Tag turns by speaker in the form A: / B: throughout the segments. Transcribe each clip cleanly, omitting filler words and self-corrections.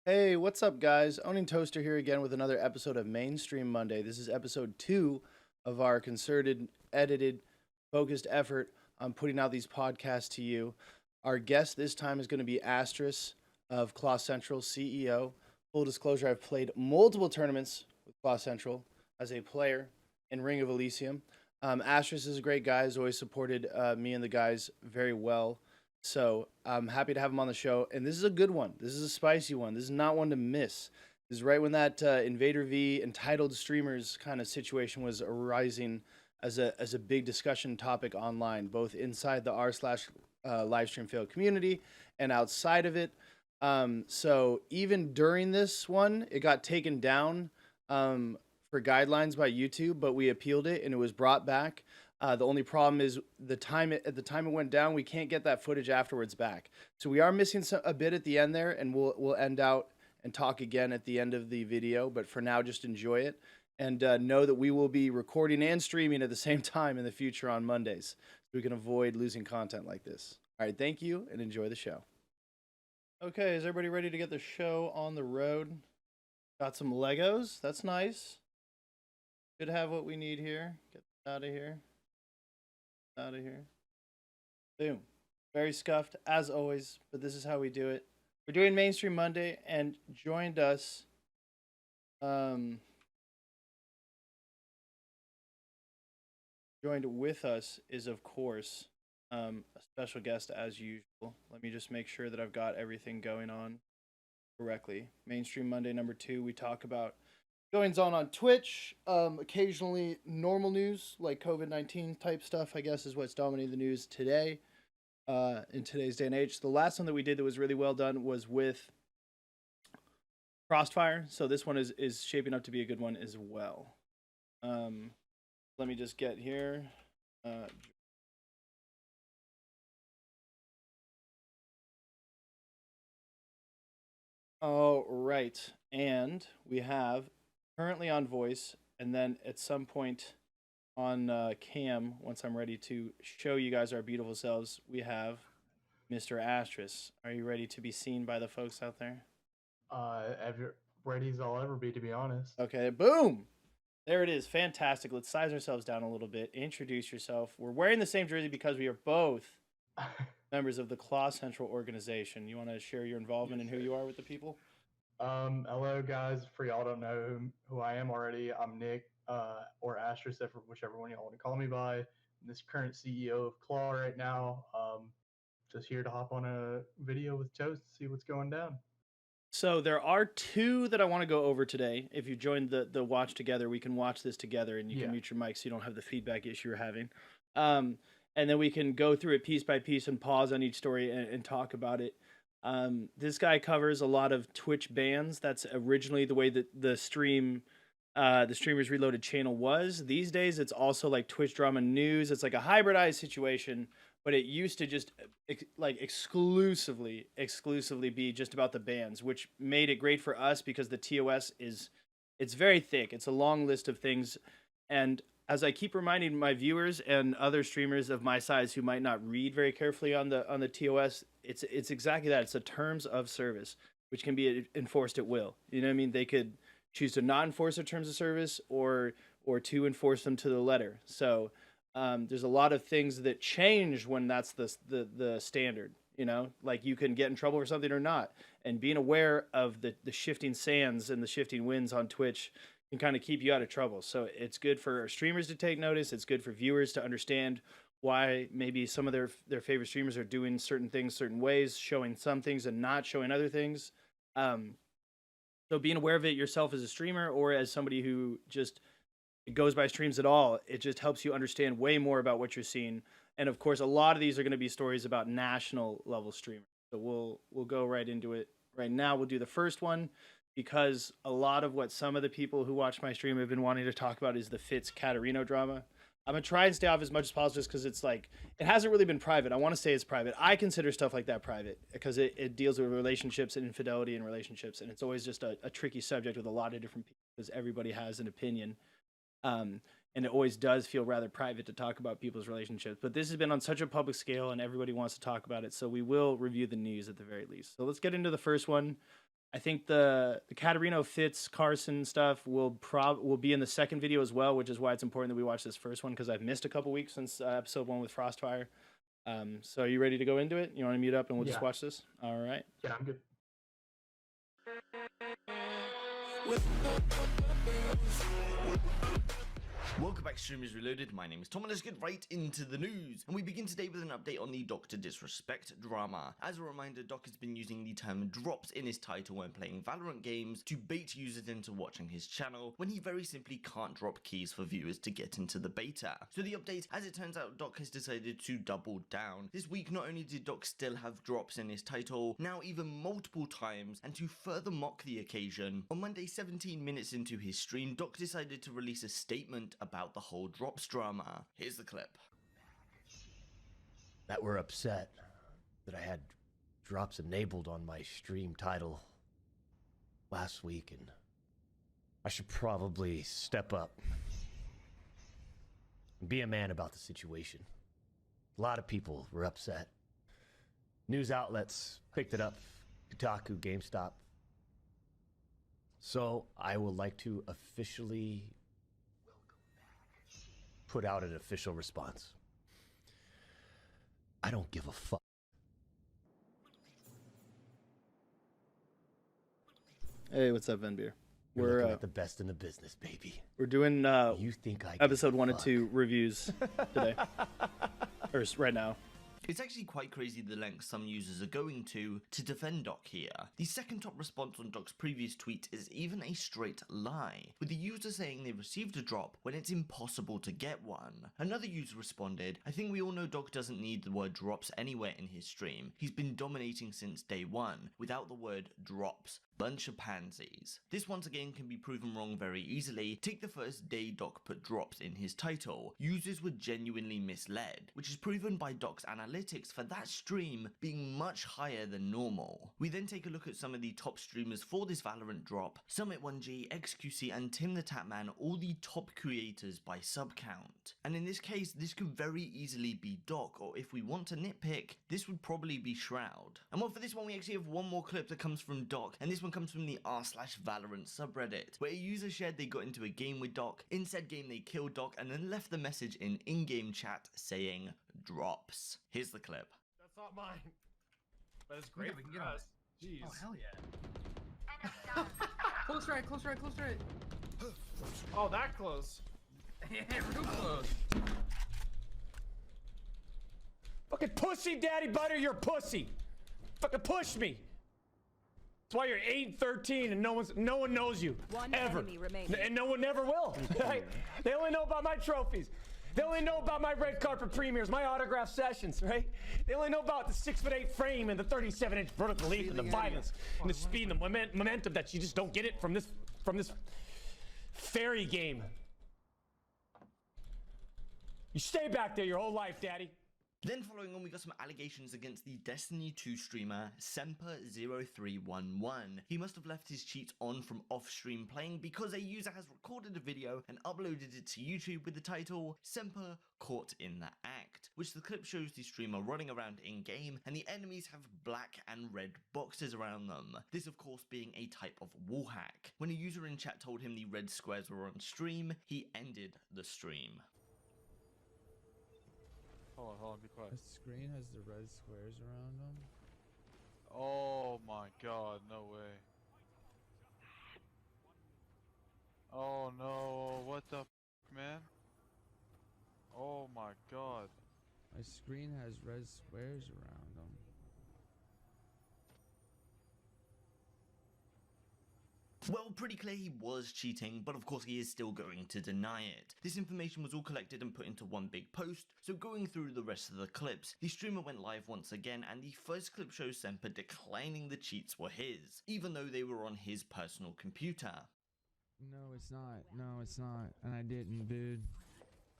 A: Hey, what's up, guys? Owning Toaster here again with another episode of Mainstream Monday. This is episode 2 of our concerted, edited, focused effort on putting out these podcasts to you. Our guest this time is going to be Astras of Claw Central, CEO. Full disclosure, I've played multiple tournaments with Claw Central as a player in Ring of Elysium. Astras is a great guy, has always supported me and the guys very well. So I'm happy to have him on the show. And this is a good one. This is a spicy one. This is not one to miss. This is right when that Invader V entitled streamers kind of situation was arising as a big discussion topic online, both inside the r/slash live stream fail community and outside of it. So even during this one, it got taken down for guidelines by YouTube, but we appealed it and it was brought back. The only problem is at the time it went down, we can't get that footage afterwards back. So we are missing a bit at the end there, and we'll end out and talk again at the end of the video. But for now, just enjoy it and know that we will be recording and streaming at the same time in the future on Mondays, so we can avoid losing content like this. All right, thank you and enjoy the show. Okay, is everybody ready to get the show on the road? Got some Legos. That's nice. Should have what we need here. Get out of here. Out of here. Boom. Very scuffed as always, but this is how we do it. We're doing Mainstream Monday, and joined with us is, of course, a special guest as usual. Let me just make sure that I've got everything going on correctly. Mainstream Monday number 2, we talk about goings on Twitch, occasionally normal news like COVID-19 type stuff, I guess, is what's dominating the news today, in today's day and age. The last one that we did that was really well done was with Crossfire, so this one is shaping up to be a good one as well. Let me just get here. All right, and we have currently on voice, and then at some point on cam, once I'm ready to show you guys our beautiful selves, we have Mr. Astras. Are you ready to be seen by the folks out there?
B: Ever ready as I'll ever be, to be honest.
A: Okay, boom! There it is. Fantastic. Let's size ourselves down a little bit. Introduce yourself. We're wearing the same jersey because we are both members of the Claw Central organization. You want to share your involvement
B: Yes,
A: and who
B: sir.
A: you are with the people?
B: Hello, guys. For y'all don't know who I am already, I'm Nick, or Astros, whichever one y'all want to call me by. I'm this current CEO of Claw right now. Just here to hop on a video with Toast to see what's going down.
A: So there are two that I want to go over today. If you joined the watch together, we can watch this together, and you can
B: Yeah.
A: mute your mic so you don't have the feedback issue you're having. And then we can go through it piece by piece and pause on each story and talk about it. This guy covers a lot of Twitch bans. That's originally the way that the Streamers Reloaded channel was. These days, it's also like Twitch drama news. It's like a hybridized situation, but it used to just like exclusively be just about the bans, which made it great for us because the TOS it's very thick. It's a long list of things, and as I keep reminding my viewers and other streamers of my size who might not read very carefully on the TOS, it's exactly that. It's the terms of service, which can be enforced at will. You know what I mean? They could choose to not enforce their terms of service or to enforce them to the letter. So there's a lot of things that change when that's the standard. You know, like you can get in trouble for something or not, and being aware of the shifting sands and the shifting winds on Twitch can kind of keep you out of trouble. So it's good for streamers to take notice. It's good for viewers to understand why maybe some of their favorite streamers are doing certain things certain ways, showing some things and not showing other things. So being aware of it yourself as a streamer or as somebody who just goes by streams at all, it just helps you understand way more about what you're seeing. And of course, a lot of these are going to be stories about national level streamers. So we'll go right into it right now. We'll do the first one because a lot of what some of the people who watch my stream have been wanting to talk about is the Fitz Caterino drama. I'm gonna try and stay off as much as possible just because it's like it hasn't really been private. I want to say it's private. I consider stuff like that private because it deals with relationships and infidelity in relationships, and it's always just a tricky subject with a lot of different people because everybody has an opinion. And it always does feel rather private to talk about people's relationships. But this has been on such a public scale, and everybody wants to talk about it, so we will review the news at the very least. So let's get into the first one. I think the Caterino Fitz Carson stuff will be in the second video as well, which is why it's important that we watch this first one because I've missed a couple weeks since episode 1 with Frostfire. So are you ready to go into it? You want to mute up and we'll just watch this? All right.
B: Yeah, I'm good.
C: Welcome back to Streamers Reloaded. My name is Tom and let's get right into the news. And we begin today with an update on the Dr. Disrespect drama. As a reminder, Doc has been using the term drops in his title when playing Valorant games to bait users into watching his channel when he very simply can't drop keys for viewers to get into the beta. So the update, as it turns out, Doc has decided to double down. This week, not only did Doc still have drops in his title, now even multiple times, and to further mock the occasion, on Monday 17 minutes into his stream, Doc decided to release a statement about the whole drops drama. Here's the clip.
D: That we're upset that I had drops enabled on my stream title last week, and I should probably step up and be a man about the situation. A lot of people were upset. News outlets picked it up, Kotaku, GameStop. So I would like to officially put out an official response. I don't give a fuck.
A: Hey, what's up, Venbeer?
D: We're looking at the best in the business, baby.
A: We're doing
D: You think I
A: episode 1 and 2 reviews today, or right now.
C: It's actually quite crazy the lengths some users are going to defend Doc here. The second top response on Doc's previous tweet is even a straight lie, with the user saying they received a drop when it's impossible to get one. Another user responded, I think we all know Doc doesn't need the word drops anywhere in his stream. He's been dominating since day one, without the word drops. Bunch of pansies. This once again can be proven wrong very easily. Take the first day Doc put drops in his title. Users were genuinely misled, which is proven by Doc's analytics for that stream being much higher than normal. We then take a look at some of the top streamers for this Valorant drop. Summit1G, XQC and Tim the Tatman, all the top creators by sub count. And in this case, this could very easily be Doc, or if we want to nitpick, this would probably be Shroud. And well, for this one we actually have one more clip that comes from Doc, and this one comes from the r/Valorant subreddit, where a user shared they got into a game with Doc. In said game they killed Doc and then left the message in in-game chat saying drops. Here's the clip.
E: That's not mine. But it's great we can get us. Jeez.
F: Oh hell yeah. Close right, close right, close right.
E: Oh, that close.
F: Yeah, real close.
D: Fucking pussy, daddy butter, you're a pussy. Fucking push me. That's why you're 8-13 and no one knows you.
G: One
D: ever.
G: enemy remaining.
D: And no one never will. Right? They only know about my trophies. They only know about my red carpet premieres, my autograph sessions, right? They only know about the 6'8" frame and the 37-inch vertical leap and the violence and the speed and the momentum that you just don't get it from this fairy game. You stay back there your whole life, daddy.
C: Then following on, we got some allegations against the Destiny 2 streamer Semper0311. He must have left his cheats on from off-stream playing because a user has recorded a video and uploaded it to YouTube with the title Semper Caught in the Act, which the clip shows the streamer running around in-game and the enemies have black and red boxes around them. This of course being a type of wall hack. When a user in chat told him the red squares were on stream, he ended the stream.
E: Hold on, be quiet.
H: The screen has the red squares around them.
E: Oh my god, no way. Oh no, what the f, man? Oh my god.
H: My screen has red squares around them.
C: Well, pretty clear he was cheating, but of course he is still going to deny it. This information was all collected and put into one big post, so going through the rest of the clips, the streamer went live once again and the first clip shows Semper declining the cheats were his, even though they were on his personal computer.
H: No, it's not. No, it's not. And I didn't, dude.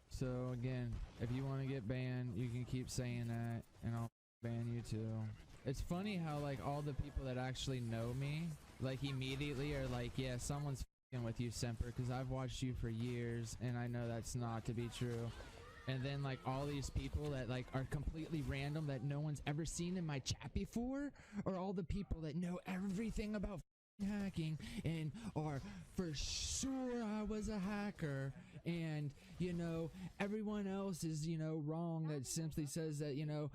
H: So again, if you want to get banned, you can keep saying that, and I'll ban you too. It's funny how like all the people that actually know me, like immediately are like, yeah, someone's f***ing with you, Semper, because I've watched you for years and I know that's not to be true. And then like all these people that like are completely random that no one's ever seen in my chat before, or all the people that know everything about hacking and or for sure I was a hacker, and everyone else is wrong that simply says that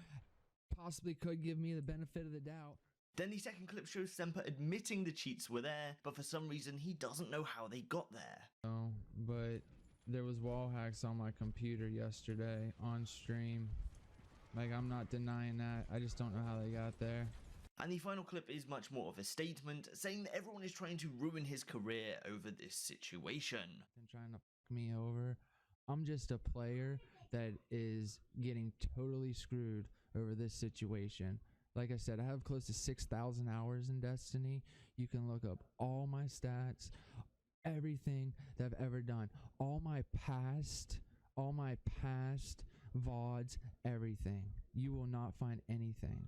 H: possibly could give me the benefit of the doubt.
C: Then the second clip shows Semper admitting the cheats were there, but for some reason he doesn't know how they got there.
H: Oh, but there was wall hacks on my computer yesterday on stream. Like, I'm not denying that. I just don't know how they got there.
C: And the final clip is much more of a statement, saying that everyone is trying to ruin his career over this situation.
H: And trying to fuck me over. I'm just a player that is getting totally screwed over this situation. Like I said, I have close to 6,000 hours in Destiny. You can look up all my stats, everything that I've ever done, all my past VODs, everything. You will not find anything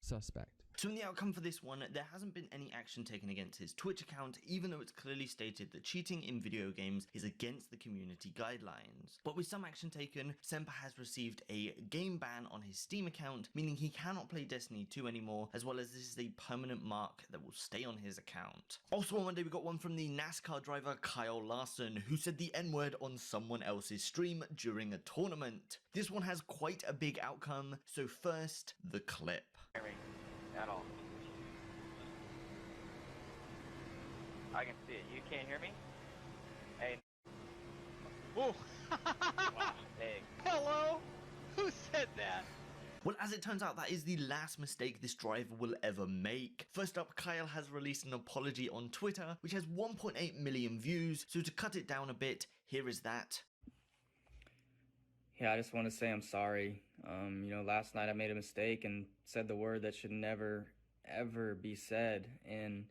H: suspect.
C: So in the outcome for this one, there hasn't been any action taken against his Twitch account, even though it's clearly stated that cheating in video games is against the community guidelines. But with some action taken, Semper has received a game ban on his Steam account, meaning he cannot play Destiny 2 anymore, as well as this is a permanent mark that will stay on his account. Also on Monday we got one from the NASCAR driver Kyle Larson, who said the N-word on someone else's stream during a tournament. This one has quite a big outcome, so first, the clip.
G: At all. I can see it. You can't hear me? Hey.
E: Whoa.
G: Wow. Hey.
E: Hello? Who said that?
C: Well, as it turns out, that is the last mistake this driver will ever make. First up, Kyle has released an apology on Twitter, which has 1.8 million views, so to cut it down a bit, here is that.
I: Yeah, I just want to say I'm sorry. Last night I made a mistake and said the word that should never, ever be said. And,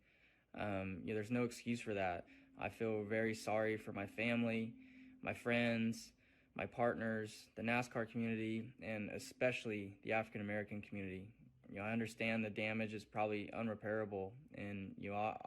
I: there's no excuse for that. I feel very sorry for my family, my friends, my partners, the NASCAR community, and especially the African American community. I understand the damage is probably unrepairable, and,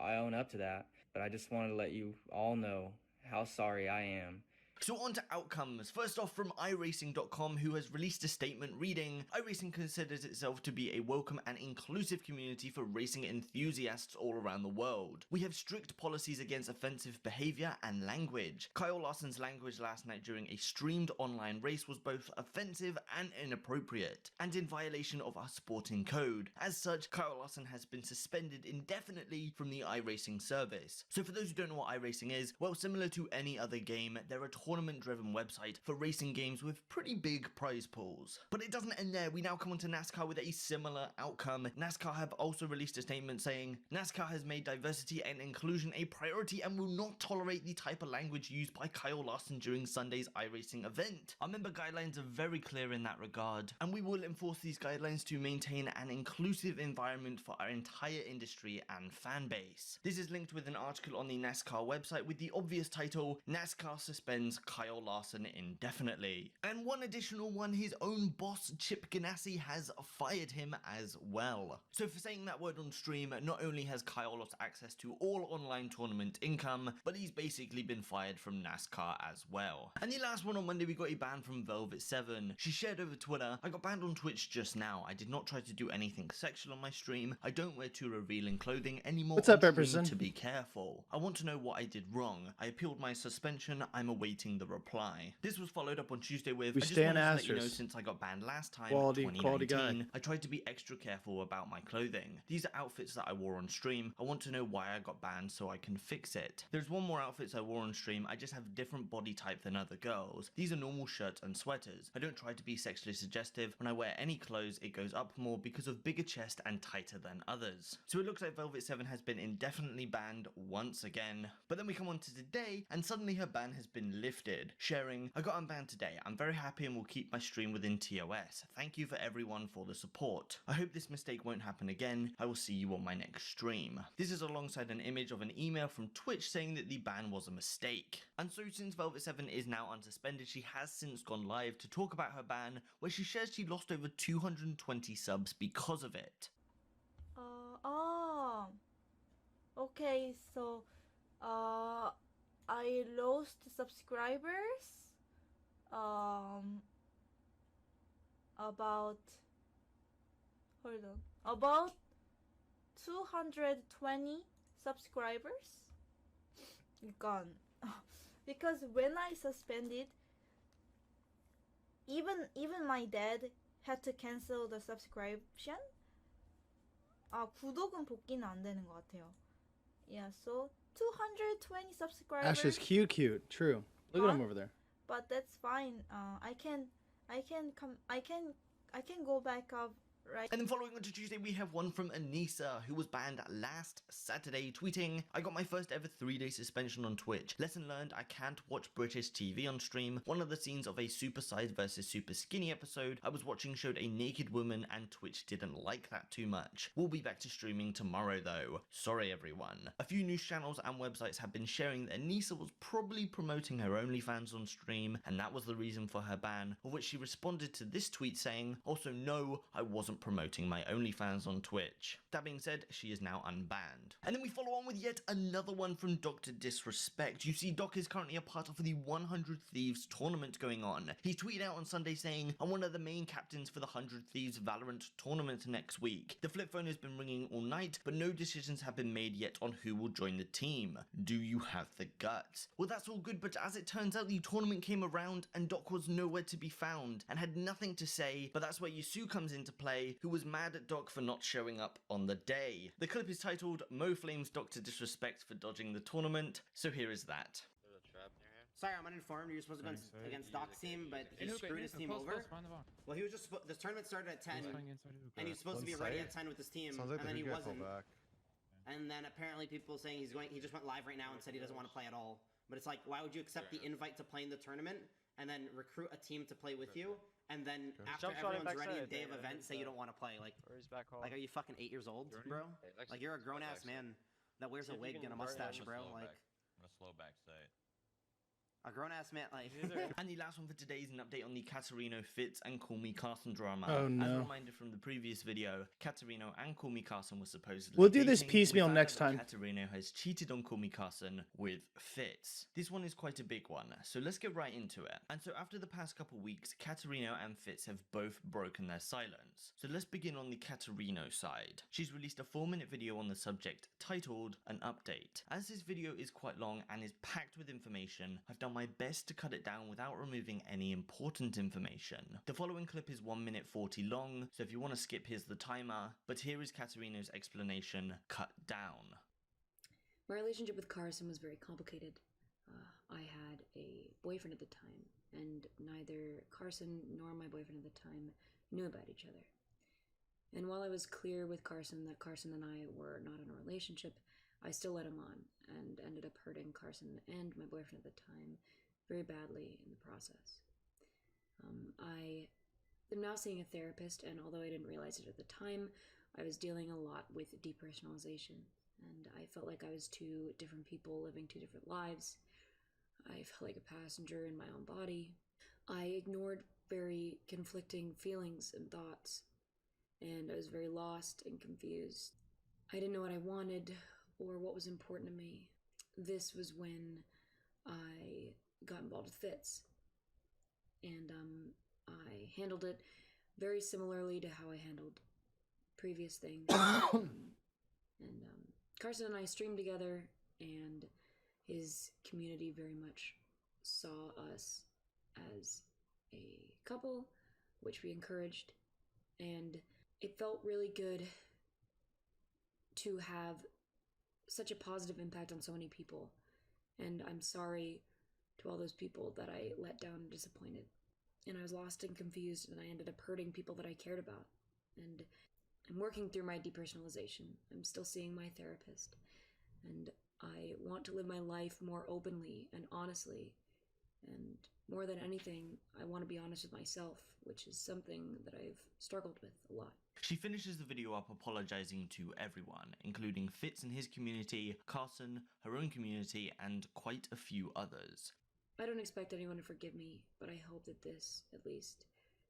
I: I own up to that. But I just wanted to let you all know how sorry I am.
C: So on to outcomes. First off, from iRacing.com, who has released a statement reading, iRacing considers itself to be a welcome and inclusive community for racing enthusiasts all around the world. We have strict policies against offensive behavior and language. Kyle Larson's language last night during a streamed online race was both offensive and inappropriate, and in violation of our sporting code. As such, Kyle Larson has been suspended indefinitely from the iRacing service. So for those who don't know what iRacing is, well, similar to any other game, they're a tournament-driven website for racing games with pretty big prize pools. But it doesn't end there. We now come on to NASCAR with a similar outcome. NASCAR have also released a statement saying, NASCAR has made diversity and inclusion a priority and will not tolerate the type of language used by Kyle Larson during Sunday's iRacing event. Our member guidelines are very clear in that regard, and we will enforce these guidelines to maintain an inclusive environment for our entire industry and fan base. This is linked with an article on the NASCAR website with the obvious title, NASCAR suspends Kyle Larson indefinitely. And one additional one, his own boss Chip Ganassi has fired him as well. So for saying that word on stream, not only has Kyle lost access to all online tournament income, but he's basically been fired from NASCAR as well. And the last one on Monday, we got a ban from Velvet7. She shared over Twitter, I got banned on Twitch just now. I did not try to do anything sexual on my stream. I don't wear too revealing clothing anymore.
A: What's up,
C: on stream
A: Epperson?
C: To be careful. I want to know what I did wrong. I appealed my suspension. I'm awaiting the reply. This was followed up on Tuesday with,
A: We
C: I just
A: stand
C: wanted to let you know,
A: Astras.
C: since I got banned last time,
A: Quality
C: 2019,
A: guy.
C: I tried to be extra careful about my clothing. These are outfits that I wore on stream. I want to know why I got banned so I can fix it. There's one more outfits I wore on stream. I just have a different body type than other girls. These are normal shirts and sweaters. I don't try to be sexually suggestive. When I wear any clothes, it goes up more because of bigger chest and tighter than others. So it looks like Velvet7 has been indefinitely banned once again. But then we come on to today, and suddenly her ban has been lifted, sharing, I got unbanned today. I'm very happy and will keep my stream within TOS. Thank you for everyone for the support. I hope this mistake won't happen again. I will see you on my next stream. This is alongside an image of an email from Twitch saying that the ban was a mistake. And so since Velvet7 is now unsuspended, she has since gone live to talk about her ban, where she shares she lost over 220 subs because of it.
J: Okay, so I lost subscribers about 220 subscribers gone. Because when I suspended, even my dad had to cancel the subscription. 구독은 복귀는 안 되는 것 같아요. Yeah, so 220 subscribers.
A: Ash is cute. True. Look at him over there.
J: But that's fine. I can go back up. Right.
C: And then following on to Tuesday, we have one from Anissa, who was banned last Saturday, tweeting, "I got my first ever 3-day suspension on Twitch. Lesson learned, I can't watch British TV on stream. One of the scenes of a super size versus super skinny episode I was watching showed a naked woman and Twitch didn't like that too much. We'll be back to streaming tomorrow though. Sorry everyone." A few news channels and websites have been sharing that Anissa was probably promoting her OnlyFans on stream, and that was the reason for her ban, of which she responded to this tweet saying, "Also no, I wasn't promoting my OnlyFans on Twitch." That being said, she is now unbanned. And then we follow on with yet another one from Dr. Disrespect. You see, Doc is currently a part of the 100 Thieves tournament going on. He tweeted out on Sunday saying, "I'm one of the main captains for the 100 Thieves Valorant tournament next week. The flip phone has been ringing all night, but no decisions have been made yet on who will join the team. Do you have the guts?" Well, that's all good, but as it turns out, the tournament came around and Doc was nowhere to be found and had nothing to say, but that's where Yasu comes into play, who was mad at Doc for not showing up on the day. The clip is titled "Mo flames Dr. Disrespect for dodging the tournament," so here is that.
K: Sorry, I'm uninformed. You're supposed to go against Doc's team, but he screwed his team over. Well, he was just this tournament started at 10, and he was supposed to be ready at 10 with his team, and then he wasn't. And then apparently people saying he just went live right now and said he doesn't want to play at all. But it's like, why would you accept the invite to play in the tournament and then recruit a team to play with you, and then after everyone's ready a day of event say you don't want to play? Like are you fucking 8 years old, bro? Like you're a grown ass man that wears a wig and a mustache, bro. Like
L: I'm gonna slow back sight.
K: a grown ass man, like.
C: And the last one for today is an update on the Katarino Fitz and Call Me Carson drama.
A: Oh, no.
C: As a reminder from the previous video, Katarino and Call Me Carson were supposedly
A: We'll do this
C: dating.
A: piecemeal
C: We found
A: next
C: out
A: time.
C: that Katarino has cheated on Call Me Carson with Fitz. This one is quite a big one, so let's get right into it. And so after the past couple weeks, Katarino and Fitz have both broken their silence. So let's begin on the Katarino side. She's released a 4-minute video on the subject titled "An Update." As this video is quite long and is packed with information, I've done my best to cut it down without removing any important information. The following clip is 1 minute 40 long, so if you want to skip, here's the timer, but here is Katarino's explanation cut down.
M: My relationship with Carson was very complicated. I had a boyfriend at the time, and neither Carson nor my boyfriend at the time knew about each other. And while I was clear with Carson that Carson and I were not in a relationship, I still led him on and ended up hurting Carson and my boyfriend at the time very badly in the process. I am now seeing a therapist, and although I didn't realize it at the time, I was dealing a lot with depersonalization, and I felt like I was two different people living two different lives. I felt like a passenger in my own body. I ignored very conflicting feelings and thoughts, and I was very lost and confused. I didn't know what I wanted or what was important to me. This was when I got involved with Fitz, and I handled it very similarly to how I handled previous things. Carson and I streamed together, and his community very much saw us as a couple, which we encouraged, and it felt really good to have such a positive impact on so many people. And I'm sorry to all those people that I let down and disappointed. And I was lost and confused, and I ended up hurting people that I cared about. And I'm working through my depersonalization. I'm still seeing my therapist. And I want to live my life more openly and honestly. And more than anything, I want to be honest with myself, which is something that I've struggled with a lot.
C: She finishes the video up apologizing to everyone, including Fitz and his community, Carson, her own community, and quite a few others.
M: I don't expect anyone to forgive me, but I hope that this, at least,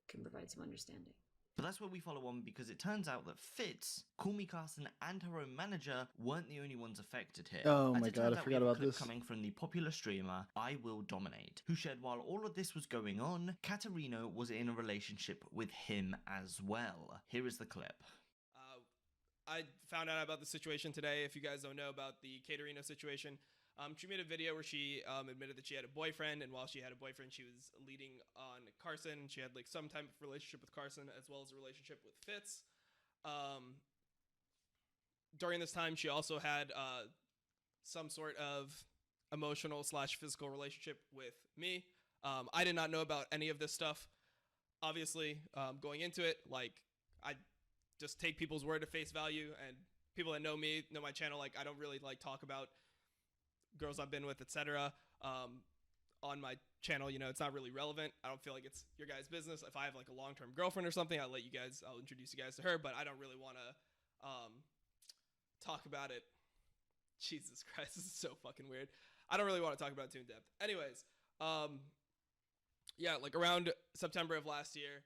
M: can provide some understanding.
C: But that's where we follow on, because it turns out that Fitz, Call Me Carson, and her own manager weren't the only ones affected here.
A: Oh
C: As
A: my
C: it
A: god,
C: turns
A: I
C: out,
A: forgot
C: we have a
A: about
C: clip
A: this.
C: coming from the popular streamer I Will Dominate, who shared while all of this was going on, Katarino was in a relationship with him as well. Here is the clip.
E: I found out about the situation today. If you guys don't know about the Caterino situation, she made a video where she admitted that she had a boyfriend, and while she had a boyfriend, she was leading on Carson. She had like some type of relationship with Carson as well as a relationship with Fitz. During this time, she also had some sort of emotional / physical relationship with me. I did not know about any of this stuff. Obviously, going into it, like, I just take people's word at face value, and people that know me, know my channel, like, I don't really like talk about girls I've been with, etc. On my channel, you know, it's not really relevant. I don't feel like it's your guys' business. If I have like a long-term girlfriend or something, I'll introduce you guys to her, but I don't really want to talk about it. Jesus Christ, this is so fucking weird. I don't really want to talk about it too in depth. Anyways, yeah, like around September of last year.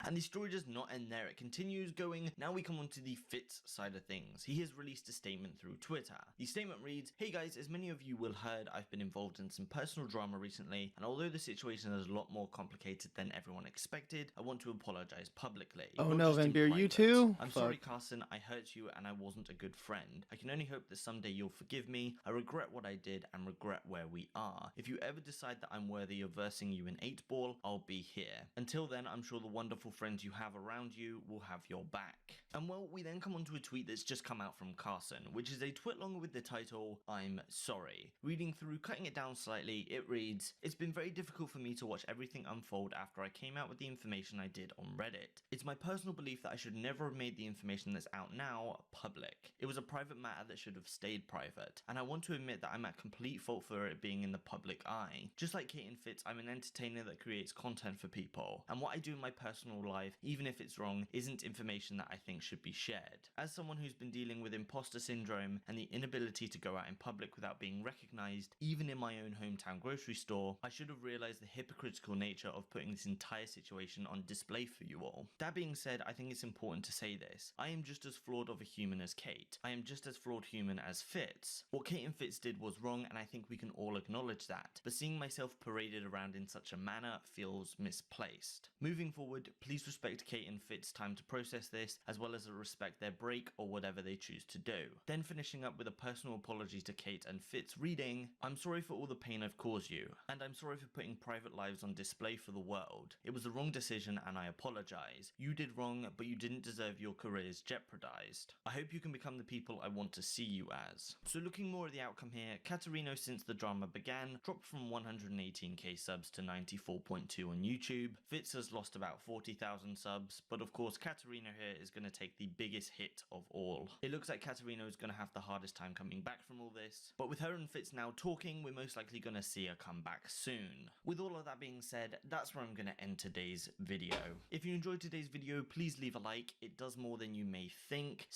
C: And the story does not end there, it continues going. Now we come on to the Fitz side of things. He has released a statement through Twitter. The statement reads, "Hey guys, as many of you will heard, I've been involved in some personal drama recently, and although the situation is a lot more complicated than everyone expected, I want to apologize publicly."
A: Oh
C: Not
A: no,
C: just
A: Van
C: in
A: Beer, you
C: private.
A: too?
C: "I'm sorry, Carson, I hurt you and I wasn't a good friend. I can only hope that someday you'll forgive me. I regret what I did and regret where we are. If you ever decide that I'm worthy of versing you in 8-ball, I'll be here. Until then, I'm sure the wonderful friends you have around you will have your back." And well, we then come onto a tweet that's just come out from Carson, which is a twit long with the title, "I'm sorry." Reading through, cutting it down slightly, it reads, "It's been very difficult for me to watch everything unfold after I came out with the information I did on Reddit. It's my personal belief that I should never have made the information that's out now public. It was a private matter that should have stayed private, and I want to admit that I'm at complete fault for it being in the public eye. Just like Kate and Fitz, I'm an entertainer that creates content for people, and what I do in my personal life, even if it's wrong, isn't information that I think should be shared. As someone who's been dealing with imposter syndrome and the inability to go out in public without being recognized, even in my own hometown grocery store, I should have realized the hypocritical nature of putting this entire situation on display for you all. That being said, I think it's important to say this. I am just as flawed of a human as Kate. I am just as flawed human as Fitz. What Kate and Fitz did was wrong, and I think we can all acknowledge that, but seeing myself paraded around in such a manner feels misplaced. Moving forward, please respect Kate and Fitz time to process this, as well as respect their break or whatever they choose to do." Then finishing up with a personal apology to Kate and Fitz reading, "I'm sorry for all the pain I've caused you, and I'm sorry for putting private lives on display for the world. It was the wrong decision and I apologize. You did wrong, but you didn't deserve your careers jeopardized. I hope you can become the people I want to see you as." So looking more at the outcome here, Caterino, since the drama began, dropped from 118k subs to 94.2 on YouTube. Fitz has lost about 40,000 subs, but of course Caterino here is going to take the biggest hit of all. It looks like Caterino is going to have the hardest time coming back from all this, but with her and Fitz now talking, we're most likely going to see her come back soon. With all of that being said, that's where I'm going to end today's video. If you enjoyed today's video, please leave a like. It does more than you may think.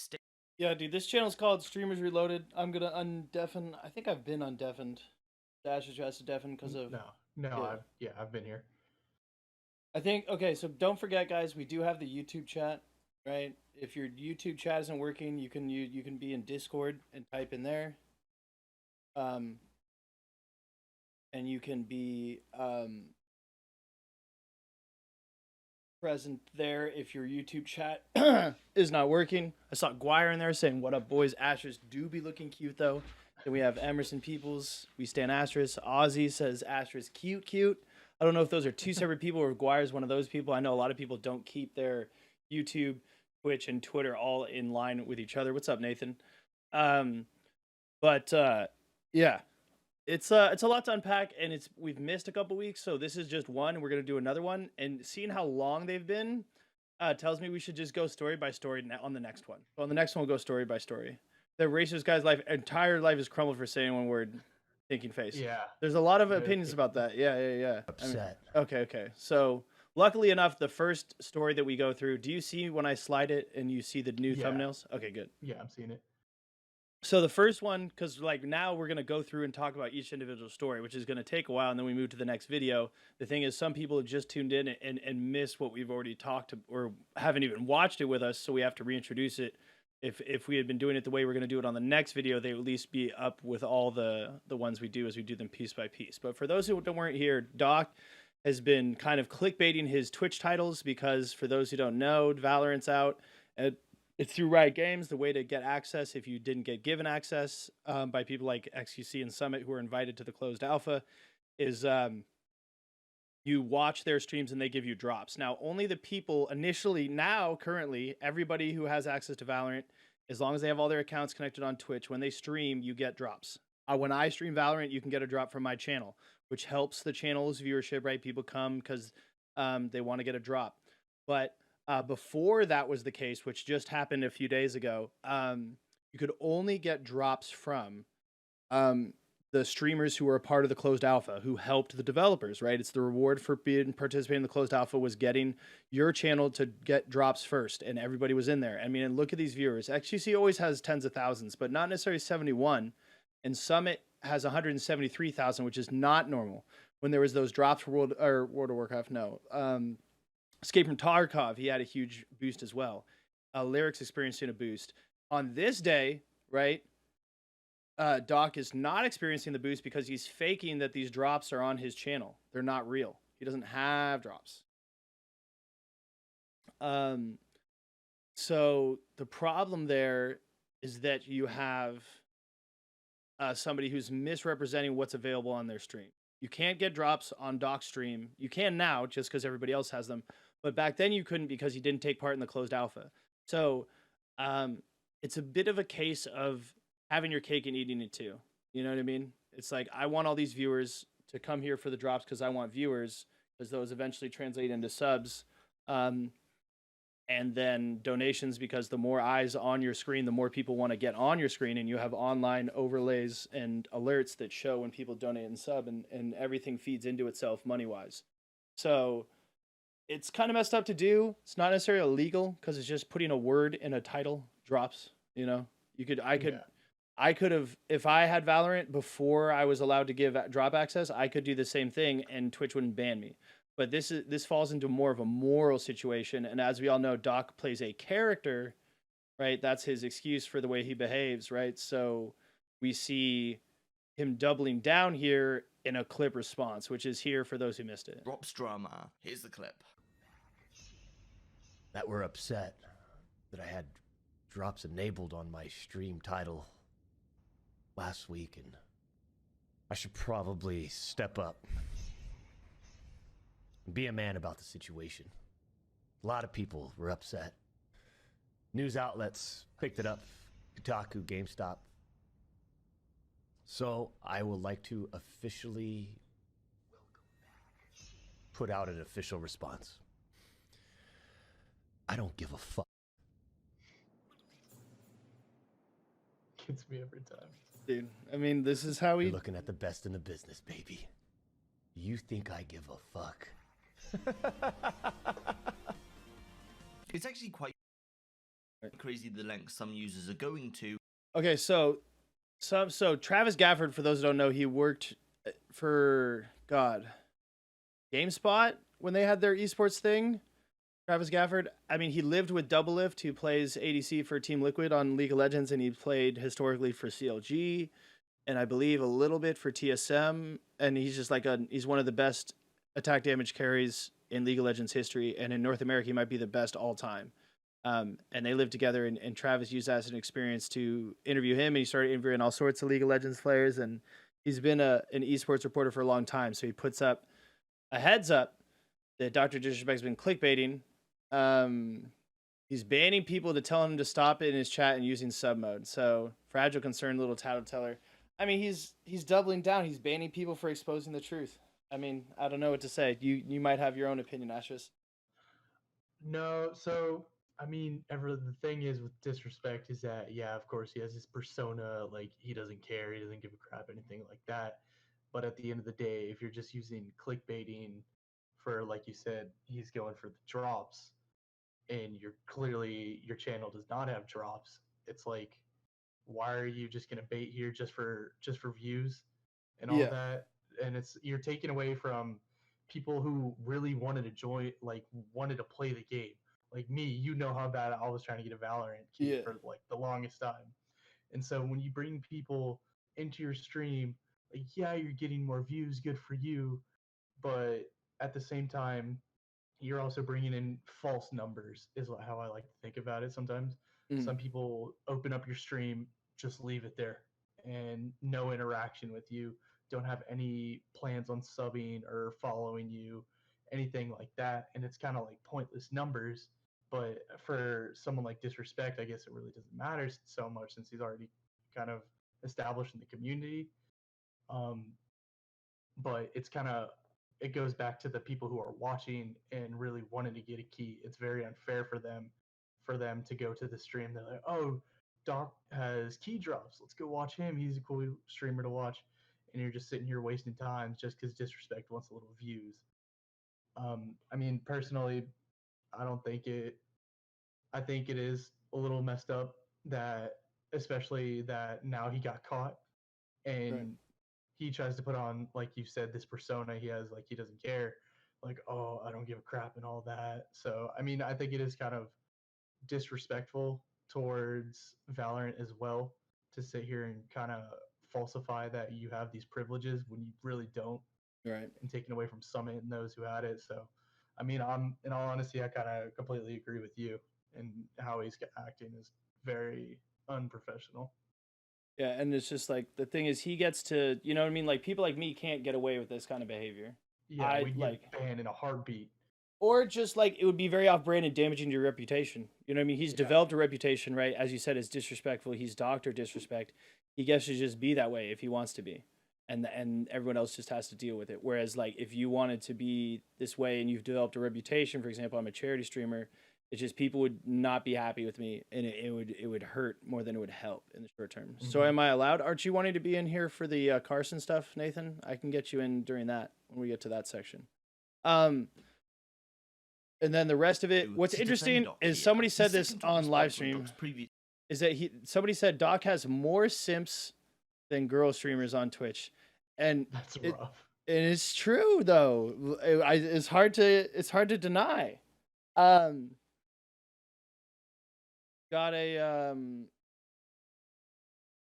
A: Yeah, dude, this channel's called Streamers Reloaded. I'm gonna undeafen. I think I've been undeafened. Dash is just to deafen because of.
B: No, I've been here.
A: I think, okay, so don't forget, guys, we do have the YouTube chat, right? If your YouTube chat isn't working, you can be in Discord and type in there. And you can be present there if your YouTube chat is not working. I saw Guire in there saying, "What up, boys? Astras do be looking cute, though." Then we have Emerson Peoples. We stand Astras. Ozzy says Astras cute. I don't know if those are two separate people or Guire's one of those people. I know a lot of people don't keep their YouTube, Twitch, and Twitter all in line with each other. What's up, Nathan? Yeah. It's a lot to unpack, and we've missed a couple weeks, so this is just one. We're gonna do another one, and seeing how long they've been tells me we should just go story by story on the next one. So on the next one, we'll go story by story. The racist guy's entire life is crumbled for saying one word, thinking face.
B: Yeah.
A: There's a lot of opinions about that. Yeah.
L: Upset.
A: Okay. So luckily enough, the first story that we go through, do you see when I slide it and you see the new thumbnails? Okay, good.
B: Yeah, I'm seeing it.
A: So the first one, because like now we're going to go through and talk about each individual story, which is going to take a while, and then we move to the next video. The thing is, some people have just tuned in and missed what we've already talked to, or haven't even watched it with us, so we have to reintroduce it. If we had been doing it the way we're going to do it on the next video, they would at least be up with all the ones we do as we do them piece by piece. But for those who weren't here, Doc has been kind of clickbaiting his Twitch titles because for those who don't know, Valorant's out. It's through Riot Games. The way to get access, if you didn't get given access by people like XQC and Summit who are invited to the closed alpha, is you watch their streams and they give you drops. Now, only the people initially, now, currently, everybody who has access to Valorant, as long as they have all their accounts connected on Twitch, when they stream, you get drops. When I stream Valorant, you can get a drop from my channel, which helps the channel's viewership, right? People come because they want to get a drop. But before that was the case, which just happened a few days ago, you could only get drops from the streamers who were a part of the closed alpha, who helped the developers, right? It's the reward for participating in the closed alpha was getting your channel to get drops first, and everybody was in there. I mean, and look at these viewers. XQC always has tens of thousands, but not necessarily 71. And Summit has 173,000, which is not normal. When there was those drops for World of Warcraft, no. Escape from Tarkov, he had a huge boost as well. Lyrics experiencing a boost. On this day, right, Doc is not experiencing the boost because he's faking that these drops are on his channel. They're not real. He doesn't have drops. So the problem there is that you have somebody who's misrepresenting what's available on their stream. You can't get drops on Doc's stream. You can now just because everybody else has them. But back then you couldn't because he didn't take part in the closed alpha. So it's a bit of a case of having your cake and eating it too. You know what I mean? It's like, I want all these viewers to come here for the drops because I want viewers, because those eventually translate into subs. And then donations, because the more eyes on your screen, the more people want to get on your screen, and you have online overlays and alerts that show when people donate and sub, and everything feeds into itself money-wise. So it's kind of messed up to do. It's not necessarily illegal because it's just putting a word in a title drops, you know? I could have, if I had Valorant before I was allowed to give drop access, I could do the same thing and Twitch wouldn't ban me. But this falls into more of a moral situation, and as we all know, Doc plays a character, right? That's his excuse for the way he behaves, right? So we see him doubling down here in a clip response, which is here for those who missed it.
C: Drops drama. Here's the clip.
L: That we're upset that I had drops enabled on my stream title last week, and I should probably step up. Be a man about the situation. A lot of people were upset. News outlets picked it up. Kotaku, GameStop. So I would like to officially put out an official response. I don't give a fuck.
B: Gets me every time.
A: Dude, I mean, this is how we...
L: You're looking at the best in the business, baby. You think I give a fuck?
C: It's actually quite crazy the lengths some users are going to.
A: Okay, so Travis Gafford, for those who don't know, he worked for GameSpot when they had their esports thing. Travis Gafford, I mean, he lived with Doublelift, who plays ADC for Team Liquid on League of Legends, and he played historically for CLG, and I believe a little bit for TSM, and he's just like he's one of the best attack damage carries in League of Legends history, and in North America, he might be the best all time. And they lived together, and Travis used that as an experience to interview him, and he started interviewing all sorts of League of Legends players, and he's been an esports reporter for a long time, so he puts up a heads up that Dr. Disrespect's been clickbaiting. He's banning people to tell him to stop it in his chat and using sub mode. So, fragile concern, little tattleteller. I mean, he's doubling down. He's banning people for exposing the truth. I mean, I don't know what to say. You might have your own opinion, Astras.
B: No, so I mean, the thing is with Disrespect is that, yeah, of course he has his persona, like he doesn't care, he doesn't give a crap, anything like that. But at the end of the day, if you're just using clickbaiting for, like you said, he's going for the drops, and you're clearly your channel does not have drops, it's like, why are you just gonna bait here just for views and all that? And you're taking away from people who really wanted to join, like wanted to play the game. Like me, you know how bad I was trying to get a Valorant key for like the longest time. And so when you bring people into your stream, like, yeah, you're getting more views, good for you, but at the same time, you're also bringing in false numbers, is how I like to think about it sometimes. Some people open up your stream, just leave it there, and no interaction with you. Don't have any plans on subbing or following you, anything like that. And it's kind of like pointless numbers. But for someone like Disrespect, I guess it really doesn't matter so much since he's already kind of established in the community. Um, but it's kind of it goes back to the people who are watching and really wanting to get a key. It's very unfair for them to go to the stream. They're like, "Oh, Doc has key drops. Let's go watch him. He's a cool streamer to watch." And you're just sitting here wasting time just because Disrespect wants a little views. I mean, personally, I don't think it. I think it is a little messed up that, especially that now he got caught and he tries to put on, like you said, this persona he has, like he doesn't care, like, oh, I don't give a crap and all that. So I mean, I think it is kind of disrespectful towards Valorant as well to sit here and kind of falsify that you have these privileges when you really don't,
A: Right.
B: and taken away from Summit and those who had it. So I mean, I'm in all honesty, I kind of completely agree with you, and how he's acting is very unprofessional.
A: Yeah, and it's just like the thing is he gets to, you know what I mean? Like people like me can't get away with this kind of behavior.
B: Yeah, we get banned in a heartbeat.
A: Or just like it would be very off-brand and damaging to your reputation. You know what I mean? He's developed a reputation, right? As you said, is disrespectful. He's Dr. Disrespect. He gets to just be that way if he wants to be, and everyone else just has to deal with it. Whereas like if you wanted to be this way and you've developed a reputation, for example, I'm a charity streamer. It's just people would not be happy with me, and it would hurt more than it would help in the short term. So am I allowed? Aren't you wanting to be in here for the Carson stuff, Nathan? I can get you in during that when we get to that section. And then the rest of it. What's interesting is somebody said this on live stream. Is that somebody said Doc has more simps than girl streamers on Twitch, and
B: that's rough.
A: And it's true though. It's hard to deny. Got a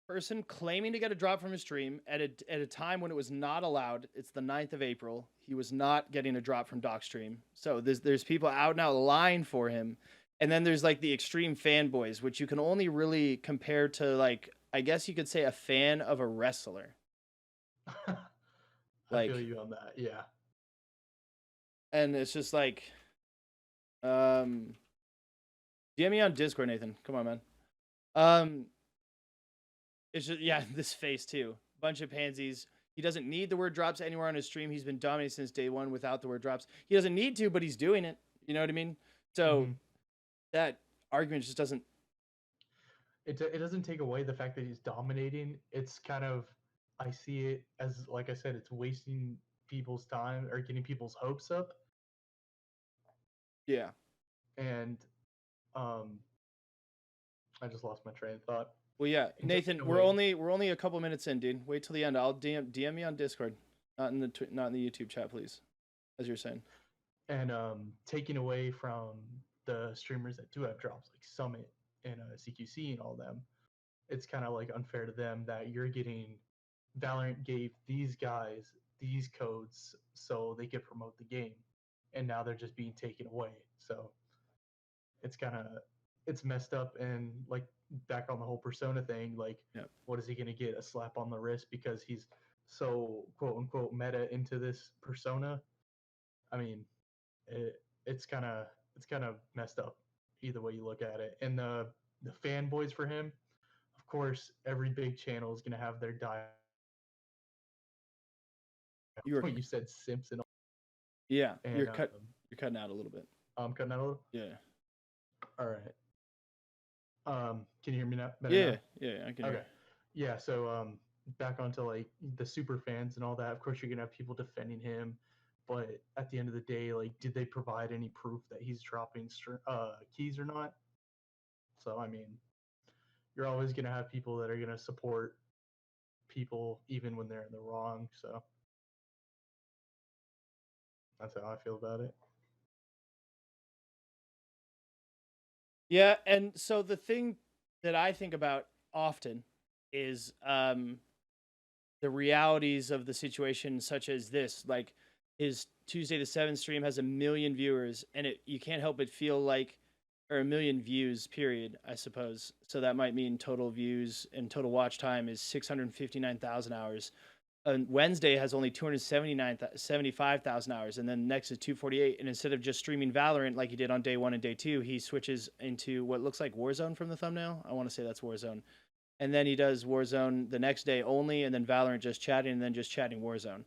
A: person claiming to get a drop from his stream at a time when it was not allowed. It's the 9th of April. He was not getting a drop from Doc's stream. So there's people out now lying for him. And then there's like the extreme fanboys, which you can only really compare to, like, I guess you could say a fan of a wrestler.
B: I feel you on that, yeah.
A: And it's just like, DM me on Discord, Nathan. Come on, man. It's just, yeah, this face too. Bunch of pansies. He doesn't need the word drops anywhere on his stream. He's been dominating since day one without the word drops. He doesn't need to, but he's doing it. You know what I mean? So that argument just doesn't.
B: It doesn't take away the fact that he's dominating. It's kind of, I see it as, like I said, it's wasting people's time or getting people's hopes up.
A: Yeah.
B: And I just lost my train of thought.
A: Well, yeah, Nathan, we're only a couple minutes in, dude. Wait till the end. I'll DM me on Discord, not in the YouTube chat, please. As you're saying.
B: And taking away from the streamers that do have drops, like Summit and CQC and all them, it's kind of like unfair to them that you're getting. Valorant gave these guys these codes so they could promote the game, and now they're just being taken away. So it's kind of, it's messed up. And like back on the whole persona thing, like what is he going to get? A slap on the wrist because he's so quote unquote meta into this persona? I mean, it's kind of messed up either way you look at it. And the fanboys for him, of course, every big channel is going to have their you said simps and all.
A: Yeah, and, you're cutting out a little bit.
B: I'm cutting out a little.
A: Yeah.
B: All right. Can you hear me now?
A: Yeah,
B: now?
A: Yeah, I can.
B: Okay. Yeah. So back onto like the super fans and all that. Of course, you're gonna have people defending him, but at the end of the day, like, did they provide any proof that he's dropping keys or not? So I mean, you're always gonna have people that are gonna support people even when they're in the wrong. So that's how I feel about it.
A: Yeah, and so the thing that I think about often is the realities of the situation, such as this. Like his Tuesday the 7th stream has 1 million viewers, and you can't help but feel like or 1 million views, period, I suppose. So that might mean total views and total watch time is 659,000 hours. And Wednesday has only 275,000 hours, and then next is 248. And instead of just streaming Valorant like he did on day 1 and day 2, he switches into what looks like Warzone from the thumbnail. I want to say that's Warzone. And then he does Warzone the next day only, and then Valorant just chatting, and then just chatting Warzone.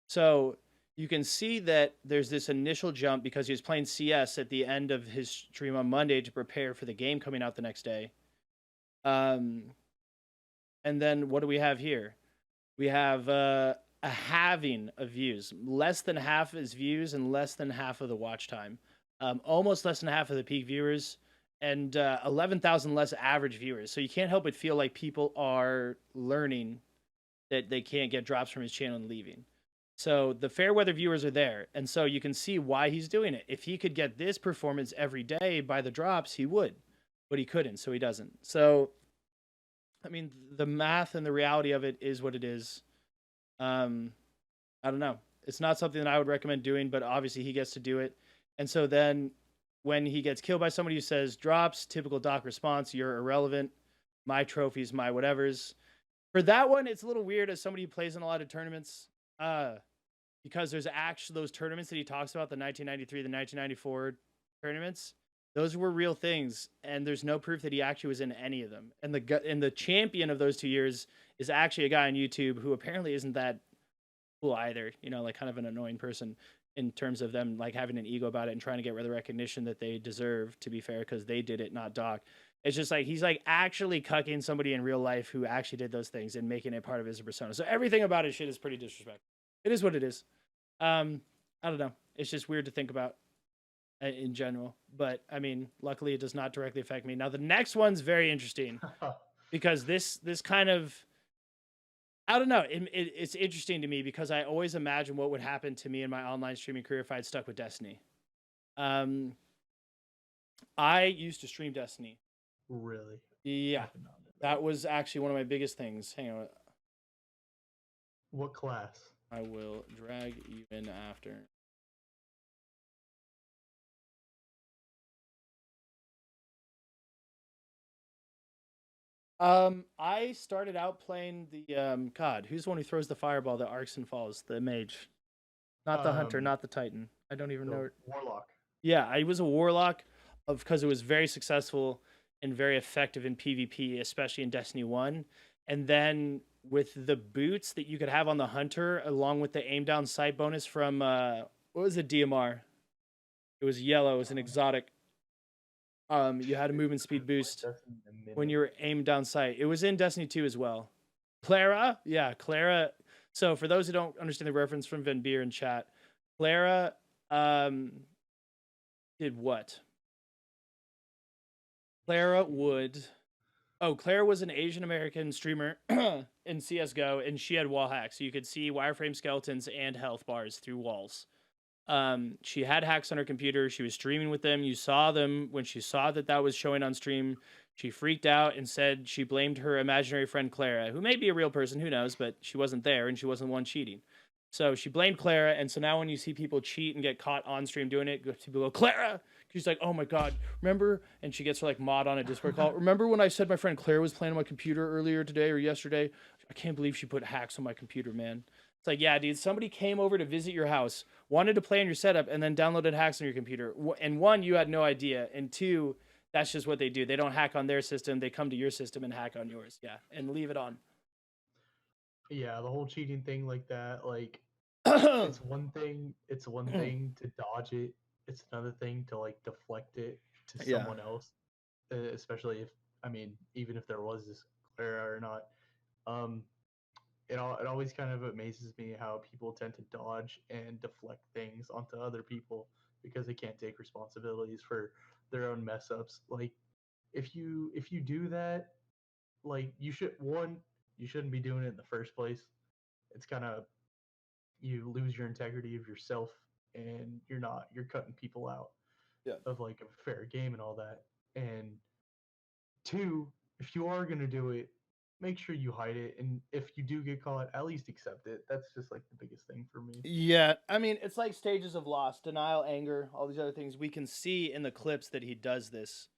A: So you can see that there's this initial jump because he was playing CS at the end of his stream on Monday to prepare for the game coming out the next day. And then what do we have here? We have a halving of views, less than half his views and less than half of the watch time, almost less than half of the peak viewers, and 11,000 less average viewers. So you can't help but feel like people are learning that they can't get drops from his channel and leaving. So the fair weather viewers are there, and so you can see why he's doing it. If he could get this performance every day by the drops, he would, but he couldn't, so he doesn't. So I mean, the math and the reality of it is what it is. I don't know. It's not something that I would recommend doing, but obviously he gets to do it. And so then when he gets killed by somebody who says drops, typical Doc response, you're irrelevant, my trophies, my whatevers. For that one, it's a little weird as somebody who plays in a lot of tournaments, because there's actually those tournaments that he talks about, the 1993, the 1994 tournaments. Those were real things, and there's no proof that he actually was in any of them. And the champion of those 2 years is actually a guy on YouTube who apparently isn't that cool either. You know, like kind of an annoying person in terms of them like having an ego about it and trying to get the recognition that they deserve. To be fair, because they did it, not Doc. It's just like he's like actually cucking somebody in real life who actually did those things and making it part of his persona. So everything about his shit is pretty disrespectful. It is what it is. I don't know. It's just weird to think about in general, but I mean, luckily it does not directly affect me. Now the next one's very interesting because this kind of, I don't know, it's interesting to me because I always imagine what would happen to me in my online streaming career if I had stuck with Destiny. I used to stream Destiny.
B: Really?
A: Yeah, that was actually one of my biggest things. Hang on.
B: What class?
A: I will drag you in after. I started out playing the God, who's the one who throws the fireball that arcs and falls? The mage. Not the hunter, not the titan. I don't even know.
B: Warlock.
A: Yeah, I was a warlock because it was very successful and very effective in PvP, especially in Destiny 1. And then with the boots that you could have on the hunter, along with the aim down sight bonus from what was it, DMR? It was yellow, it was an exotic. You had a movement speed boost when you were aimed down sight. It was in Destiny 2 as well. Clara, yeah, Clara. So for those who don't understand the reference from Van Beer in chat, Clara did what? Clara would. Oh, Clara was an Asian American streamer in CS:GO, and she had wall hacks, so you could see wireframe skeletons and health bars through walls. She had hacks on her computer. She was streaming with them. You saw them when she saw that was showing on stream. She freaked out and said she blamed her imaginary friend Clara, who may be a real person, who knows, but she wasn't there and she wasn't the one cheating. So she blamed Clara, and so now when you see people cheat and get caught on stream doing it, people go, Clara! She's like, oh my god, remember? And she gets her like mod on a Discord call. Remember when I said my friend Clara was playing on my computer earlier today or yesterday? I can't believe she put hacks on my computer, man. It's like, yeah, dude, somebody came over to visit your house, wanted to play on your setup, and then downloaded hacks on your computer. And one, you had no idea. And two, that's just what they do. They don't hack on their system. They come to your system and hack on yours. Yeah, and leave it on.
B: Yeah, the whole cheating thing like that, like it's one thing to dodge it. It's another thing to like deflect it to someone else. Especially if, I mean, even if there was this Clara or not. It always kind of amazes me how people tend to dodge and deflect things onto other people because they can't take responsibilities for their own mess ups. Like if you do that, like you shouldn't be doing it in the first place. It's kind of, you lose your integrity of yourself, and you're cutting people out of like a fair game and all that. And two, if you are going to do it, make sure you hide it, and if you do get caught, at least accept it. That's just like the biggest thing for me.
A: Yeah, I mean, it's like stages of loss, denial, anger, all these other things. We can see in the clips that he does this.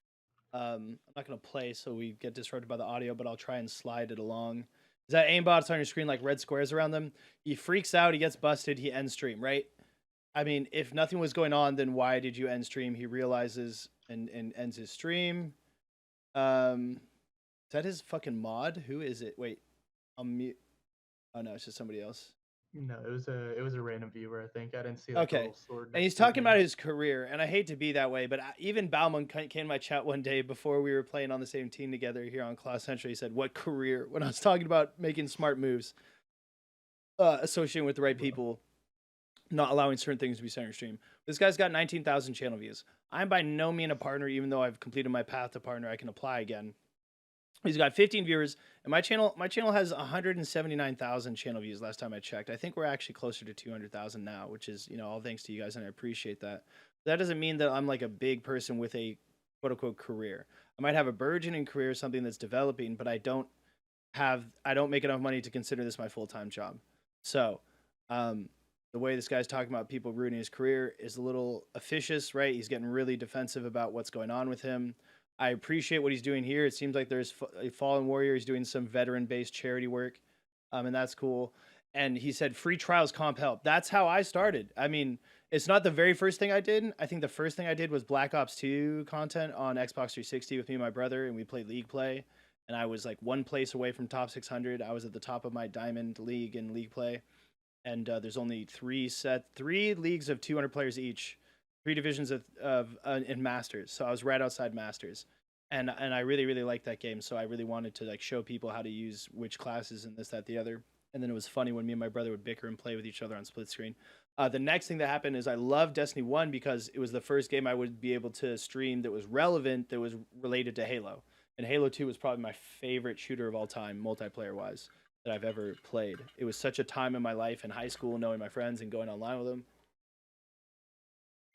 A: I'm not gonna play so we get disrupted by the audio, but I'll try and slide it along. Is that aimbots on your screen like red squares around them? He freaks out, he gets busted, he ends stream, right? I mean, if nothing was going on, then why did you end stream? He realizes and ends his stream. Is that his fucking mod? Who is it? Wait, I'm mute. Oh no, it's just somebody else.
B: No, it was a random viewer. I think I didn't see. Like,
A: Okay,
B: a little sword
A: and he's
B: next to his
A: talking
B: name.
A: about his career, and I hate to be that way, but even Bauman came to my chat one day before we were playing on the same team together here on Class Central. He said, "What career?" When I was talking about making smart moves, associating with the right people, not allowing certain things to be center stream. This guy's got 19,000 channel views. I'm by no means a partner, even though I've completed my path to partner. I can apply again. He's got 15 viewers, and my channel has 179,000 channel views last time I checked. I think we're actually closer to 200,000 now, which is, you know, all thanks to you guys, and I appreciate that. That doesn't mean that I'm like a big person with a quote unquote career. I might have a burgeoning career, something that's developing, but I don't make enough money to consider this my full-time job. So, the way this guy's talking about people ruining his career is a little officious, right? He's getting really defensive about what's going on with him. I appreciate what he's doing here. It seems like there's a fallen warrior. He's doing some veteran-based charity work, and that's cool. And he said free trials comp help. That's how I started. I mean, it's not the very first thing I did. I think the first thing I did was Black Ops 2 content on Xbox 360 with me and my brother, and we played League Play. And I was like one place away from top 600. I was at the top of my Diamond League in League Play. And there's only three leagues of 200 players each. 3 divisions in Masters, so I was right outside Masters, and I really liked that game. So I really wanted to like show people how to use which classes and this, that, the other. And then it was funny when me and my brother would bicker and play with each other on split screen. The next thing that happened is I loved Destiny 1 because it was the first game I would be able to stream that was relevant, that was related to Halo. And Halo 2 was probably my favorite shooter of all time, multiplayer wise, that I've ever played. It was such a time in my life in high school, knowing my friends and going online with them.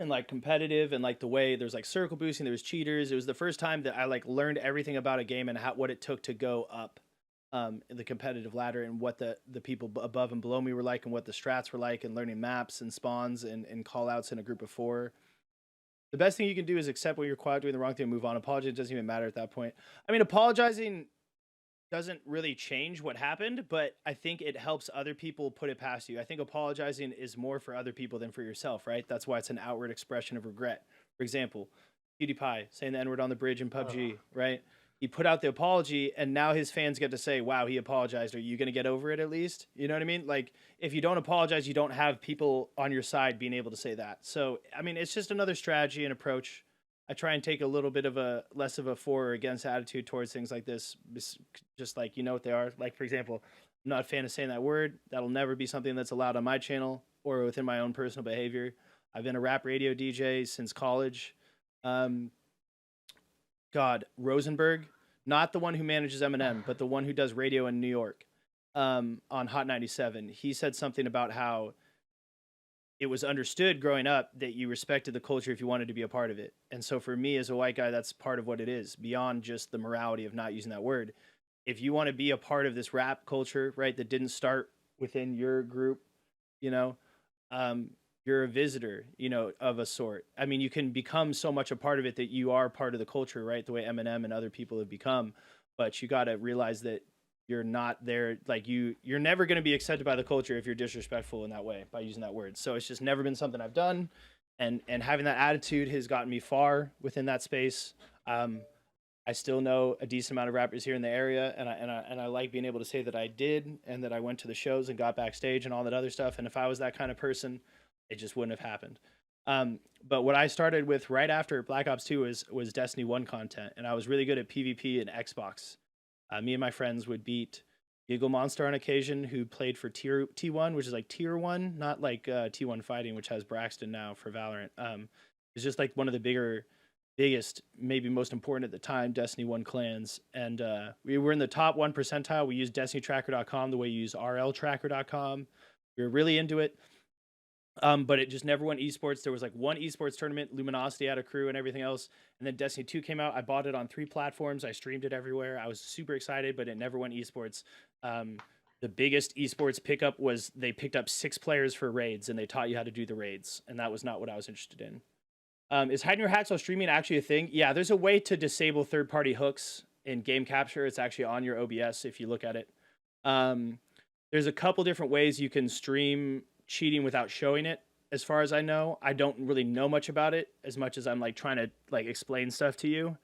A: And like competitive, and like the way there's like circle boosting, there was cheaters. It was the first time that I like learned everything about a game and what it took to go up in the competitive ladder, and what the people above and below me were like, and what the strats were like, and learning maps and spawns and call outs in a group of 4. The best thing you can do is accept when you're quiet, doing the wrong thing, and move on. Apologize doesn't even matter at that point. I mean, apologizing doesn't really change what happened, but I think it helps other people put it past you. I think apologizing is more for other people than for yourself, right? That's why it's an outward expression of regret. For example, PewDiePie saying the N-word on the bridge in PUBG, right? He put out the apology, and now his fans get to say, wow, he apologized. Are you going to get over it at least? You know what I mean? Like, if you don't apologize, you don't have people on your side being able to say that. So, I mean, it's just another strategy and approach. I try and take a little bit of a less of a for or against attitude towards things like this, just like, you know what they are. Like, for example, I'm not a fan of saying that word. That'll never be something that's allowed on my channel or within my own personal behavior. I've been a rap radio DJ since college. Rosenberg, not the one who manages Eminem, but the one who does radio in New York, on Hot 97. He said something about how it was understood growing up that you respected the culture if you wanted to be a part of it. And so for me as a white guy, that's part of what it is, beyond just the morality of not using that word. If you want to be a part of this rap culture, right, that didn't start within your group, you know, you're a visitor, you know, of a sort. I mean, you can become so much a part of it that you are part of the culture, right, the way Eminem and other people have become. But you got to realize that you're not there, like you're never going to be accepted by the culture if you're disrespectful in that way by using that word. So it's just never been something I've done, and having that attitude has gotten me far within that space. I still know a decent amount of rappers here in the area, and I like being able to say that I did, and that I went to the shows and got backstage and all that other stuff. And if I was that kind of person, it just wouldn't have happened. But what I started with right after Black Ops 2 was Destiny 1 content, and I was really good at PvP and Xbox. Me and my friends would beat Giggle Monster on occasion, who played for T1, which is like Tier 1, not like T1 Fighting, which has Braxton now for Valorant. It's just like one of the biggest, maybe most important at the time, Destiny 1 clans. And we were in the top 1 percentile. We used DestinyTracker.com the way you use RLTracker.com. We were really into it. But it just never went esports. There was like one esports tournament, Luminosity had a crew and everything else. And then Destiny 2 came out. I bought it on 3 platforms. I streamed it everywhere. I was super excited, but it never went esports. The biggest esports pickup was they picked up 6 players for raids, and they taught you how to do the raids. And that was not what I was interested in. Is hiding your hats while streaming actually a thing? Yeah, there's a way to disable third-party hooks in game capture. It's actually on your OBS if you look at it. There's a couple different ways you can stream cheating without showing it. As far as I know, I don't really know much about it as much as I'm like trying to like explain stuff to you,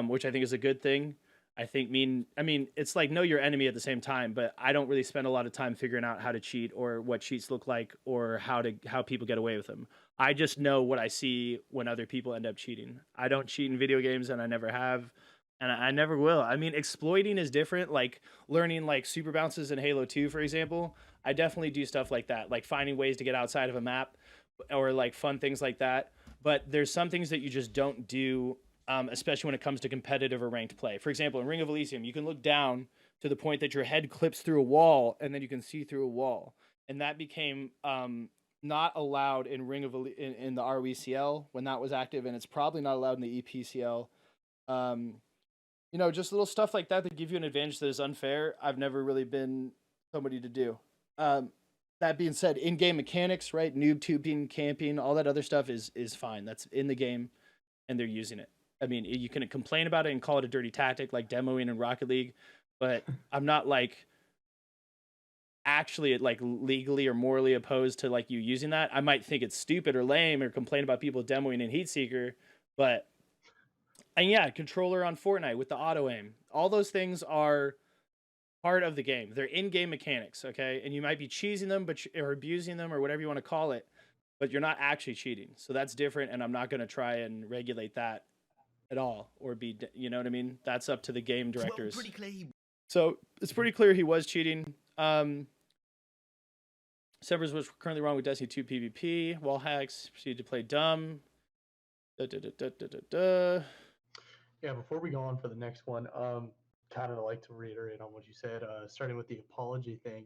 A: which I think is a good thing. I mean, it's like know your enemy at the same time, but I don't really spend a lot of time figuring out how to cheat or what cheats look like or how people get away with them. I just know what I see when other people end up cheating. I don't cheat in video games, and I never have, and I never will. I mean, exploiting is different. Like learning like super bounces in Halo 2, for example. I definitely do stuff like that, like finding ways to get outside of a map or like fun things like that. But there's some things that you just don't do, especially when it comes to competitive or ranked play. For example, in Ring of Elysium, you can look down to the point that your head clips through a wall, and then you can see through a wall. And that became not allowed in in the RWCL when that was active, and it's probably not allowed in the EPCL. Just little stuff like that give you an advantage that is unfair. I've never really been somebody to do. That being said, in-game mechanics, right? Noob tubing, camping, all that other stuff is fine. That's in the game, and they're using it. I mean, you can complain about it and call it a dirty tactic, like demoing in Rocket League, but I'm not like actually like legally or morally opposed to like you using that. I might think it's stupid or lame or complain about people demoing in Heatseeker, and yeah, controller on Fortnite with the auto aim. All those things are part of the game. They're in-game mechanics, okay? And you might be cheesing them or abusing them or whatever you want to call it, but you're not actually cheating. So that's different, and I'm not going to try and regulate that at all or you know what I mean? That's up to the game directors. So it's pretty clear he was cheating. Severs was currently wrong with Destiny 2 PvP. Wall hacks, proceeded to play dumb.
B: Yeah, before we go on for the next one, kind of like to reiterate on what you said, starting with the apology thing.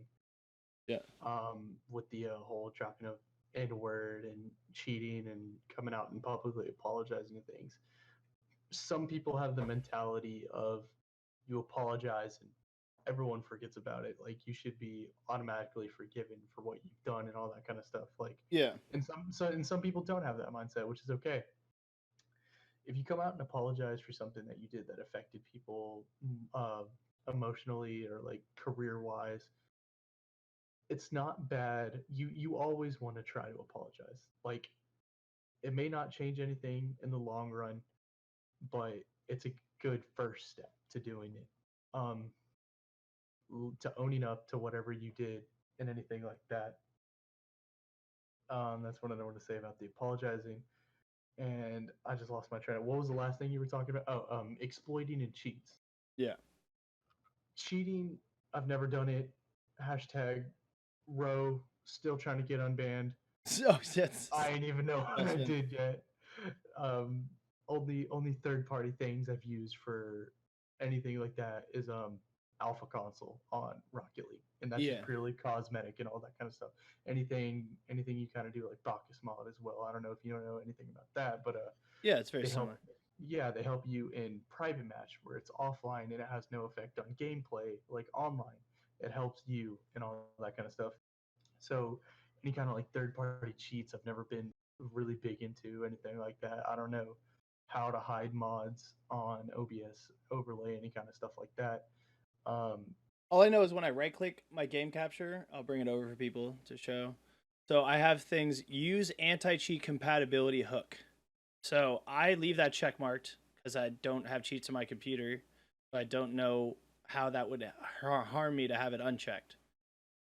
A: Yeah.
B: With the whole dropping of N-word and cheating and coming out and publicly apologizing to things. Some people have the mentality of you apologize and everyone forgets about it. Like you should be automatically forgiven for what you've done and all that kind of stuff. Like
A: yeah.
B: And some people don't have that mindset, which is okay. If you come out and apologize for something that you did that affected people emotionally or like career wise, it's not bad. You always want to try to apologize. Like it may not change anything in the long run, but it's a good first step to doing it. To owning up to whatever you did and anything like that. That's what I want to say about the apologizing. And I just lost my train. What was the last thing you were talking about? Oh, exploiting and cheats.
A: Yeah.
B: Cheating, I've never done it. Hashtag row, still trying to get unbanned.
A: So yes.
B: I ain't even know what I did yet. Only third party things I've used for anything like that is Alpha Console on Rocket League, and that's just purely cosmetic and all that kind of stuff. Anything you kind of do like Bacchus mod as well. I don't know if you don't know anything about that, but
A: yeah, it's very similar.
B: They help you in private match where it's offline and it has no effect on gameplay like online. It helps you and all that kind of stuff. So any kind of like third party cheats I've never been really big into, anything like that. I don't know how to hide mods on OBS overlay, any kind of stuff like that.
A: All I know is when I right click my game capture, I'll bring it over for people to show. So I have things use anti-cheat compatibility hook. So I leave that check marked because I don't have cheats on my computer. But I don't know how that would harm me to have it unchecked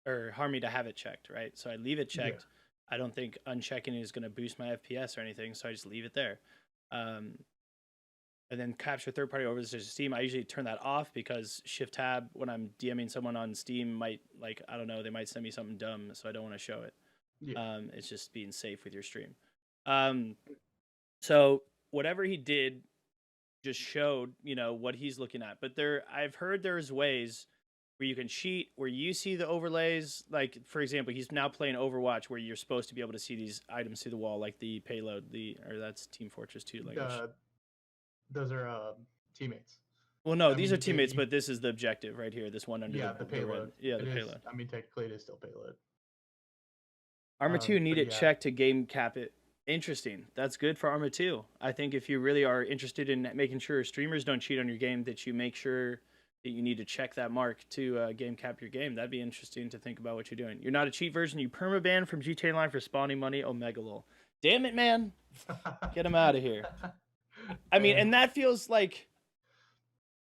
A: or harm me to have it checked, right? So I leave it checked. Yeah. I don't think unchecking is going to boost my FPS or anything, so I just leave it there. And then capture third-party over to Steam. I usually turn that off because Shift Tab when I'm DMing someone on Steam might I don't know, they might send me something dumb, so I don't want to show it. Yeah. It's just being safe with your stream. So whatever he did just showed, what he's looking at. But I've heard there's ways where you can cheat, where you see the overlays. Like, for example, he's now playing Overwatch, where you're supposed to be able to see these items through the wall, like the payload, or that's Team Fortress 2 language.
B: Those are teammates.
A: Well, no, these are teammates, but this is the objective right here. This one under
B: the payload.
A: The payload.
B: I mean, technically, it is still payload.
A: Arma 2 need it checked to game cap it. Interesting. That's good for Arma 2. I think if you really are interested in making sure streamers don't cheat on your game, that you make sure that you need to check that mark to game cap your game. That'd be interesting to think about what you're doing. You're not a cheat version. You permaban from GTA Online for spawning money. Omega lol. Damn it, man. Get him out of here. I mean, and that feels like,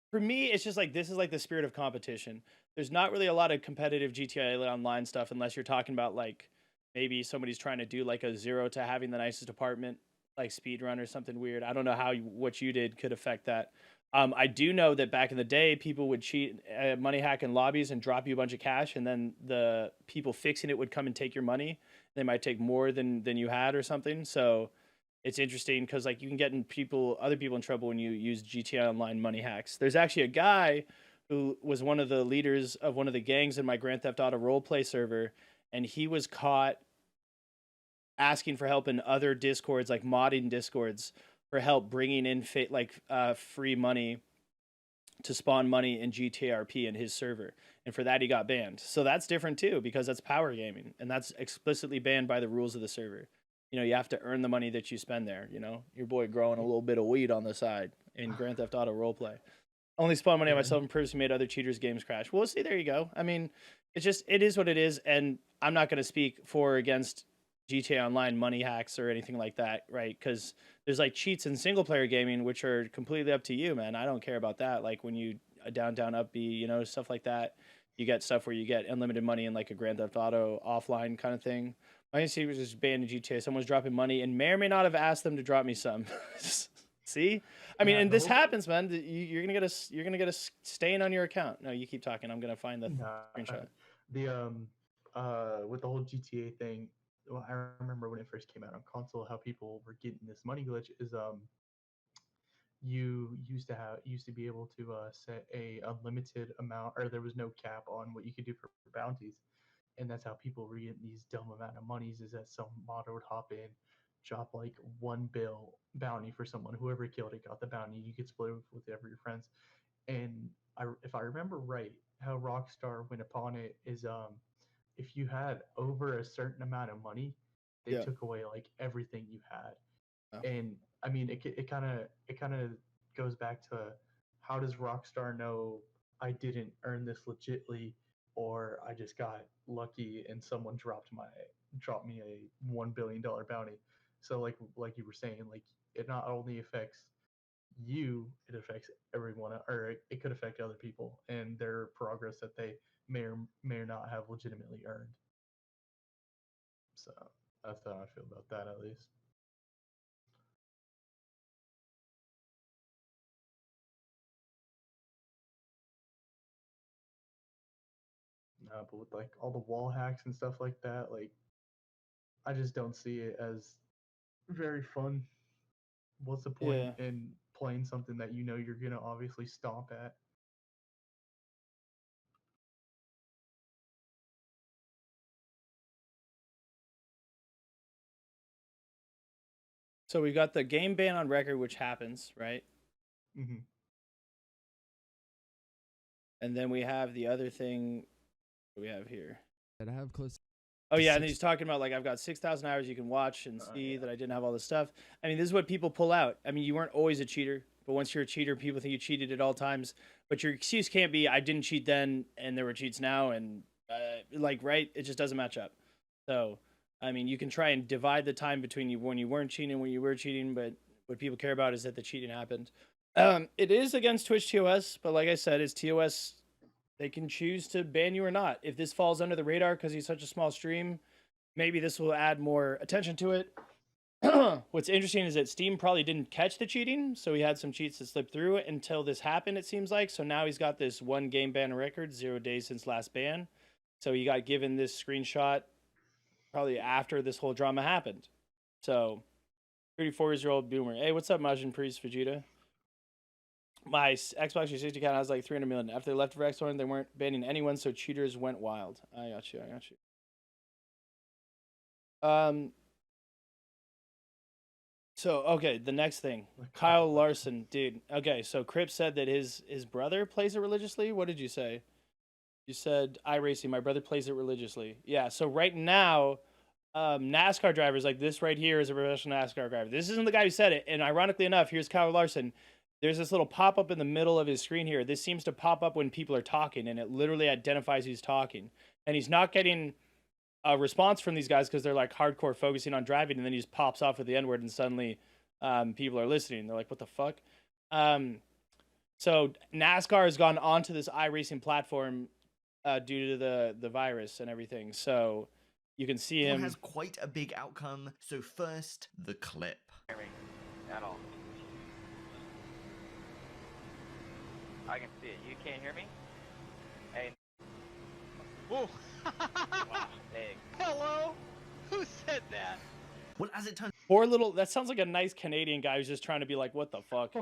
A: for me, it's just like, this is like the spirit of competition. There's not really a lot of competitive GTA Online stuff unless you're talking about like, maybe somebody's trying to do like a 0 to having the nicest apartment, like speed run or something weird. I don't know how what you did could affect that. I do know that back in the day, people would cheat, money hack in lobbies and drop you a bunch of cash, and then the people fixing it would come and take your money. They might take more than you had or something. So it's interesting because like you can get other people in trouble when you use GTA Online money hacks. There's actually a guy who was one of the leaders of one of the gangs in my Grand Theft Auto roleplay server, and he was caught asking for help in other discords, like modding discords, for help bringing in free money to spawn money in GTRP in his server. And for that, he got banned. So that's different too, because that's power gaming, and that's explicitly banned by the rules of the server. You know, you have to earn the money that you spend there. You know, your boy growing a little bit of weed on the side in Grand Theft Auto roleplay. Only spawn money on myself and purposely made other cheaters' games crash. Well, see, there you go. I mean, it is what it is, and I'm not going to speak for or against GTA Online money hacks or anything like that, right? Because there's like cheats in single player gaming, which are completely up to you, man. I don't care about that. Like when you down up B, you know, stuff like that. You get stuff where you get unlimited money in like a Grand Theft Auto offline kind of thing. My NC was just banned in GTA. Someone's dropping money and may or may not have asked them to drop me some. See, I mean, and this happens, man. You're gonna get a stain on your account. No, you keep talking. I'm gonna find the screenshot.
B: With the whole GTA thing, well, I remember when it first came out on console, how people were getting this money glitch is you used to be able to set a unlimited amount, or there was no cap on what you could do for bounties, and that's how people were getting these dumb amount of monies. Is that some modder would hop in, drop like $1 bounty for someone, whoever killed it got the bounty. You could split it with your friends, and if I remember right, how Rockstar went upon it is if you had over a certain amount of money, they took away like everything you had. And I mean, it kind of goes back to, how does Rockstar know I didn't earn this legitly, or I just got lucky and someone dropped me a $1 billion bounty? So like you were saying, like it not only affects you, it affects everyone, or it could affect other people and their progress that they may or may not have legitimately earned. So that's how I feel about that, at least. But with like all the wall hacks and stuff like that, like I just don't see it as very fun. What's the point in playing something that you know you're gonna obviously stomp at?
A: So we got the game ban on record, which happens, right?
B: Mm-hmm.
A: And then we have the other thing we have here.
H: That I have close.
A: Oh yeah, and he's talking about like, I've got 6,000 hours. You can watch and see that I didn't have all this stuff. I mean, this is what people pull out. I mean, you weren't always a cheater, but once you're a cheater, people think you cheated at all times. But your excuse can't be, I didn't cheat then and there were cheats now, and like, right? It just doesn't match up. So, I mean, you can try and divide the time between you when you weren't cheating and when you were cheating, but what people care about is that the cheating happened. It is against Twitch TOS, but like I said, it's TOS. They can choose to ban you or not. If this falls under the radar because he's such a small stream, maybe this will add more attention to it. What's interesting is that Steam probably didn't catch the cheating, so he had some cheats that slipped through until this happened, it seems like. So now he's got this 1 game ban record, 0 days since last ban. So he got given this screenshot probably after this whole drama happened. So, 34-year-old boomer. Hey, what's up, Majin Priest, Vegeta? My Xbox 360 account has like 300 million. After they left for Xbox, they weren't banning anyone, so cheaters went wild. I got you. So okay, the next thing, Kyle Larson, dude. Okay, so Crip said that his brother plays it religiously. What did you say? You said iRacing. My brother plays it religiously. Yeah. So right now, NASCAR drivers like this right here is a professional NASCAR driver. This isn't the guy who said it. And ironically enough, here's Kyle Larson. There's this little pop up in the middle of his screen here. This seems to pop up when people are talking, and it literally identifies who's talking. And he's not getting a response from these guys because they're like hardcore focusing on driving, and then he just pops off with the N word, and suddenly people are listening. They're like, "What the fuck?" So NASCAR has gone onto this iRacing platform due to the virus and everything. So you can see him.
C: Has quite a big outcome. So first, the clip.
G: At all. I can see it. You can't hear me? Hey.
N: Whoa.
G: Wow. Hey.
N: Hello? Who said that?
C: Well, as it turns,
A: poor little. That sounds like a nice Canadian guy who's just trying to be like, "What the fuck?"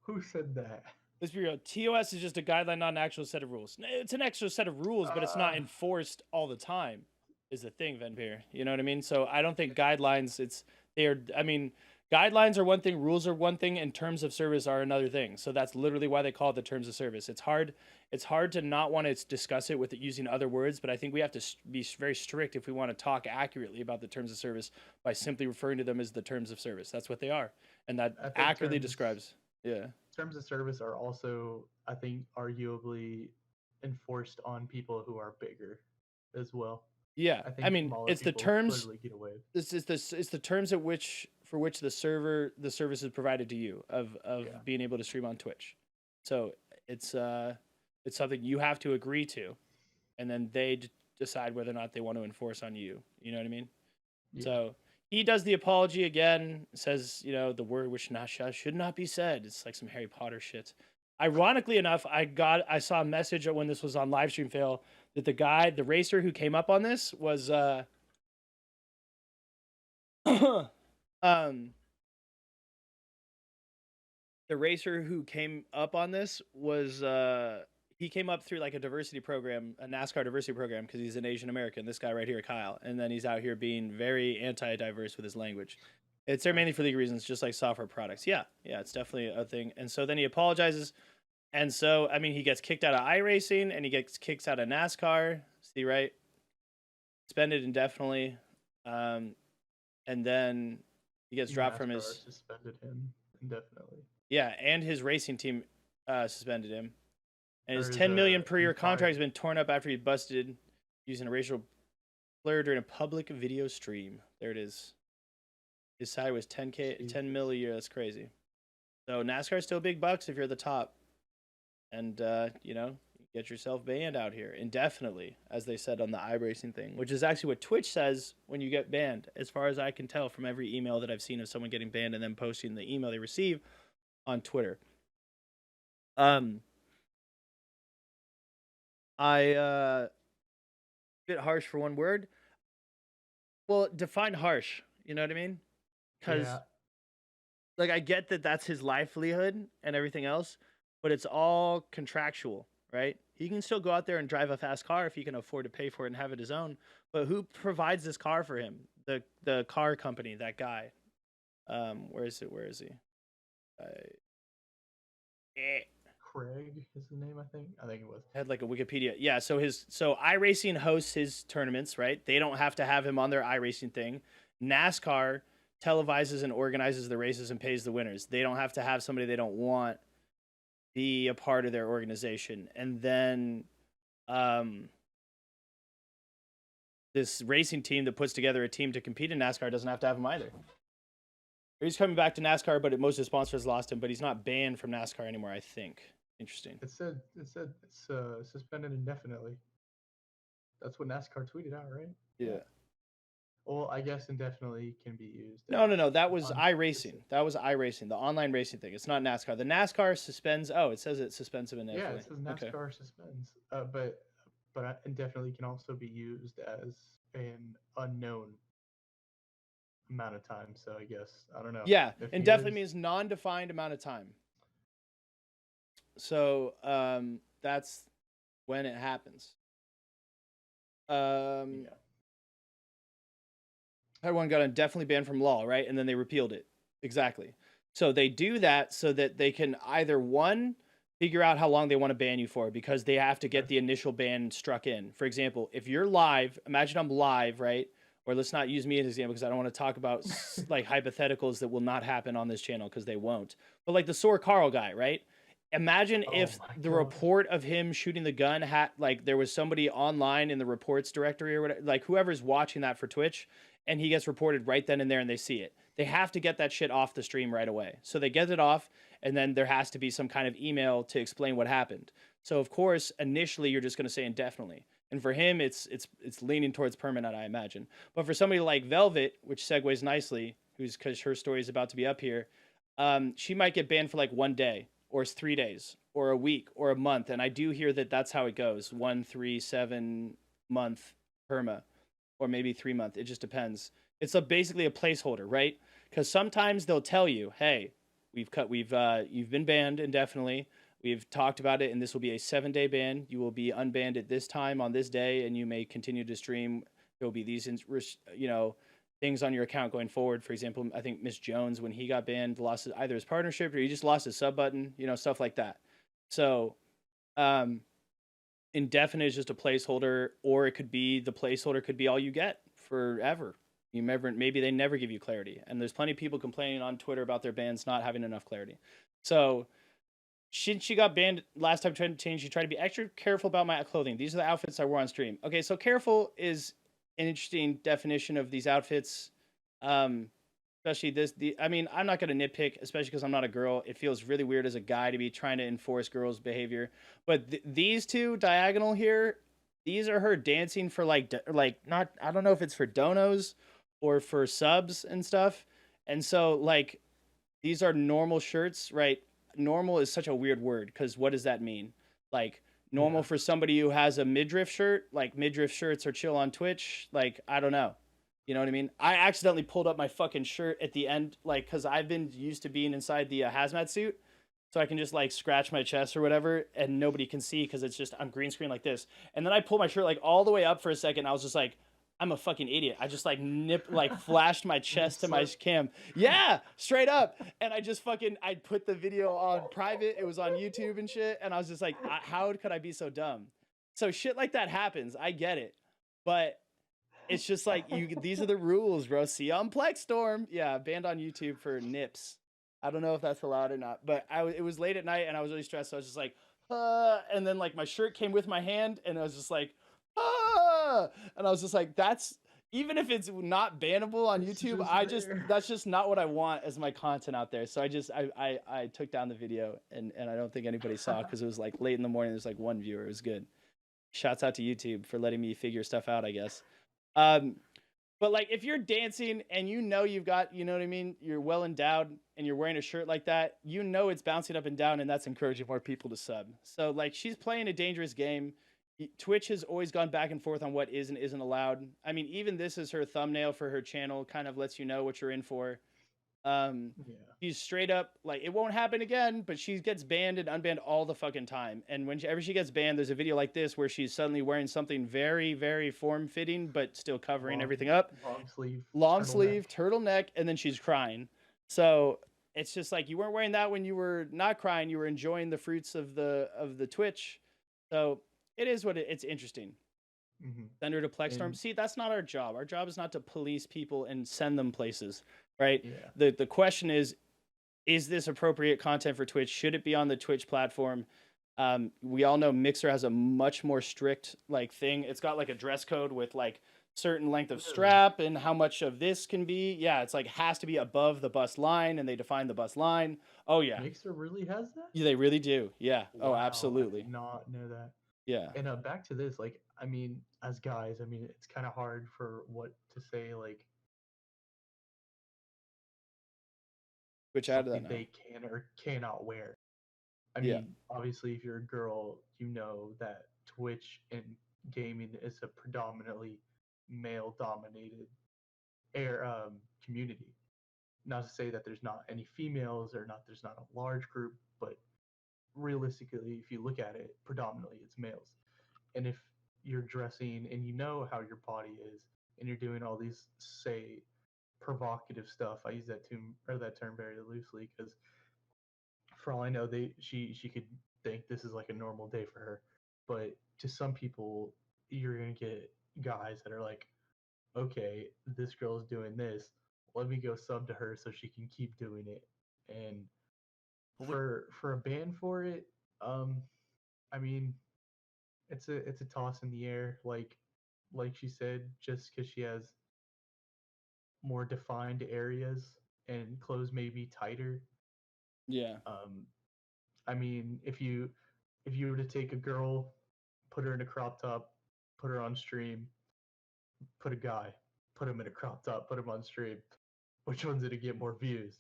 B: Who said that?
A: Let's be real. TOS is just a guideline, not an actual set of rules. It's an extra set of rules, but it's not enforced all the time. Is the thing, Venpir. You know what I mean? So I don't think guidelines. I mean, guidelines are one thing, rules are one thing, and terms of service are another thing. So that's literally why they call it the terms of service. It's hard to not want to discuss it with using other words, but I think we have to be very strict if we want to talk accurately about the terms of service by simply referring to them as the terms of service. That's what they are, and that accurately describes. Yeah.
B: Terms of service are also, I think, arguably enforced on people who are bigger as well.
A: Yeah, I mean, it's the terms.
B: Get away.
A: It's the terms for which the service is provided to you of being able to stream on Twitch. So it's something you have to agree to, and then they decide whether or not they want to enforce on you. You know what I mean? Yeah. So he does the apology again. Says the word which should not be said. It's like some Harry Potter shit. Ironically enough, I saw a message when this was on Livestream Fail that the racer who came up on this was the racer who came up on this was he came up through like a diversity program, a NASCAR diversity program, because he's an Asian American. This guy right here, Kyle, and then he's out here being very anti-diverse with his language. It's there mainly for legal reasons, just like software products. Yeah, it's definitely a thing. And so then he apologizes. And so, I mean, he gets kicked out of iRacing and he gets kicked out of NASCAR. See, right? Suspended indefinitely. And then he gets dropped from his...
B: suspended him indefinitely.
A: Yeah, and his racing team suspended him. And his $10 million per year contract has been torn up after he busted using a racial slur during a public video stream. There it is. His salary was 10 mil a year. That's crazy. So NASCAR's still big bucks if you're at the top. And, get yourself banned out here indefinitely, as they said on the iRacing thing, which is actually what Twitch says when you get banned, as far as I can tell from every email that I've seen of someone getting banned and then posting the email they receive on Twitter. Bit harsh for one word. Well, define harsh. You know what I mean? Because, like, I get that that's his livelihood and everything else, but it's all contractual, right? He can still go out there and drive a fast car if he can afford to pay for it and have it his own. But who provides this car for him? The car company, that guy. Where is he?
B: Craig is the name, I think. I think it was.
A: Had like a Wikipedia. Yeah, so iRacing hosts his tournaments, right? They don't have to have him on their iRacing thing. NASCAR televises and organizes the races and pays the winners. They don't have to have somebody they don't want be a part of their organization. And then this racing team that puts together a team to compete in NASCAR doesn't have to have him either. He's coming back to NASCAR, but most of his sponsors lost him, but he's not banned from NASCAR anymore, I think. Interesting.
B: It said it's suspended indefinitely. That's what NASCAR tweeted out, right?
A: Yeah.
B: Well, I guess indefinitely can be used.
A: No. That was iRacing. That was iRacing, the online racing thing. It's not NASCAR. The NASCAR suspends. Oh, it says it suspends him indefinitely.
B: Yeah, it says NASCAR suspends. But indefinitely can also be used as an unknown amount of time. So I guess I don't know.
A: Yeah, indefinitely means non-defined amount of time. So that's when it happens. Everyone got definitely banned from law, right? And then they repealed it. Exactly. So they do that so that they can either one, figure out how long they want to ban you for, because they have to get the initial ban struck in. For example, if you're live, imagine I'm live, right? Or let's not use me as an example because I don't want to talk about like hypotheticals that will not happen on this channel because they won't. But like the Sore Carl guy, right? Imagine if the report of him shooting the gun had like there was somebody online in the reports directory or whatever, like whoever's watching that for Twitch, and he gets reported right then and there and they see it. They have to get that shit off the stream right away. So they get it off, and then there has to be some kind of email to explain what happened. So of course, initially you're just going to say indefinitely. And for him, it's leaning towards permanent, I imagine. But for somebody like Velvet, which segues nicely, who's because her story is about to be up here, she might get banned for like 1 day or 3 days or a week or a month. And I do hear that that's how it goes: 1, 3, 7 month perma, or maybe 3 month. It just depends. It's basically a placeholder, right? Because sometimes they'll tell you, hey, you've been banned indefinitely. We've talked about it, and this will be a 7-day ban. You will be unbanned at this time on this day, and you may continue to stream. There will be these, things on your account going forward. For example, I think Miss Jones, when he got banned, lost either his partnership or he just lost his sub button, stuff like that. So, indefinite is just a placeholder, or it could be the placeholder could be all you get forever. Maybe they never give you clarity, and there's plenty of people complaining on Twitter about their bans not having enough clarity. So she got banned last time trying to change. She tried to be extra careful about my clothing. These are the outfits I wore on stream. Okay, so careful is an interesting definition of these outfits. Especially I'm not going to nitpick, especially because I'm not a girl. It feels really weird as a guy to be trying to enforce girls' behavior. But these two diagonal here, these are her dancing for not, I don't know if it's for donos or for subs and stuff. And so like these are normal shirts, right? Normal is such a weird word because what does that mean? Like normal for somebody who has a midriff shirt, like midriff shirts are chill on Twitch. Like, I don't know. You know what I mean? I accidentally pulled up my fucking shirt at the end, like, because I've been used to being inside the hazmat suit. So I can just like scratch my chest or whatever and nobody can see because it's just on green screen like this. And then I pulled my shirt like all the way up for a second. I was just like, I'm a fucking idiot. I just like flashed my chest to my cam. Yeah, straight up. And I just I put the video on private. It was on YouTube and shit. And I was just like, how could I be so dumb? So shit like that happens. I get it. But it's just like, these are the rules, bro. See you on Plex Storm. Yeah, banned on YouTube for nips. I don't know if that's allowed or not. But it was late at night and I was really stressed. So I was just like, and then like my shirt came with my hand and I was just like, and I was just like, that's, even if it's not bannable on YouTube, that's just not what I want as my content out there. So I took down the video and I don't think anybody saw it because it was like late in the morning. There's like one viewer. It was good. Shouts out to YouTube for letting me figure stuff out, I guess. But like if you're dancing and you've got, you know what I mean? You're well endowed and you're wearing a shirt like that, it's bouncing up and down and that's encouraging more people to sub. So like she's playing a dangerous game. Twitch has always gone back and forth on what is and isn't allowed. I mean, even this is her thumbnail for her channel, kind of lets you know what you're in for. She's straight up like, it won't happen again, but she gets banned and unbanned all the fucking time. And whenever she gets banned, there's a video like this where she's suddenly wearing something very, very form-fitting, but still covering everything up. Long sleeve, turtleneck, and then she's crying. So it's just like, you weren't wearing that when you were not crying. You were enjoying the fruits of the Twitch. So it is it's interesting. Send her to Plex Storm. See, that's not our job. Our job is not to police people and send them places, right? Yeah. The question is this appropriate content for Twitch? Should it be on the Twitch platform? We all know Mixer has a much more strict thing. It's got like a dress code with like certain length of strap and how much of this can be. Yeah, it's like has to be above the bust line, and they define the bust line. Oh yeah.
B: Mixer really has that?
A: Yeah, they really do. Yeah.
B: Wow,
A: oh, absolutely.
B: I did not know that.
A: Yeah.
B: And back to this, like, I mean, as guys, I mean, it's kind of hard for what to say, like,
A: which out of that
B: they can or cannot wear. I mean, obviously, if you're a girl, you know that Twitch and gaming is a predominantly male-dominated community. Not to say that there's not any females or there's not a large group, but realistically, if you look at it, predominantly it's males. And if you're dressing and you know how your body is, and you're doing all these, say, provocative stuff, I use that term very loosely because for all I know, she could think this is like a normal day for her, but to some people, you're gonna get guys that are like, okay, this girl's doing this, let me go sub to her so she can keep doing it. And for a ban for it, I mean, it's a toss in the air. Like she said, just because she has more defined areas and clothes may be tighter.
A: Yeah.
B: I mean, if you were to take a girl, put her in a crop top, put her on stream, put a guy, put him in a crop top, put him on stream, which one's gonna get more views?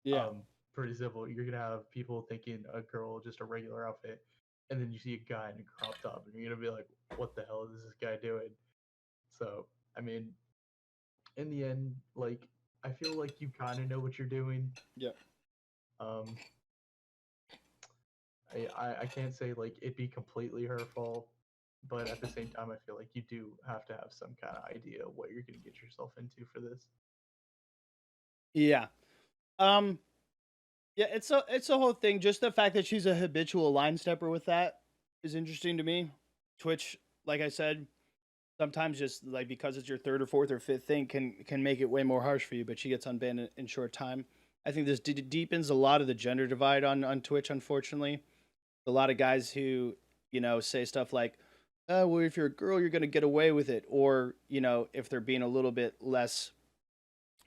A: Yeah.
B: Pretty simple. You're gonna have people thinking a girl just a regular outfit, and then you see a guy in a crop top, and you're gonna be like, "What the hell is this guy doing?" So, I mean, in the end, like, I feel like you kind of know what you're doing.
A: Yeah.
B: Um, I can't say like it'd be completely her fault, but at the same time, I feel like you do have to have some kind of idea of what you're gonna get yourself into for this.
A: Yeah. Um. Yeah. It's a whole thing. Just the fact that she's a habitual line stepper with that is interesting to me. Twitch, like I said, sometimes just like because it's your third or fourth or fifth thing can make it way more harsh for you. But she gets unbanned in short time. I think this deepens a lot of the gender divide on Twitch. Unfortunately, a lot of guys who say stuff like, "Oh, well, if you're a girl, you're gonna get away with it," or if they're being a little bit less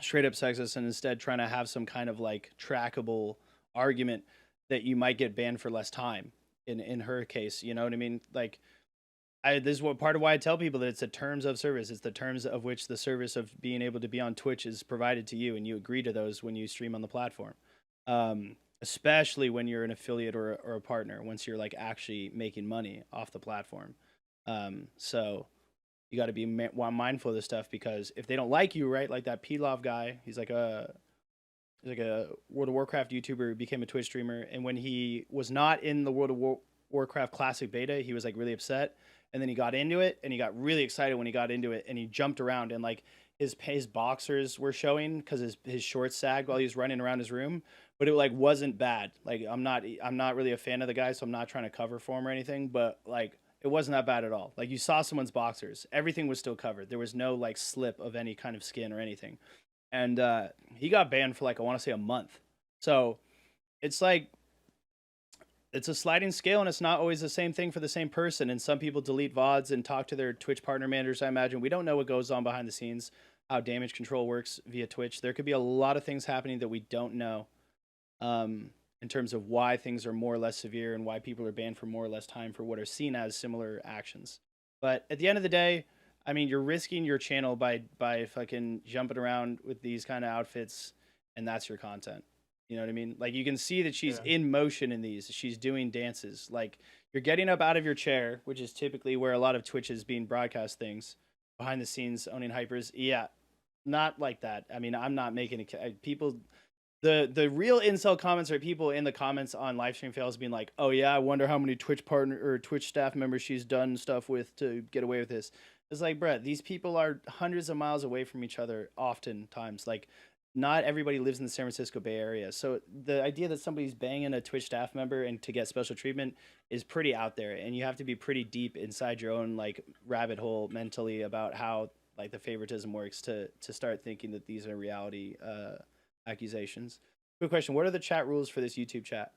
A: straight up sexist and instead trying to have some kind of like trackable argument that you might get banned for less time in her case, you know what I mean? Like this is what part of why I tell people that it's the terms of service. It's the terms of which the service of being able to be on Twitch is provided to you, and you agree to those when you stream on the platform. Especially when you're an affiliate or a partner, once you're like actually making money off the platform. So you got to be mindful of this stuff, because if they don't like you, right? Like that Pilov guy, he's like a World of Warcraft YouTuber who became a Twitch streamer, and when he was not in the World of Warcraft Classic beta, he was like really upset, and then he got into it, and he got really excited when he got into it, and he jumped around, and like his boxers were showing because his shorts sagged while he was running around his room, but it like wasn't bad. Like I'm not really a fan of the guy, so I'm not trying to cover for him or anything, but like it wasn't that bad at all. Like you saw someone's boxers, everything was still covered. There was no like slip of any kind of skin or anything. And he got banned for like, I want to say a month. So it's like, it's a sliding scale, and it's not always the same thing for the same person. And some people delete VODs and talk to their Twitch partner managers, I imagine. We don't know what goes on behind the scenes, how damage control works via Twitch. There could be a lot of things happening that we don't know in terms of why things are more or less severe and why people are banned for more or less time for what are seen as similar actions. But at the end of the day, I mean, you're risking your channel by fucking jumping around with these kind of outfits, and that's your content. You know what I mean? Like, you can see that she's in motion in these. She's doing dances. Like, you're getting up out of your chair, which is typically where a lot of Twitch is being broadcast things. Behind the scenes, owning hypers. Yeah, not like that. I mean, I'm not making it. People, the real incel comments are people in the comments on livestream fails being like, "Oh yeah, I wonder how many Twitch partner or Twitch staff members she's done stuff with to get away with this." It's like, Brett, these people are hundreds of miles away from each other oftentimes. Like, not everybody lives in the San Francisco Bay Area. So the idea that somebody's banging a Twitch staff member and to get special treatment is pretty out there. And you have to be pretty deep inside your own like rabbit hole mentally about how like the favoritism works to start thinking that these are reality accusations. Quick question. What are the chat rules for this YouTube chat?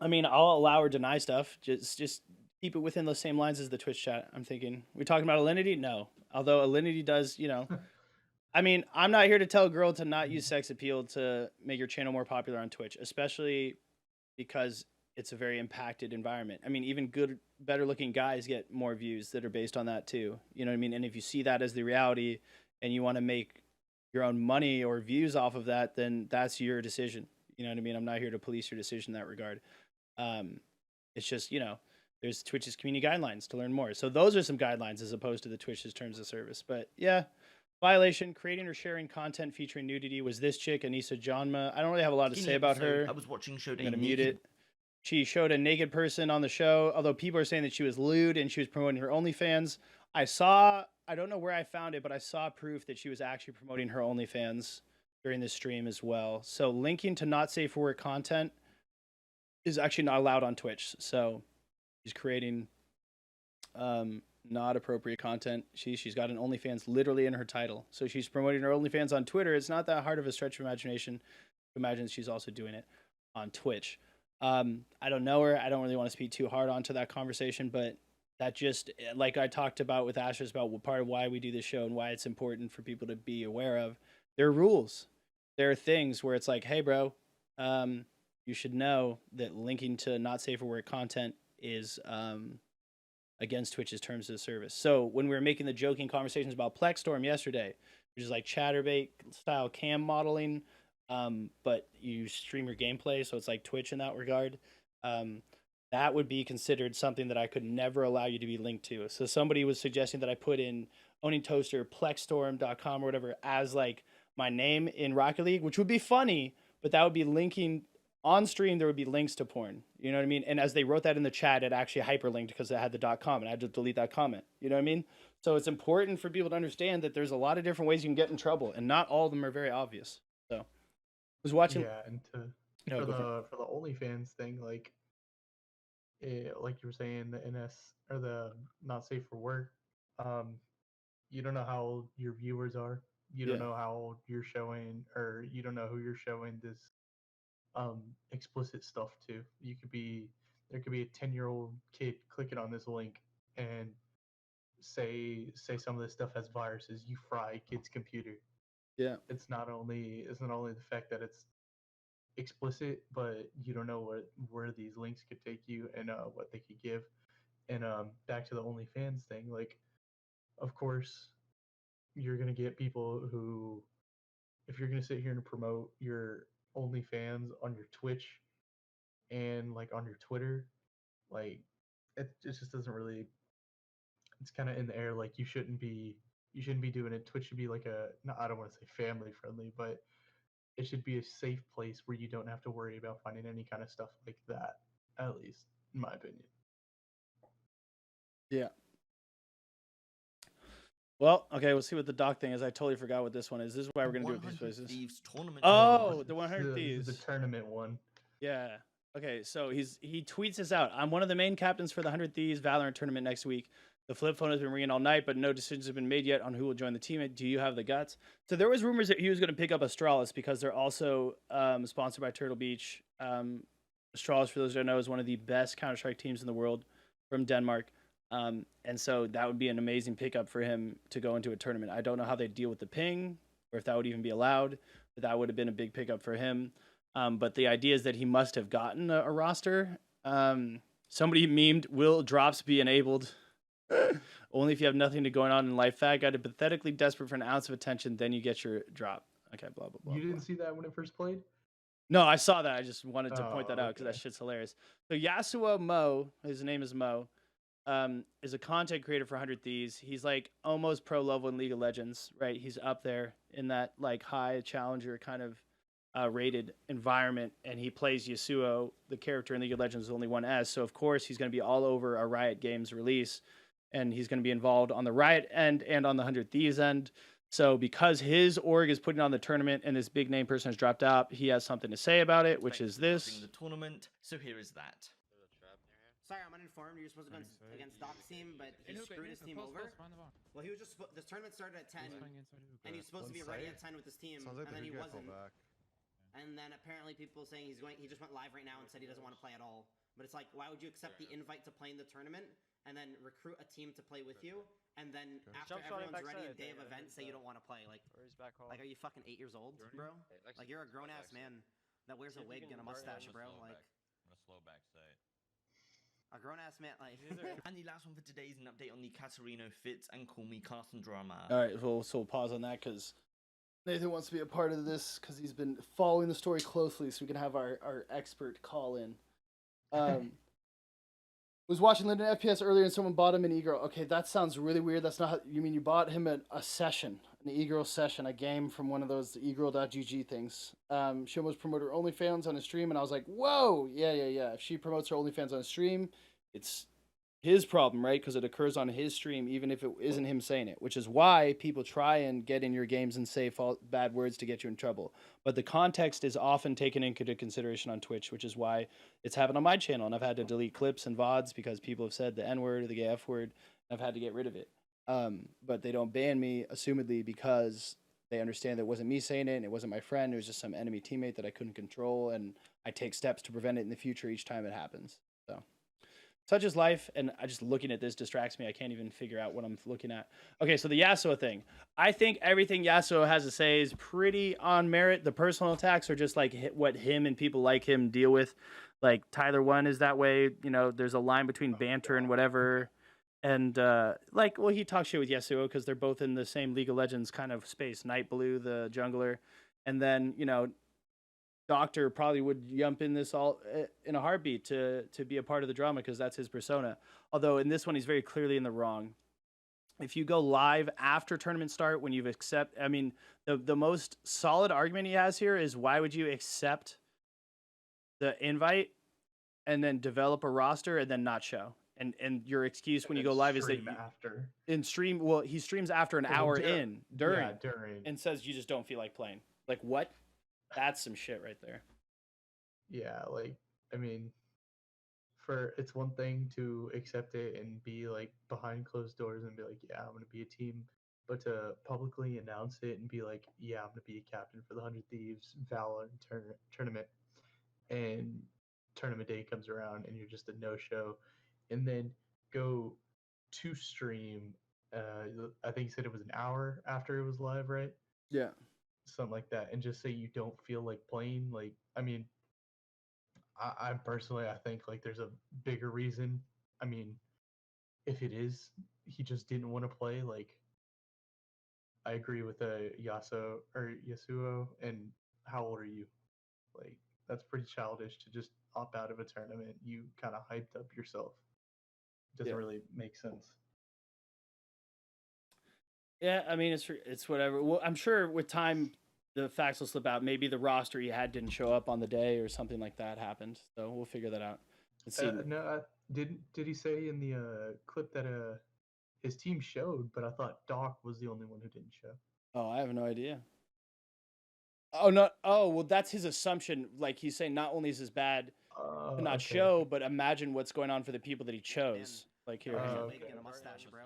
A: I mean, I'll allow or deny stuff. Just keep it within the same lines as the Twitch chat, I'm thinking. We talking about Alinity? No. Although Alinity does, I mean, I'm not here to tell a girl to not use sex appeal to make your channel more popular on Twitch, especially because it's a very impacted environment. I mean, even good, better looking guys get more views that are based on that too. You know what I mean? And if you see that as the reality and you want to make your own money or views off of that, then that's your decision. You know what I mean? I'm not here to police your decision in that regard. It's just, there's Twitch's community guidelines to learn more. So those are some guidelines as opposed to the Twitch's terms of service. But yeah, violation, creating or sharing content featuring nudity was this chick, Anissa Janma. I don't really have a lot to say about her.
C: I was watching showed
A: I'm gonna mute it. She showed a naked person on the show, although people are saying that she was lewd and she was promoting her OnlyFans. I don't know where I found it, but I saw proof that she was actually promoting her OnlyFans during this stream as well. So linking to not safe for work content is actually not allowed on Twitch. So she's creating not appropriate content. She's got an OnlyFans literally in her title. So she's promoting her OnlyFans on Twitter. It's not that hard of a stretch of imagination to imagine she's also doing it on Twitch. I don't know her. I don't really want to speak too hard onto that conversation, but that just, like I talked about with Astras about part of why we do this show and why it's important for people to be aware of, there are rules. There are things where it's like, hey, bro, you should know that linking to not safe for work content is against Twitch's terms of service. So when we were making the joking conversations about Plexstorm yesterday, which is like Chatterbait style cam modeling, but you stream your gameplay, so it's like Twitch in that regard. That would be considered something that I could never allow you to be linked to. So somebody was suggesting that I put in Owning Toaster, Plexstorm.com or whatever as like my name in Rocket League, which would be funny, but that would be linking on stream. There would be links to porn. You know what I mean? And as they wrote that in the chat, it actually hyperlinked because it had the .com, and I had to delete that comment. You know what I mean? So it's important for people to understand that there's a lot of different ways you can get in trouble, and not all of them are very obvious. So I was watching.
B: Yeah, and for the OnlyFans thing, like like you were saying, the NS or the not safe for work, you don't know how old your viewers are. You don't know how old you're showing, or you don't know who you're showing this explicit stuff to. There could be a 10-year-old kid clicking on this link and say some of this stuff has viruses. You fry a kid's computer.
A: Yeah.
B: It's not only the fact that it's explicit, but you don't know where these links could take you and what they could give. And back to the OnlyFans thing, like, of course, you're gonna get people who, if you're gonna sit here and promote your OnlyFans on your Twitch and like on your Twitter, like it just doesn't really. It's kind of in the air. Like you shouldn't be doing it. Twitch should be like no, I don't want to say family friendly, but it should be a safe place where you don't have to worry about finding any kind of stuff like that. At least, in my opinion.
A: Yeah. Well, okay, we'll see what the doc thing is. I totally forgot what this one is. This is why we're going to do it piece by piece. Oh, the 100 Thieves.
B: The tournament one.
A: Yeah. Okay, so he tweets this out. I'm one of the main captains for the 100 Thieves Valorant tournament next week. The flip phone has been ringing all night, but no decisions have been made yet on who will join the team. Do you have the guts? So there was rumors that he was going to pick up Astralis because they're also sponsored by Turtle Beach. Astralis, for those who don't know, is one of the best Counter-Strike teams in the world from Denmark. And so that would be an amazing pickup for him to go into a tournament. I don't know how they deal with the ping or if that would even be allowed, but that would have been a big pickup for him. But the idea is that he must have gotten a roster. Somebody memed, will drops be enabled? Only if you have nothing to going on in life. Fat guy to pathetically desperate for an ounce of attention, then you get your drop. Okay, blah, blah, blah.
B: You didn't see that when it first played?
A: No, I saw that. I just wanted to point that out because that shit's hilarious. So Yasuo Mo, his name is Mo, is a content creator for 100 Thieves. He's like almost pro level in League of Legends, right? He's up there in that like high challenger kind of rated environment, and he plays Yasuo, the character in League of Legends with only one S. So of course he's going to be all over a Riot Games release, and he's going to be involved on the Riot end and on the 100 Thieves end. So because his org is putting on the tournament and this big name person has dropped out, he has something to say about it, which is this.
C: The tournament. So here is that.
K: Sorry, I'm uninformed. You're supposed to go against Doc's team, but he screwed his team over. Well, he was just this tournament started at 10, and he was supposed to be ready at 10 with his team, and then he wasn't. And then apparently people saying he just went live right now and said he doesn't want to play at all. But it's like, why would you accept the invite to play in the tournament and then recruit a team to play with you, and then after everyone's ready and day of event say you don't want to play? Like are you fucking 8 years old, bro? Like you're a grown ass man that wears a wig and a mustache, bro. Like
O: I'm gonna slow back say it.
K: A grown ass man, like.
C: And the last one for today is an update on the Catarino Fitz and Call Me Carson drama.
A: All right, so we'll pause on that because Nathan wants to be a part of this because he's been following the story closely, so we can have our expert call in. Was watching Linden FPS earlier and someone bought him an e-girl. Okay, that sounds really weird. That's not how, you mean you bought him a session, an e-girl session, a game from one of those egirl.gg things. She almost promoted her OnlyFans on a stream, and I was like, whoa, yeah. If she promotes her OnlyFans on a stream, it's his problem, right? Because it occurs on his stream, even if it isn't him saying it, which is why people try and get in your games and say bad words to get you in trouble. But the context is often taken into consideration on Twitch, which is why it's happened on my channel. And I've had to delete clips and VODs because people have said the N word or the gay F word. And I've had to get rid of it. But they don't ban me, assumedly, because they understand that it wasn't me saying it and it wasn't my friend. It was just some enemy teammate that I couldn't control. And I take steps to prevent it in the future each time it happens. So. Such is life, and I just looking at this distracts me. I can't even figure out what I'm looking at. Okay, so the Yasuo thing. I think everything Yasuo has to say is pretty on merit. The personal attacks are just like what him and people like him deal with. Like Tyler 1 is that way. You know, there's a line between banter and whatever. And he talks shit with Yasuo because they're both in the same League of Legends kind of space. Night Blue, the jungler, and then Doctor probably would jump in this all in a heartbeat to be a part of the drama because that's his persona. Although in this one, he's very clearly in the wrong. If you go live after tournament start, when you've the most solid argument he has here is why would you accept the invite and then develop a roster and then not show? And your excuse when you go live is that he streams after an hour during and says you just don't feel like playing. Like what? That's some shit right there.
B: Yeah, it's one thing to accept it and be like behind closed doors and be like, yeah, I'm gonna be a team, but to publicly announce it and be like, yeah, I'm gonna be a captain for the 100 Thieves Valorant tournament, and tournament day comes around and you're just a no-show, and then go to stream. I think you said it was an hour after it was live, right?
A: Yeah.
B: Something like that, and just say you don't feel like playing. I personally, I think there's a bigger reason. If it is he just didn't want to play, I agree with Yasuo. And how old are you? That's pretty childish to just opt out of a tournament. You kind of hyped up yourself. It doesn't really make sense.
A: Yeah, it's whatever. Well, I'm sure with time the facts will slip out. Maybe the roster he had didn't show up on the day or something like that happened. So we'll figure that out. Let's see.
B: Did he say in the clip that his team showed? But I thought Doc was the only one who didn't show.
A: Oh, I have no idea. Oh no! Oh well, that's his assumption. Like he's saying, not only is this bad to not show, but imagine what's going on for the people that he chose. Like here.
K: Get a mustache, bro.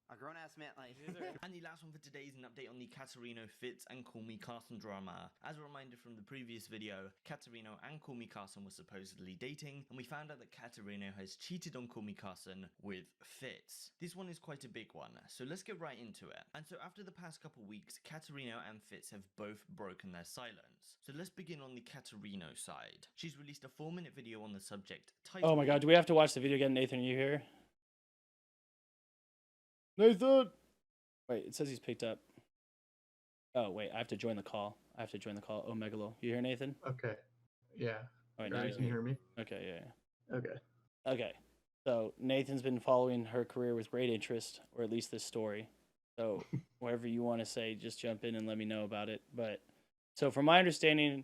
K: A grown ass man,
C: And the last one for today is an update on the Katarino Fitz and Call Me Carson drama. As a reminder from the previous video, Katarino and Call Me Carson were supposedly dating, and we found out that Katarino has cheated on Call Me Carson with Fitz. This one is quite a big one, so let's get right into it. And so after the past couple weeks, Katarino and Fitz have both broken their silence. So let's begin on the Katarino side. She's released a 4-minute video on the subject titled...
A: Oh my god, do we have to watch the video again? Nathan, are you here? Nathan! Wait, it says he's picked up. Oh, wait, I have to join the call. Oh, Megalo. You hear Nathan?
B: Okay. Yeah.
A: Oh, wait,
B: you can hear me?
A: Okay, yeah.
B: Okay.
A: So, Nathan's been following her career with great interest, or at least this story. So, whatever you want to say, just jump in and let me know about it. But, so from my understanding,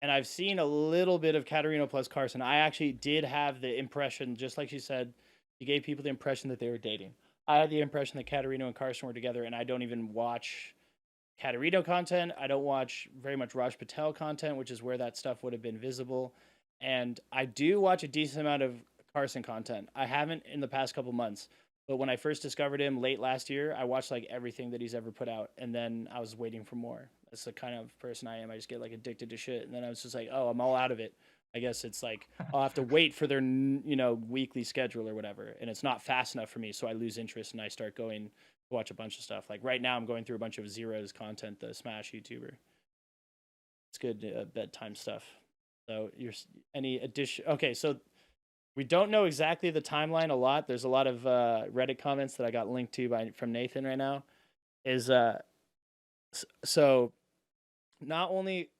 A: and I've seen a little bit of Katarino plus Carson, I actually did have the impression, just like she said, you gave people the impression that they were dating. I had the impression that Katarino and Carson were together, and I don't even watch Katarino content. I don't watch very much Raj Patel content, which is where that stuff would have been visible. And I do watch a decent amount of Carson content. I haven't in the past couple months, but when I first discovered him late last year, I watched everything that he's ever put out, and then I was waiting for more. That's the kind of person I am. I just get addicted to shit, and then I was just oh, I'm all out of it. I guess it's I'll have to wait for their weekly schedule or whatever, and it's not fast enough for me, so I lose interest and I start going to watch a bunch of stuff. Right now, I'm going through a bunch of Zero's content, the Smash YouTuber. It's good bedtime stuff. So any addition? Okay, so we don't know exactly the timeline a lot. There's a lot of Reddit comments that I got linked to from Nathan right now. So not only.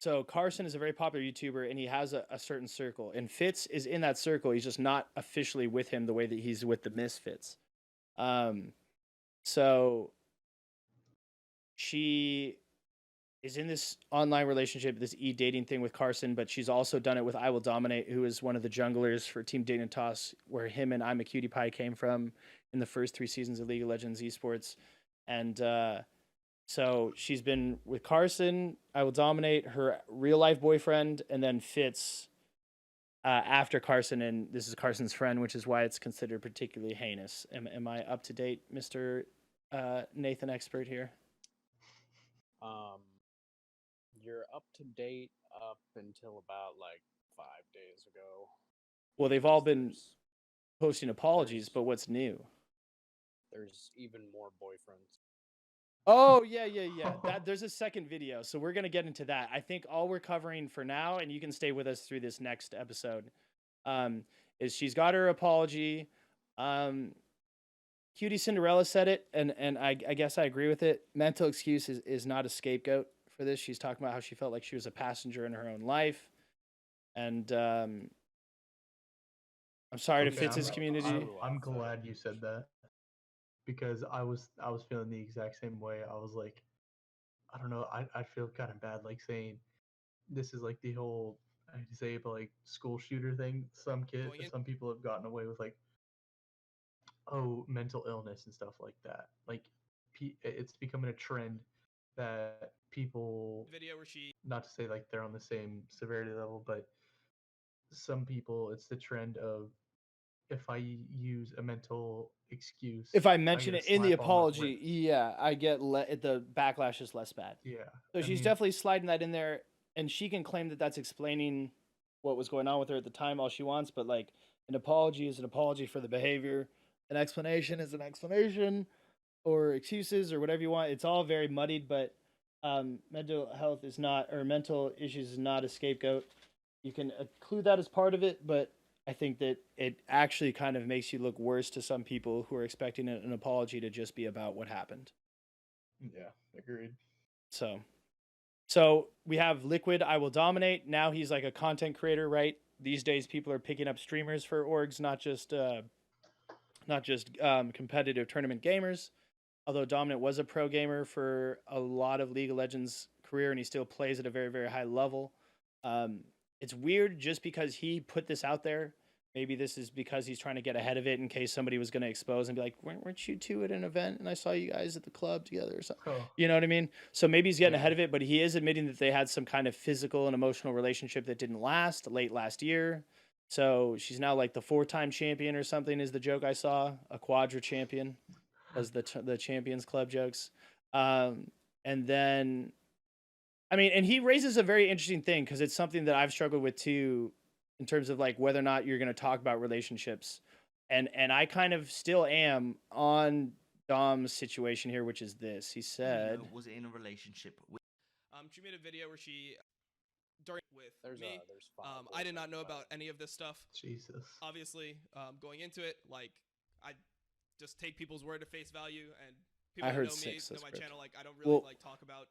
A: So Carson is a very popular YouTuber, and he has a certain circle. And Fitz is in that circle. He's just not officially with him the way that he's with the Misfits. So she is in this online relationship, this dating thing with Carson, but she's also done it with I Will Dominate, who is one of the junglers for Team Dignitas, where him and I'm a Cutie Pie came from in the first 3 seasons of League of Legends esports. And so she's been with Carson, I Will Dominate, her real life boyfriend, and then Fitz after Carson, and this is Carson's friend, which is why it's considered particularly heinous. Am I up to date, Mr. Nathan Expert here?
O: You're up to date up until about like 5 days ago.
A: Well, they've all been posting apologies, but what's new?
O: There's even more boyfriends.
A: Oh, yeah. There's a second video, so we're going to get into that. I think all we're covering for now, and you can stay with us through this next episode, is she's got her apology. Cutie Cinderella said it, and I guess I agree with it. Mental excuse is not a scapegoat for this. She's talking about how she felt like she was a passenger in her own life. And I'm sorry to Fitz's community.
B: I'm glad you said that, because I was feeling the exact same way. I was like, I don't know, I feel kind of bad like saying this is like the whole, I hate to say it, but like school shooter thing. Some people have gotten away with like, oh, mental illness and stuff like that. Like it's becoming a trend that people,
E: Video where she,
B: not to say like they're on the same severity level, but some people, it's the trend of, if I use a mental excuse,
A: If I mention
B: get
A: it
B: a
A: in the
B: slap on my
A: apology,
B: wrist.
A: yeah, I get the backlash is less bad.
B: Yeah.
A: So
B: I
A: she's
B: mean,
A: definitely sliding that in there, and she can claim that that's explaining what was going on with her at the time all she wants, but like an apology is an apology for the behavior. An explanation is an explanation, or excuses or whatever you want. It's all very muddied, but mental health is not, or mental issues is not a scapegoat. You can include that as part of it, but I think that it actually kind of makes you look worse to some people who are expecting an apology to just be about what happened.
B: Yeah, agreed.
A: So we have Liquid, I Will Dominate. Now he's like a content creator, right? These days, people are picking up streamers for orgs, not just competitive tournament gamers. Although Dominant was a pro gamer for a lot of League of Legends career, and he still plays at a very, very high level. It's weird just because he put this out there. Maybe this is because he's trying to get ahead of it in case somebody was going to expose and be like, weren't you two at an event and I saw you guys at the club together or something?
B: Oh.
A: You know what I mean? So maybe he's getting ahead of it, but he is admitting that they had some kind of physical and emotional relationship that didn't last late last year. So she's now like the 4-time champion or something is the joke I saw. A quadra champion was the Champions Club jokes. And then, I mean, and he raises a very interesting thing because it's something that I've struggled with too, in terms of like whether or not you're going to talk about relationships. And I kind of still am on Dom's situation here, which is this. He said,
C: was in a relationship with.
E: she made a video where she, during with
O: There's
E: me,
O: five
E: I did not know about any of this stuff.
B: Jesus.
E: Obviously, going into it, like I just take people's word at face value, and people
A: I
E: who
A: heard
E: know me,
A: 6,
E: know
A: that's
E: my
A: correct.
E: channel. Like I don't really
A: Well,
E: like talk about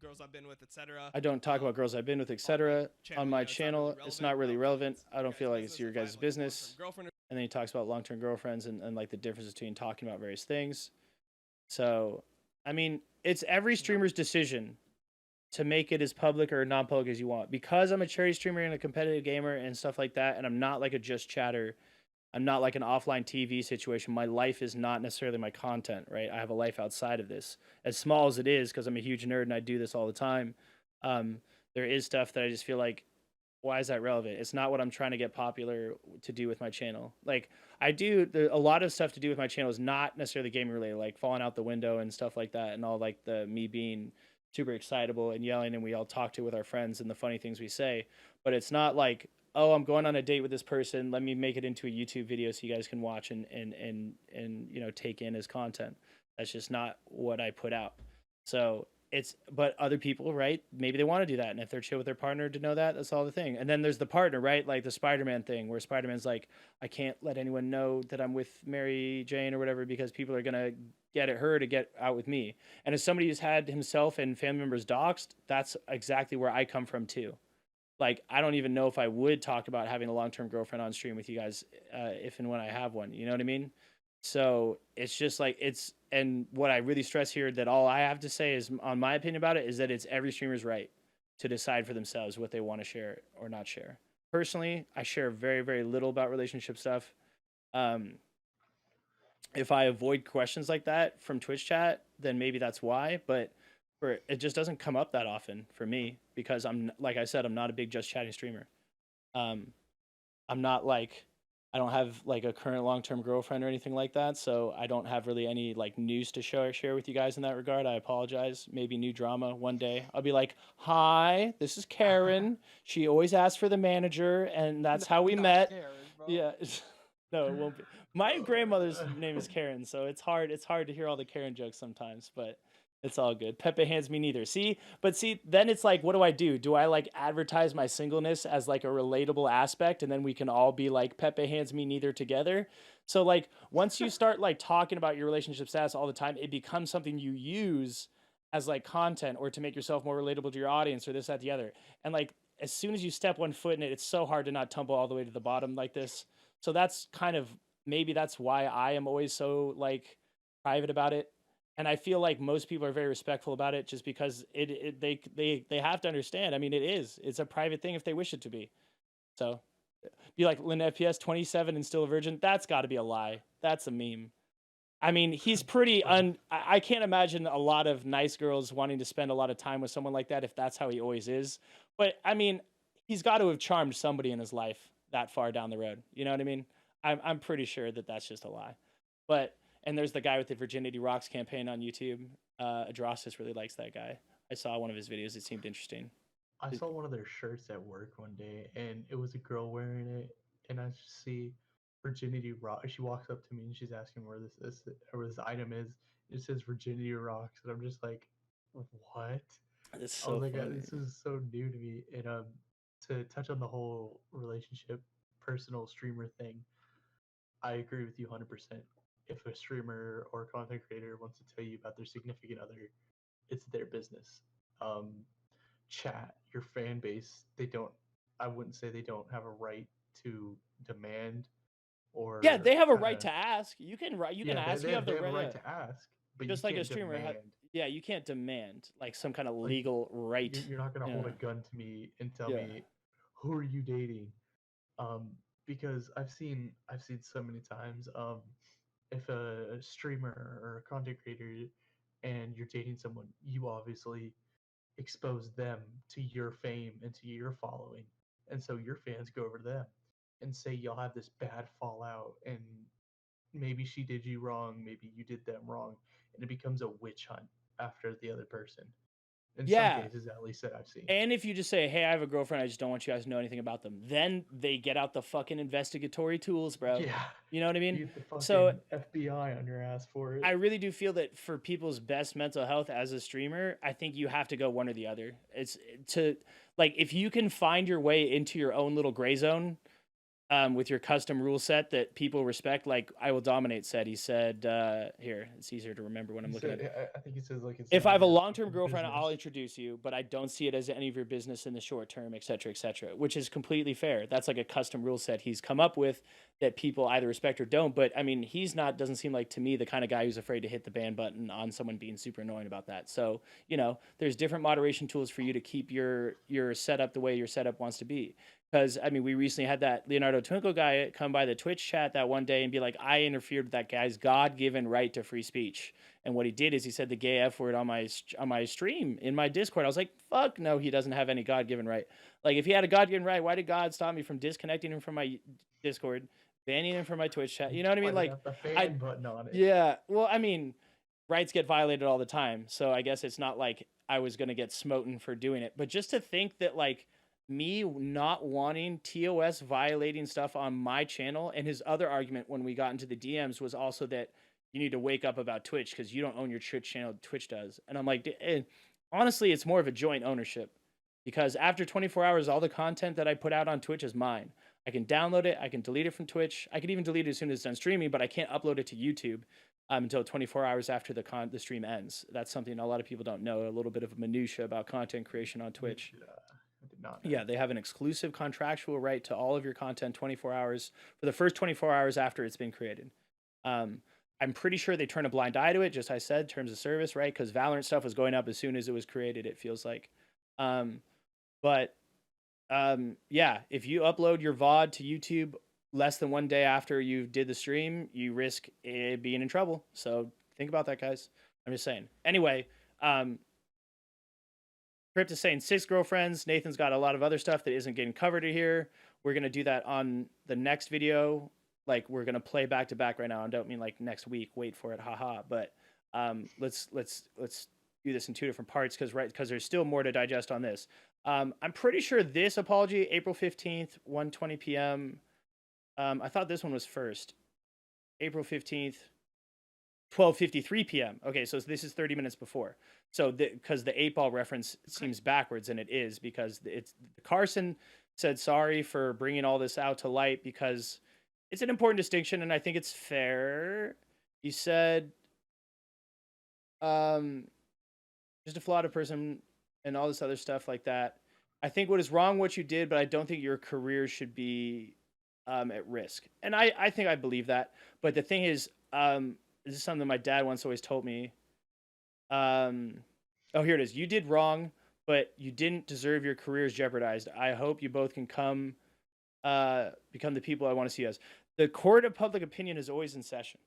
E: girls I've been with, etc.
A: I don't talk about girls I've been with, etc. On my channel, it's not really relevant. I don't feel like it's your guys' business. And then he talks about long-term girlfriends and like the difference between talking about various things. So, I mean, it's every streamer's decision to make it as public or non-public as you want. Because I'm a charity streamer and a competitive gamer and stuff like that, and I'm not like a just chatter, I'm not like an offline TV situation. My life is not necessarily my content, right? I have a life outside of this. As small as it is, because I'm a huge nerd and I do this all the time, there is stuff that I just feel like, why is that relevant? It's not what I'm trying to get popular to do with my channel. Like, I do, a lot of stuff to do with my channel is not necessarily gaming related, like falling out the window and stuff like that, and all like the me being super excitable and yelling, and we all talk to with our friends and the funny things we say. But it's not like, oh, I'm going on a date with this person, let me make it into a YouTube video so you guys can watch and you know, take in as content. That's just not what I put out. So but other people, right? Maybe they want to do that, and if they're chill with their partner to know that, that's all the thing. And then there's the partner, right? Like the Spider-Man thing, where Spider-Man's like, I can't let anyone know that I'm with Mary Jane or whatever because people are gonna get at her to get out with me. And as somebody who's had himself and family members doxxed, that's exactly where I come from too. Like I don't even know if I would talk about having a long-term girlfriend on stream with you guys if and when I have one. You know what I mean? So it's just like and what I really stress here that all I have to say is on my opinion about it is that it's every streamer's right to decide for themselves what they want to share or not share. Personally, I share very, very little about relationship stuff. Um, if I avoid questions like that from Twitch chat, then maybe that's why. But it just doesn't come up that often for me because I'm like I said, I'm not a big just chatting streamer. Um, I'm not like I don't have like a current long-term girlfriend or anything like that, so I don't have really any like news to share with you guys in that regard. I apologize. Maybe new drama one day. I'll be like, "Hi, this is Karen. She always asks for the manager, and that's how we met."
O: Karen, bro.
A: Yeah. No, it won't be. My grandmother's name is Karen, so it's hard to hear all the Karen jokes sometimes, but it's all good. Pepe hands me neither. See, then it's like, what do I do? Do I like advertise my singleness as like a relatable aspect, and then we can all be like Pepe hands me neither together? So like once you start like talking about your relationship status all the time, it becomes something you use as like content or to make yourself more relatable to your audience or this, that, the other. And like as soon as you step one foot in it, it's so hard to not tumble all the way to the bottom like this. So that's kind of maybe that's why I am always so like private about it. And I feel like most people are very respectful about it just because they have to understand. I mean, it's a private thing if they wish it to be. So be like Lynn FPS 27 and still a virgin. That's got to be a lie. That's a meme. I mean, he's pretty I can't imagine a lot of nice girls wanting to spend a lot of time with someone like that if that's how he always is. But I mean, he's got to have charmed somebody in his life that far down the road. You know what I mean? I'm pretty sure that that's just a lie. But and there's the guy with the Virginity Rocks campaign on YouTube. Adrastis really likes that guy. I saw one of his videos. It seemed interesting.
B: I saw one of their shirts at work one day, and it was a girl wearing it, and I just see Virginity Rock. She walks up to me and she's asking where this item is. It says Virginity Rocks, and I'm just like, what?
A: That's
B: I was
A: so
B: like,
A: funny.
B: this is so new to me. And to touch on the whole relationship, personal streamer thing, I agree with you 100%. If a streamer or content creator wants to tell you about their significant other, it's their business. Um, Chat, your fan base, I wouldn't say they don't have a right to demand or
A: Yeah, they have a
B: kind
A: right
B: of.
A: to ask. You can
B: Yeah,
A: ask.
B: they
A: You have
B: they
A: the
B: have a
A: right.
B: right
A: Yeah.
B: to ask, but
A: Just
B: you
A: like a
B: can't
A: streamer.
B: demand.
A: Yeah, you can't demand like some kind of
B: Like
A: legal right.
B: you're not gonna hold a
A: Yeah.
B: gun to me and tell
A: Yeah.
B: me who are you dating, um, because I've seen so many times, if a streamer or a content creator and you're dating someone, you obviously expose them to your fame and to your following. And so your fans go over to them and say you'll have this bad fallout, and maybe she did you wrong, maybe you did them wrong, and it becomes a witch hunt after the other person. In some
A: Yeah.
B: cases, at least that I've seen.
A: And if you just say, "Hey, I have a girlfriend. I just don't want you guys to know anything about them," then they get out the fucking investigatory tools, bro.
B: Yeah,
A: You know what I mean?
B: get the fucking
A: So
B: FBI on your ass for it.
A: I really do feel that for people's best mental health as a streamer, I think you have to go one or the other. It's to like if you can find your way into your own little gray zone with your custom rule set that people respect, like I Will Dominate said. He said, here, it's easier to remember when I'm looking at it.
B: I think he says like it's
A: If
B: none
A: I have
B: of
A: a
B: your
A: long-term
B: fucking
A: girlfriend, I'll
B: business.
A: introduce you, but I don't see it as any of your business in the short term, et cetera, which is completely fair. That's like a custom rule set he's come up with that people either respect or don't. But I mean, doesn't seem like to me the kind of guy who's afraid to hit the ban button on someone being super annoying about that. So, there's different moderation tools for you to keep your setup the way your setup wants to be. Because, I mean, we recently had that Leonardo Twinkle guy come by the Twitch chat that one day and be like, I interfered with that guy's God-given right to free speech. And what he did is he said the gay F word on my stream in my Discord. I was like, fuck no, he doesn't have any God-given right. Like, if he had a God-given right, why did God stop me from disconnecting him from my Discord, banning him from my Twitch chat? You know what I mean? Like,
B: the fan button on it.
A: yeah. Well, I mean, rights get violated all the time. So I guess it's not like I was going to get smoten for doing it. But just to think that, like, me not wanting TOS violating stuff on my channel, and his other argument when we got into the DMs was also that you need to wake up about Twitch because you don't own your Twitch channel, Twitch does. And I'm like, honestly, it's more of a joint ownership, because after 24 hours, all the content that I put out on Twitch is mine. I can download it. I can delete it from Twitch. I can even delete it as soon as it's done streaming, but I can't upload it to YouTube until 24 hours after the stream ends. That's something a lot of people don't know, a little bit of minutia about content creation on Twitch.
B: I did not know.
A: Yeah, they have an exclusive contractual right to all of your content 24 hours for the first 24 hours after it's been created. I'm pretty sure they turn a blind eye to it, just I said, terms of service, right? Because Valorant stuff was going up as soon as it was created, it feels like. Yeah, if you upload your VOD to YouTube less than 1 day after you did the stream, you risk being in trouble. So think about that, guys. I'm just saying. Anyway, Crypt is saying 6 girlfriends. Nathan's got a lot of other stuff that isn't getting covered here. We're going to do that on the next video. Like, we're going to play back to back right now. I don't mean like next week. Wait for it. Haha. But let's do this in 2 different parts because there's still more to digest on this. I'm pretty sure this apology, April 15th, 1:20 p.m. I thought this one was first. April 15th, 12:53 p.m. Okay, so this is 30 minutes before. So because the 8-ball reference seems backwards, and it is, because Carson said sorry for bringing all this out to light because it's an important distinction, and I think it's fair. He said, just a flawed person and all this other stuff like that. I think what is wrong what you did, but I don't think your career should be at risk. And I think I believe that. But the thing is, this is something my dad once always told me. Oh, here it is. You did wrong, but you didn't deserve your careers jeopardized. I hope you both can become the people I want to see as. The court of public opinion is always in session.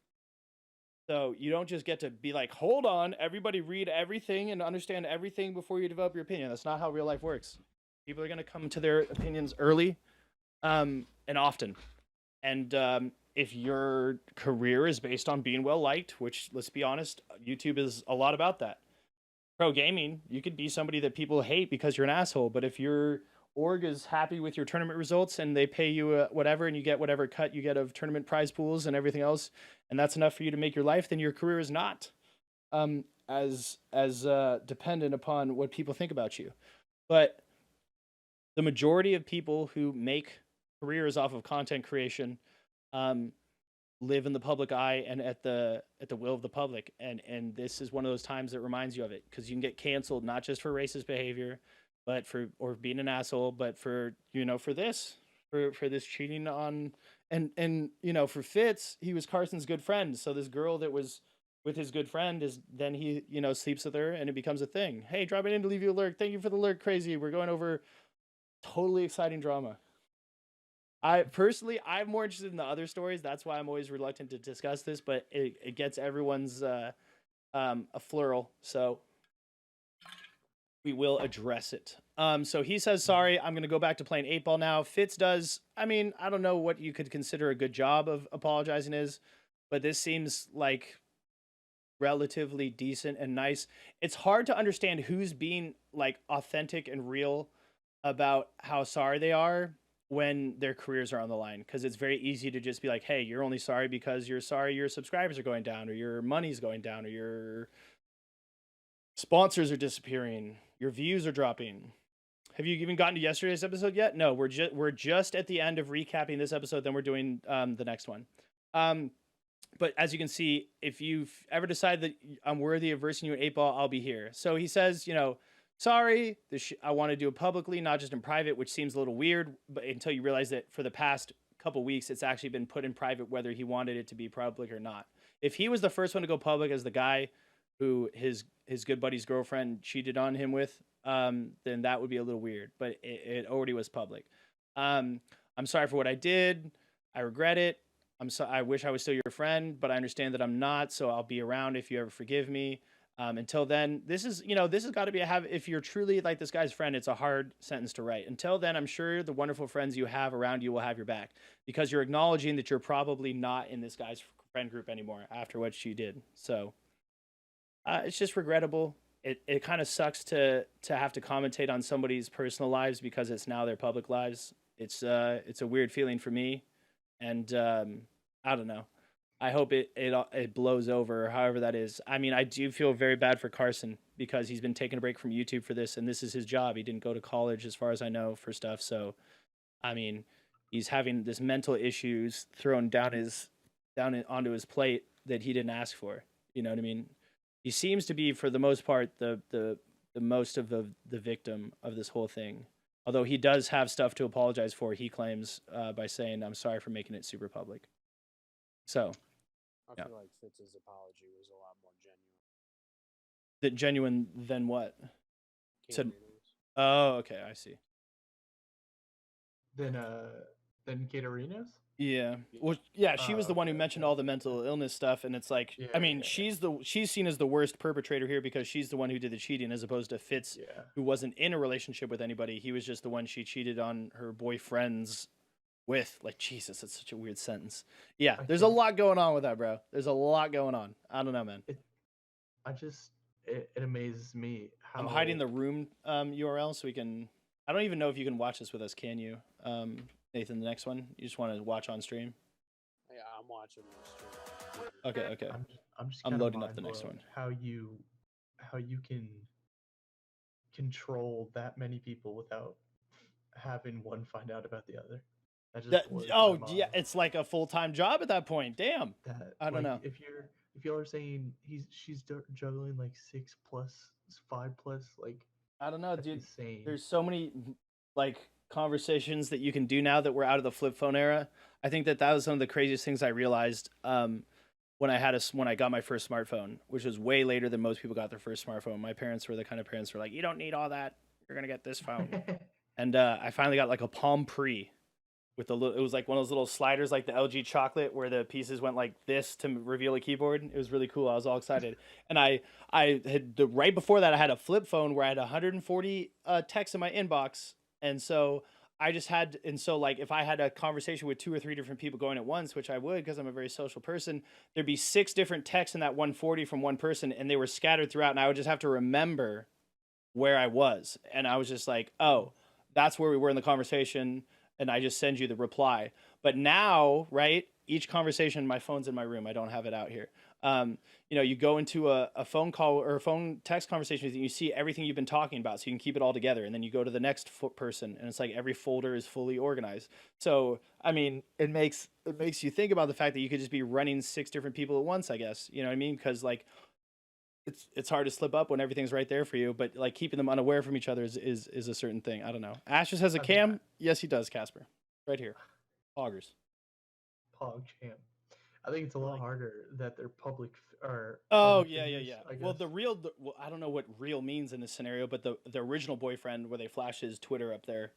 A: So you don't just get to be like, hold on, everybody read everything and understand everything before you develop your opinion. That's not how real life works. People are going to come to their opinions early and often. And if your career is based on being well liked, which, let's be honest, YouTube is a lot about that. Pro gaming, you could be somebody that people hate because you're an asshole. But if your org is happy with your tournament results and they pay you whatever, and you get whatever cut you get of tournament prize pools and everything else, and that's enough for you to make your life, then your career is not as dependent upon what people think about you. But the majority of people who make careers off of content creation live in the public eye and at the will of the public, and this is one of those times that reminds you of it, because you can get canceled not just for racist behavior, but or being an asshole, but for this cheating on, and for Fitz, he was Carson's good friend. So this girl that was with his good friend is then he sleeps with her, and it becomes a thing. Hey, dropping in to leave you a lurk. Thank you for the lurk, crazy. We're going over totally exciting drama. I'm more interested in the other stories. That's why I'm always reluctant to discuss this, but it gets everyone's a flurl. So we will address it. So he says, sorry, I'm going to go back to playing 8-ball now. Fitz does, I mean, I don't know what you could consider a good job of apologizing is, but this seems like relatively decent and nice. It's hard to understand who's being like authentic and real about how sorry they are when their careers are on the line, because it's very easy to just be like, hey, you're only sorry because you're sorry your subscribers are going down, or your money's going down, or your sponsors are disappearing, your views are dropping. Have you even gotten to yesterday's episode yet? No, we're just at the end of recapping this episode, then we're doing the next one. But as you can see, if you've ever decided that I'm worthy of versing you in 8-ball, I'll be here. So he says, sorry, I want to do it publicly, not just in private, which seems a little weird, but until you realize that for the past couple weeks, it's actually been put in private, whether he wanted it to be public or not. If he was the first one to go public as the guy who his good buddy's girlfriend cheated on him with, then that would be a little weird, but it already was public. I'm sorry for what I did. I regret it. I wish I was still your friend, but I understand that I'm not, so I'll be around if you ever forgive me. Until then, this has got to be if you're truly like this guy's friend, it's a hard sentence to write. Until then, I'm sure the wonderful friends you have around you will have your back, because you're acknowledging that you're probably not in this guy's friend group anymore after what she did. So it's just regrettable. It kind of sucks to have to commentate on somebody's personal lives because it's now their public lives. It's a weird feeling for me, and I don't know. I hope it blows over, or however that is. I mean, I do feel very bad for Carson because he's been taking a break from YouTube for this, and this is his job. He didn't go to college, as far as I know, for stuff. So, I mean, he's having this mental issues thrown onto his plate that he didn't ask for. You know what I mean? He seems to be, for the most part, the most of the victim of this whole thing. Although he does have stuff to apologize for, he claims, by saying, "I'm sorry for making it super public." So.
O: I feel like Fitz's apology was a lot more genuine.
A: That genuine than what? Said,
O: Caterina's.
A: oh, okay, I see.
B: Then Caterina's?
A: Yeah. Well, yeah, she was the one who
B: Okay,
A: mentioned all the mental illness stuff, and it's like, I mean, she's seen as the worst perpetrator here because she's the one who did the cheating, as opposed to Fitz, who wasn't in a relationship with anybody. He was just the one she cheated on her boyfriends with. Like, Jesus, that's such a weird sentence. Yeah, there's a lot going on with that, bro. There's a lot going on. I don't know, man.
B: It amazes me how
A: I'm hiding the room URL so we can. I don't even know if you can watch this with us. Can you, Nathan? The next one, you just want to watch on stream?
O: Yeah, I'm watching the stream.
A: Okay.
B: I'm just
A: I'm
B: kinda
A: loading up the next
B: mind-blown
A: one.
B: How you can control that many people without having one find out about the other. That just blows my mind.
A: Yeah, it's like a full-time job at that point. Damn. I don't know.
B: If y'all are saying she's juggling like 6 plus 5 plus, like,
A: I don't know,
B: that's
A: dude.
B: insane.
A: There's so many like conversations that you can do now that we're out of the flip phone era. I think that was one of the craziest things I realized when I got my first smartphone, which was way later than most people got their first smartphone. My parents were the kind of parents who were like, "You don't need all that. You're gonna get this phone." And I finally got like a Palm Pre with it was like one of those little sliders, like the LG chocolate, where the pieces went like this to reveal a keyboard. It was really cool. I was all excited. And I had right before that, I had a flip phone where I had 140 texts in my inbox, and so like if I had a conversation with 2 or 3 different people going at once, which I would because I'm a very social person, there'd be 6 different texts in that 140 from one person, and they were scattered throughout, and I would just have to remember where I was, and I was just like, oh, that's where we were in the conversation, and I just send you the reply. But now, right, each conversation, my phone's in my room. I don't have it out here. You go into a phone call or a phone text conversation with you, you see everything you've been talking about, so you can keep it all together. And then you go to the next person, and it's like every folder is fully organized. So, I mean, it makes you think about the fact that you could just be running 6 different people at once, I guess. You know what I mean? Because, like, it's hard to slip up when everything's right there for you, but like keeping them unaware from each other is a certain thing. I don't know. Ashes has a cam. Yes, he does, Casper. Right here. Poggers.
B: Pog champ. I think it's a lot harder that they're public or.
A: Oh,
B: public
A: yeah.
B: figures, I
A: Well,
B: guess.
A: I don't know what real means in this scenario, but the original boyfriend, where they flash his Twitter up there,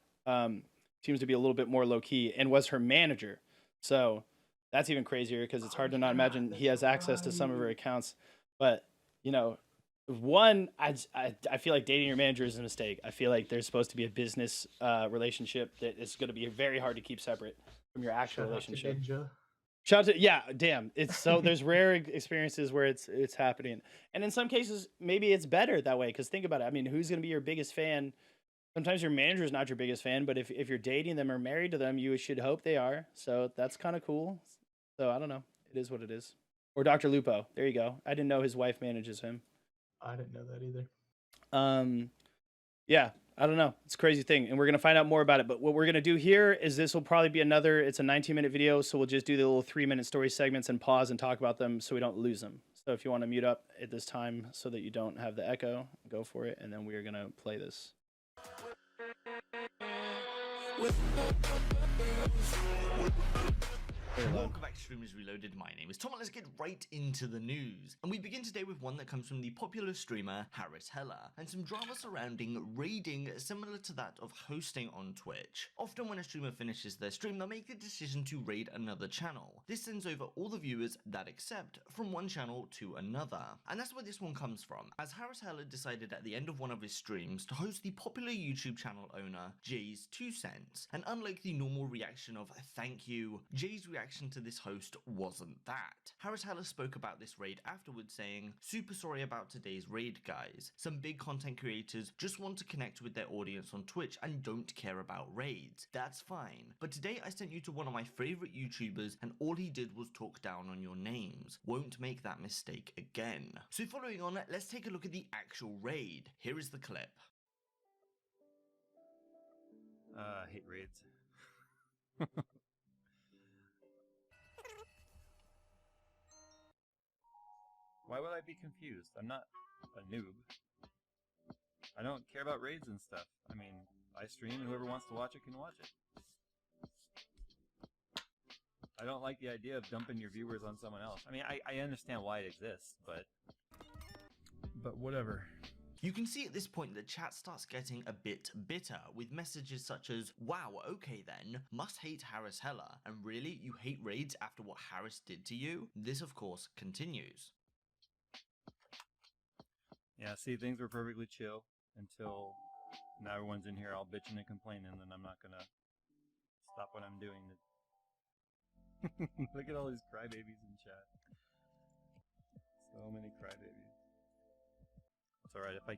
A: seems to be a little bit more low key and was her manager. So that's even crazier because it's hard to not imagine he has access to some of her accounts. But one, I feel like dating your manager is a mistake. I feel like there's supposed to be a business relationship that is going to be very hard to keep separate from your actual relationship. Shout out to damn. It's so there's rare experiences where it's happening, and in some cases maybe it's better that way. Because think about it. I mean, who's going to be your biggest fan? Sometimes your manager is not your biggest fan, but if you're dating them or married to them, you should hope they are. So that's kind of cool. So I don't know. It is what it is. Or Dr. Lupo. There you go. I didn't know his wife manages him.
B: I didn't know that either.
A: Yeah, I don't know. It's a crazy thing, and we're gonna find out more about it. But what we're gonna do here is this will probably be it's a 19-minute video, so we'll just do the little 3-minute story segments and pause and talk about them so we don't lose them. So if you want to mute up at this time so that you don't have the echo, go for it, and then we are gonna play this.
C: Welcome back to Streamers Reloaded. My name is Tom, and let's get right into the news. And we begin today with one that comes from the popular streamer Harris Heller, and some drama surrounding raiding similar to that of hosting on Twitch. Often when a streamer finishes their stream, they'll make the decision to raid another channel. This sends over all the viewers that accept from one channel to another. And that's where this one comes from, as Harris Heller decided at the end of one of his streams to host the popular YouTube channel owner Jay's 2 cents. And unlike the normal reaction of thank you, Jay's reaction reaction to this host wasn't that. Harris Heller spoke about this raid afterwards saying, "Super sorry about today's raid, guys. Some big content creators just want to connect with their audience on Twitch and don't care about raids. That's fine. But today I sent you to one of my favorite YouTubers and all he did was talk down on your names. Won't make that mistake again." So following on, let's take a look at the actual raid. Here is the clip.
P: I hate raids. Why would I be confused? I'm not a noob. I don't care about raids and stuff. I mean, I stream and whoever wants to watch it can watch it. I don't like the idea of dumping your viewers on someone else. I mean, I understand why it exists, but whatever.
C: You can see at this point that chat starts getting a bit bitter, with messages such as, "Wow, okay then, must hate Harris Heller, and really, you hate raids after what Harris did to you?" This of course continues.
P: Yeah, see, things were perfectly chill until now everyone's in here all bitching and complaining, and I'm not gonna stop what I'm doing. Look at all these crybabies in chat. So many crybabies. It's alright, if I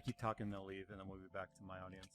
P: keep talking, they'll leave, and then we'll be back to my audience.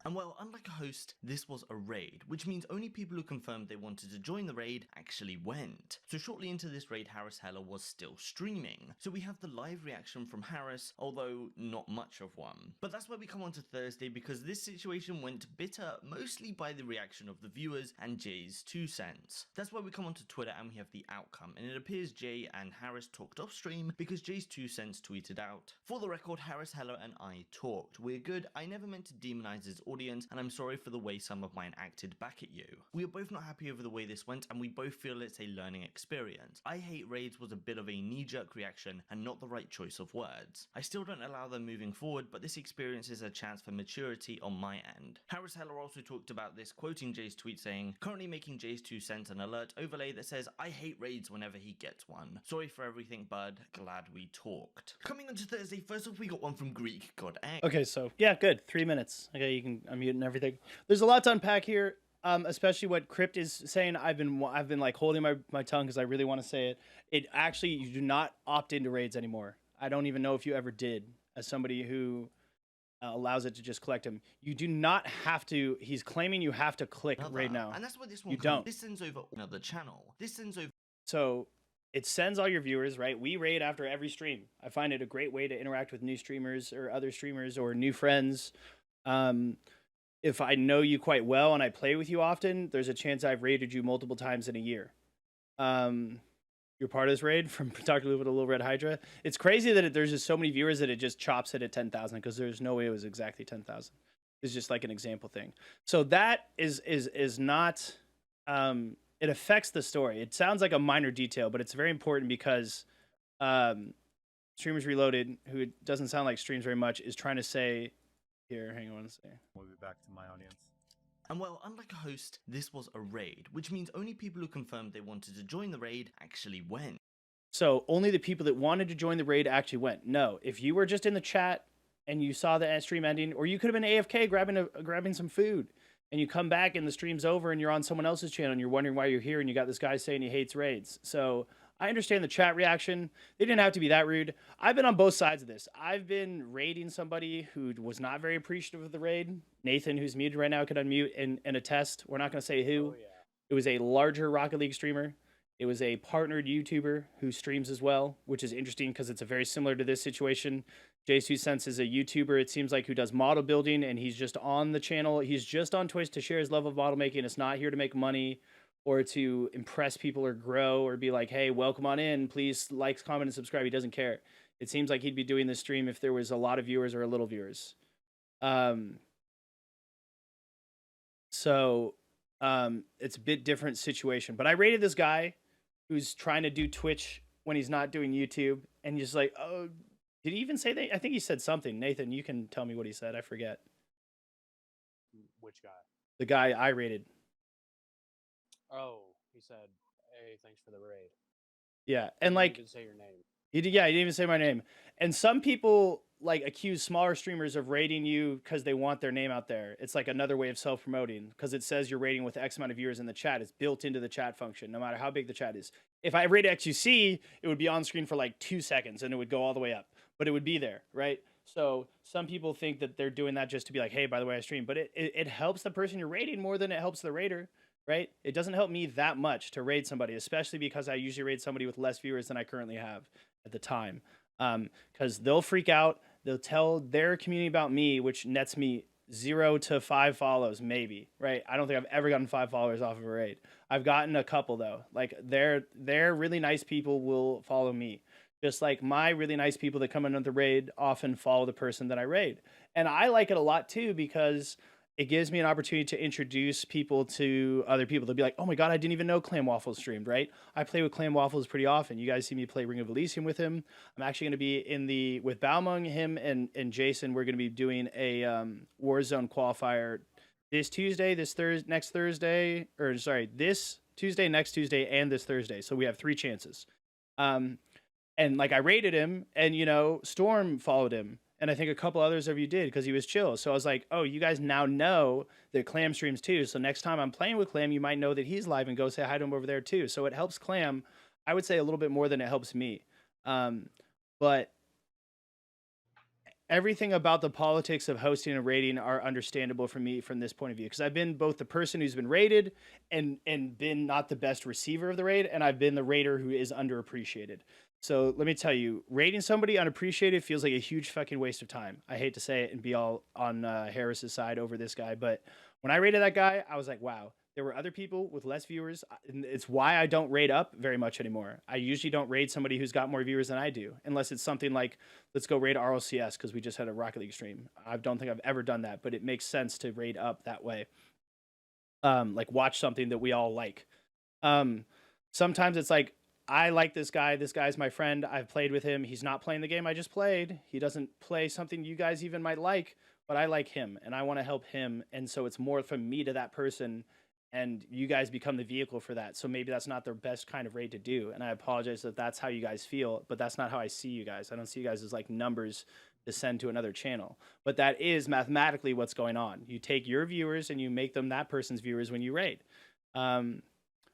C: And well, unlike a host, this was a raid, which means only people who confirmed they wanted to join the raid actually went. So shortly into this raid, Harris Heller was still streaming. So we have the live reaction from Harris, although not much of one. But that's where we come on to Thursday, because this situation went bitter mostly by the reaction of the viewers and Jay's 2 cents. That's where we come onto Twitter and we have the outcome, and it appears Jay and Harris talked off stream because Jay's 2 cents tweeted out, "For the record, Harris Heller and I talked. We're good. I never meant to demonize his audience, and I'm sorry for the way some of mine acted back at you. We are both not happy over the way this went, and we both feel it's a learning experience. I hate raids was a bit of a knee-jerk reaction and not the right choice of words. I still don't allow them moving forward, but this experience is a chance for maturity on my end." Harris Heller also talked about this, quoting Jay's tweet saying, "Currently making Jay's 2 cents an alert overlay that says, 'I hate raids whenever he gets one. Sorry for everything, bud. Glad we talked.'" Coming on to Thursday, first off we got one from Greek God X.
A: Okay, so yeah, good. 3 minutes. Okay, you can unmute and everything. There's a lot to unpack here, especially what Crypt is saying. I've been like holding my tongue because I really want to say it. It actually, you do not opt into raids anymore. I don't even know if you ever did. As somebody who allows it to just collect him, you do not have to. He's claiming you have to click raid now.
C: And that's where this one
A: you
C: comes.
A: don't.
C: This sends over another channel. This sends over.
A: So it sends all your viewers, right? We raid after every stream. I find it a great way to interact with new streamers or other streamers or new friends. If I know you quite well and I play with you often, there's a chance I've raided you multiple times in a year. You're part of this raid from Dr. Lou with a Little Red Hydra. It's crazy that there's just so many viewers that it just chops it at 10,000 because there's no way it was exactly 10,000. It's just like an example thing. So that is not, it affects the story. It sounds like a minor detail, but it's very important because Streamers Reloaded, who doesn't sound like streams very much, is trying to say, here, hang on a second.
P: We'll be back to my audience.
C: And well, unlike a host, this was a raid, which means only people who confirmed they wanted to join the raid actually went.
A: So only the people that wanted to join the raid actually went. No, if you were just in the chat and you saw the stream ending, or you could have been AFK grabbing some food, and you come back and the stream's over and you're on someone else's channel and you're wondering why you're here and you got this guy saying he hates raids. So I understand the chat reaction. They didn't have to be that rude. I've been on both sides of this. I've been raiding somebody who was not very appreciative of the raid. Nathan, who's muted right now, could unmute and attest. We're not going to say who.
O: Oh, yeah.
A: It was a larger Rocket League streamer. It was a partnered YouTuber who streams as well, which is interesting because it's a very similar to this situation. J2 Sense is a YouTuber, it seems like, who does model building, and he's just on the channel. He's just on Twitch to share his love of model making. It's not here to make money or to impress people or grow or be like, hey, welcome on in. Please like, comment, and subscribe. He doesn't care. It seems like he'd be doing this stream if there was a lot of viewers or a little viewers. So it's a bit different situation. But I rated this guy who's trying to do Twitch when he's not doing YouTube. And he's like, oh, did he even say that? I think he said something. Nathan, you can tell me what he said. I forget.
O: Which guy?
A: The guy I rated.
O: Oh, he said, "Hey, thanks for the raid."
A: Yeah, and like,
O: he didn't say your name.
A: Yeah, he didn't even say my name. And some people like accuse smaller streamers of rating you because they want their name out there. It's like another way of self-promoting because it says you're rating with X amount of viewers in the chat. It's built into the chat function, no matter how big the chat is. If I rate XUC, it would be on screen for like 2 seconds and it would go all the way up, but it would be there, right? So some people think that they're doing that just to be like, hey, by the way, I stream, but it helps the person you're rating more than it helps the raider, right? It doesn't help me that much to raid somebody, especially because I usually raid somebody with less viewers than I currently have at the time. Because they'll freak out. They'll tell their community about me, which nets me 0 to 5 follows, maybe, right? I don't think I've ever gotten 5 followers off of a raid. I've gotten a couple though. Like they're really nice people will follow me. Just like my really nice people that come into the raid often follow the person that I raid. And I like it a lot too because it gives me an opportunity to introduce people to other people. They'll be like, oh my God, I didn't even know Clam Waffles streamed, right? I play with Clam Waffles pretty often. You guys see me play Ring of Elysium with him. I'm actually going to be with Balmung, him and Jason, we're going to be doing a Warzone qualifier this Tuesday, this next Thursday, or sorry, this Tuesday, next Tuesday, and this Thursday. So we have 3 chances. And like I rated him and, you know, Storm followed him. And I think a couple others of you did because he was chill. So I was like, oh, you guys now know that Clam streams too. So next time I'm playing with Clam, you might know that he's live and go say hi to him over there too. So it helps Clam, I would say, a little bit more than it helps me. But everything about the politics of hosting and rating are understandable for me from this point of view. Because I've been both the person who's been rated and been not the best receiver of the raid. And I've been the raider who is underappreciated. So let me tell you, rating somebody unappreciated feels like a huge fucking waste of time. I hate to say it and be all on Harris's side over this guy, but when I rated that guy, I was like, wow, there were other people with less viewers. And it's why I don't raid up very much anymore. I usually don't raid somebody who's got more viewers than I do, unless it's something like, let's go raid RLCS because we just had a Rocket League stream. I don't think I've ever done that, but it makes sense to raid up that way. Like watch something that we all like. Sometimes it's like, I like this guy. This guy's my friend. I've played with him. He's not playing the game I just played. He doesn't play something you guys even might like, but I like him and I want to help him. And so it's more from me to that person and you guys become the vehicle for that. So maybe that's not the best kind of raid to do. And I apologize if that's how you guys feel, but that's not how I see you guys. I don't see you guys as like numbers to send to another channel, but that is mathematically what's going on. You take your viewers and you make them that person's viewers when you raid.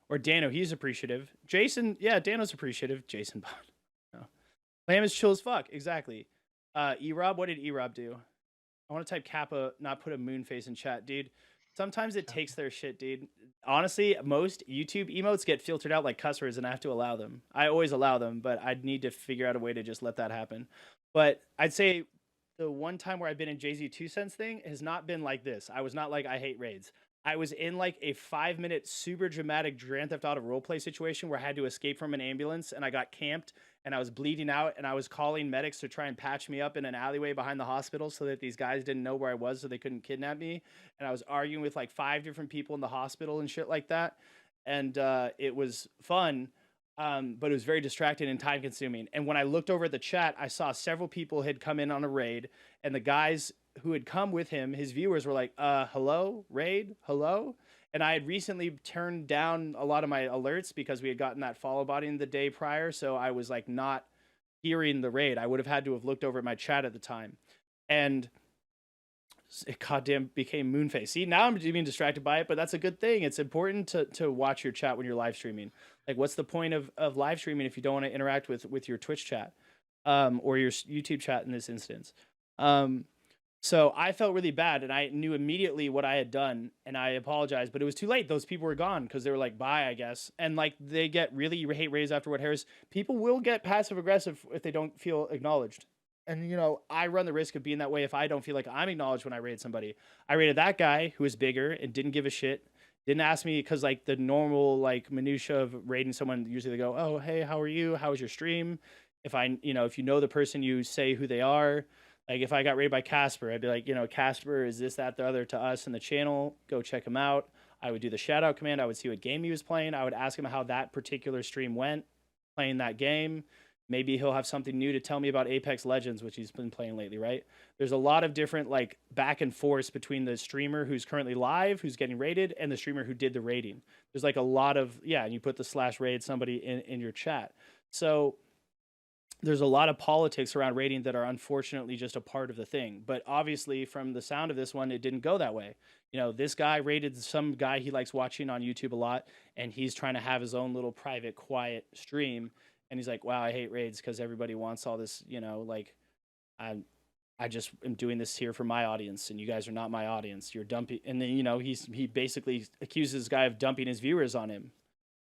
A: Or Dano, he's appreciative. Jason, yeah, Dano's appreciative. Jason Bond. No. Lamb is chill as fuck. Exactly. E-Rob, what did E-Rob do? I want to type Kappa, not put a moon face in chat. Dude, sometimes it takes their shit, dude. Honestly, most YouTube emotes get filtered out like cuss words and I have to allow them. I always allow them, but I'd need to figure out a way to just let that happen. But I'd say the one time where I've been in Jay-Z 2 cents thing has not been like this. I was not like, I hate raids. I was in like a 5-minute super dramatic Grand Theft Auto roleplay situation where I had to escape from an ambulance and I got camped and I was bleeding out and I was calling medics to try and patch me up in an alleyway behind the hospital so that these guys didn't know where I was so they couldn't kidnap me. And I was arguing with like 5 different people in the hospital and shit like that. And it was fun, but it was very distracting and time consuming. And when I looked over at the chat, I saw several people had come in on a raid and the guys who had come with him, his viewers were like, hello, raid, hello? And I had recently turned down a lot of my alerts because we had gotten that follow botting the day prior, so I was like not hearing the raid. I would have had to have looked over at my chat at the time. And it goddamn became Moonface. See, now I'm being distracted by it, but that's a good thing. It's important to watch your chat when you're live streaming. Like, what's the point of live streaming if you don't want to interact with your Twitch chat or your YouTube chat in this instance? So I felt really bad and I knew immediately what I had done and I apologized, but it was too late. Those people were gone because they were like, bye, I guess. And like they get really hate raised after what Harris. People will get passive aggressive if they don't feel acknowledged. And, you know, I run the risk of being that way if I don't feel like I'm acknowledged when I raid somebody. I raided that guy who was bigger and didn't give a shit. Didn't ask me because like the normal like minutia of raiding someone, usually they go, oh, hey, how are you? How was your stream? If you know the person, you say who they are. Like if I got raided by Casper, I'd be like, you know, Casper is this, that, the other to us in the channel. Go check him out. I would do the shout out command. I would see what game he was playing. I would ask him how that particular stream went playing that game. Maybe he'll have something new to tell me about Apex Legends, which he's been playing lately, right? There's a lot of different like back and forth between the streamer who's currently live, who's getting raided, and the streamer who did the raiding. There's like a lot of, yeah, and you put the /raid somebody in your chat. So there's a lot of politics around raiding that are unfortunately just a part of the thing. But obviously, from the sound of this one, it didn't go that way. You know, this guy raided some guy he likes watching on YouTube a lot, and he's trying to have his own little private, quiet stream. And he's like, "Wow, I hate raids because everybody wants all this. You know, like, I just am doing this here for my audience, and you guys are not my audience. You're dumping." And then, you know, he basically accuses this guy of dumping his viewers on him.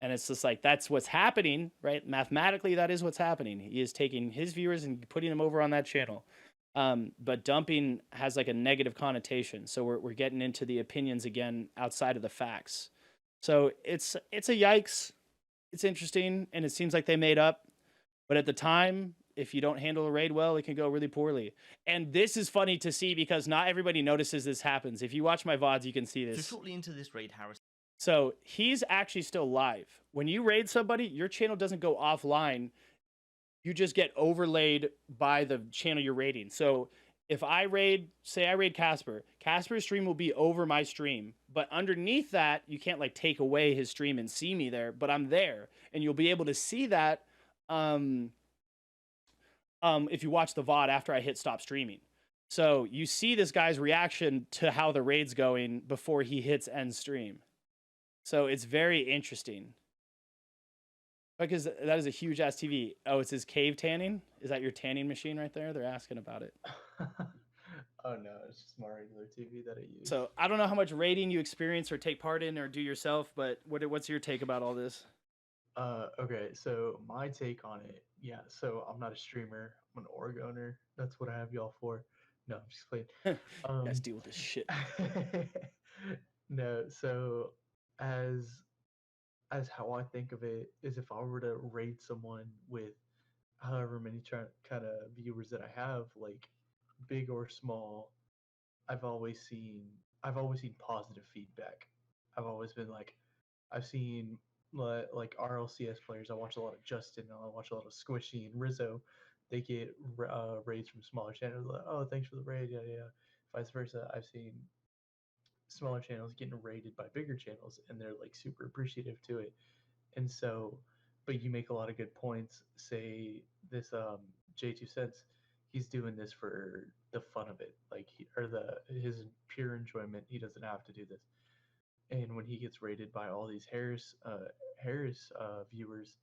A: And it's just like, that's what's happening, right? Mathematically, that is what's happening. He is taking his viewers and putting them over on that channel. But dumping has like a negative connotation. So we're getting into the opinions again outside of the facts. So it's a yikes. It's interesting, and it seems like they made up. But at the time, if you don't handle a raid well, it can go really poorly. And this is funny to see because not everybody notices this happens. If you watch my VODs, you can see this.
C: So shortly into this raid, Harris.
A: So he's actually still live. When you raid somebody, your channel doesn't go offline. You just get overlaid by the channel you're raiding. So if I raid, say I raid Casper, Casper's stream will be over my stream. But underneath that, you can't like take away his stream and see me there, but I'm there. And you'll be able to see that if you watch the VOD after I hit stop streaming. So you see this guy's reaction to how the raid's going before he hits end stream. So it's very interesting. Because that is a huge ass TV. Oh, it's his cave tanning? Is that your tanning machine right there? They're asking about it.
B: Oh no, it's just my regular TV that I use.
A: So I don't know how much raiding you experience or take part in or do yourself, but what's your take about all this?
B: Okay, so my take on it, yeah, so I'm not a streamer, I'm an org owner. That's what I have y'all for. No, I'm just playing.
A: Let's deal with this shit.
B: No, so as how I think of it is if I were to raid someone with however many kind of viewers that I have, like big or small, I've always seen positive feedback. I've always been like, I've seen like RLCS players. I watch a lot of Justin. I watch a lot of Squishy and Rizzo. They get raids from smaller channels. Like, oh, thanks for the raid. Yeah, yeah. Vice versa. I've seen smaller channels getting raided by bigger channels, and they're like super appreciative to it. And so, but you make a lot of good points. Say this J2 Cents, he's doing this for the fun of it, like his pure enjoyment. He doesn't have to do this. And when he gets rated by all these Harris viewers,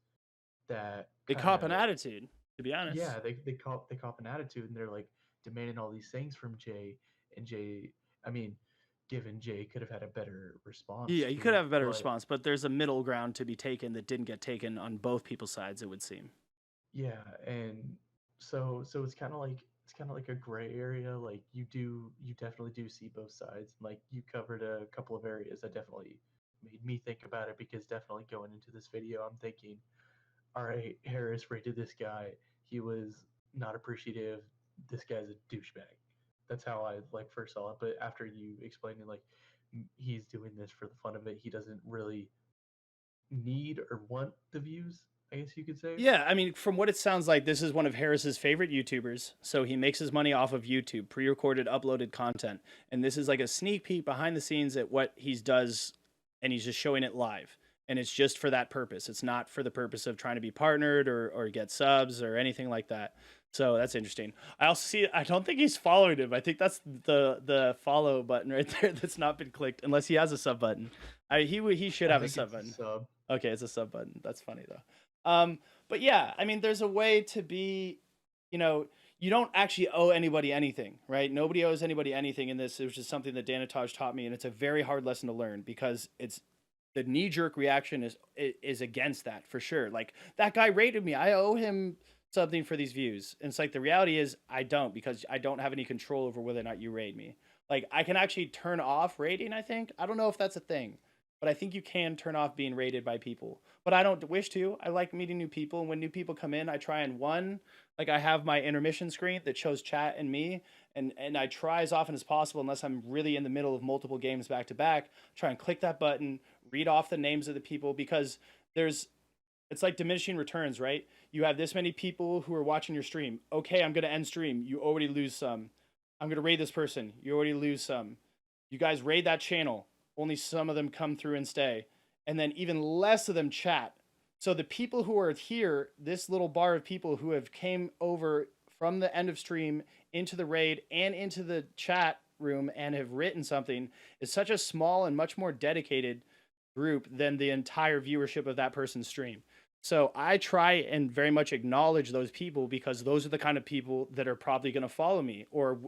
B: that
A: they cop an attitude. To be honest,
B: yeah, they cop an attitude, and they're like demanding all these things from Jay. And Jay, I mean, given Jay could have had a better response.
A: Yeah, you could have a better response, but there's a middle ground to be taken that didn't get taken on both people's sides, it would seem.
B: Yeah, and so it's kind of like a gray area. Like you definitely do see both sides. Like you covered a couple of areas that definitely made me think about it, because definitely going into this video, I'm thinking, all right, Harris rated this guy. He was not appreciative. This guy's a douchebag. That's how I like first saw it. But after you explained it, like he's doing this for the fun of it. He doesn't really need or want the views, I guess you could say.
A: Yeah, I mean, from what it sounds like, this is one of Harris's favorite YouTubers. So he makes his money off of YouTube, pre-recorded, uploaded content. And this is like a sneak peek behind the scenes at what he does, and he's just showing it live. And it's just for that purpose. It's not for the purpose of trying to be partnered or get subs or anything like that. So that's interesting. I also see, I don't think he's followed him. I think that's the follow button right there that's not been clicked, unless he has a sub button. He should have a sub button. Okay, it's a sub button. That's funny though. But yeah, I mean, there's a way to be, you know, you don't actually owe anybody anything, right? Nobody owes anybody anything in this. It was just something that Danataj taught me, and it's a very hard lesson to learn, because it's the knee-jerk reaction is against that for sure. Like, that guy rated me. I owe him something for these views. And it's like, the reality is I don't, because I don't have any control over whether or not you raid me. Like, I can actually turn off raiding, I think. I don't know if that's a thing, but I think you can turn off being raided by people. But I don't wish to. I like meeting new people. And when new people come in, I try and like I have my intermission screen that shows chat and me. And I try as often as possible, unless I'm really in the middle of multiple games back to back, try and click that button, read off the names of the people, because it's like diminishing returns, right? You have this many people who are watching your stream. Okay, I'm going to end stream. You already lose some. I'm going to raid this person. You already lose some. You guys raid that channel. Only some of them come through and stay. And then even less of them chat. So the people who are here, this little bar of people who have came over from the end of stream into the raid and into the chat room and have written something is such a small and much more dedicated group than the entire viewership of that person's stream. So I try and very much acknowledge those people because those are the kind of people that are probably going to follow me, or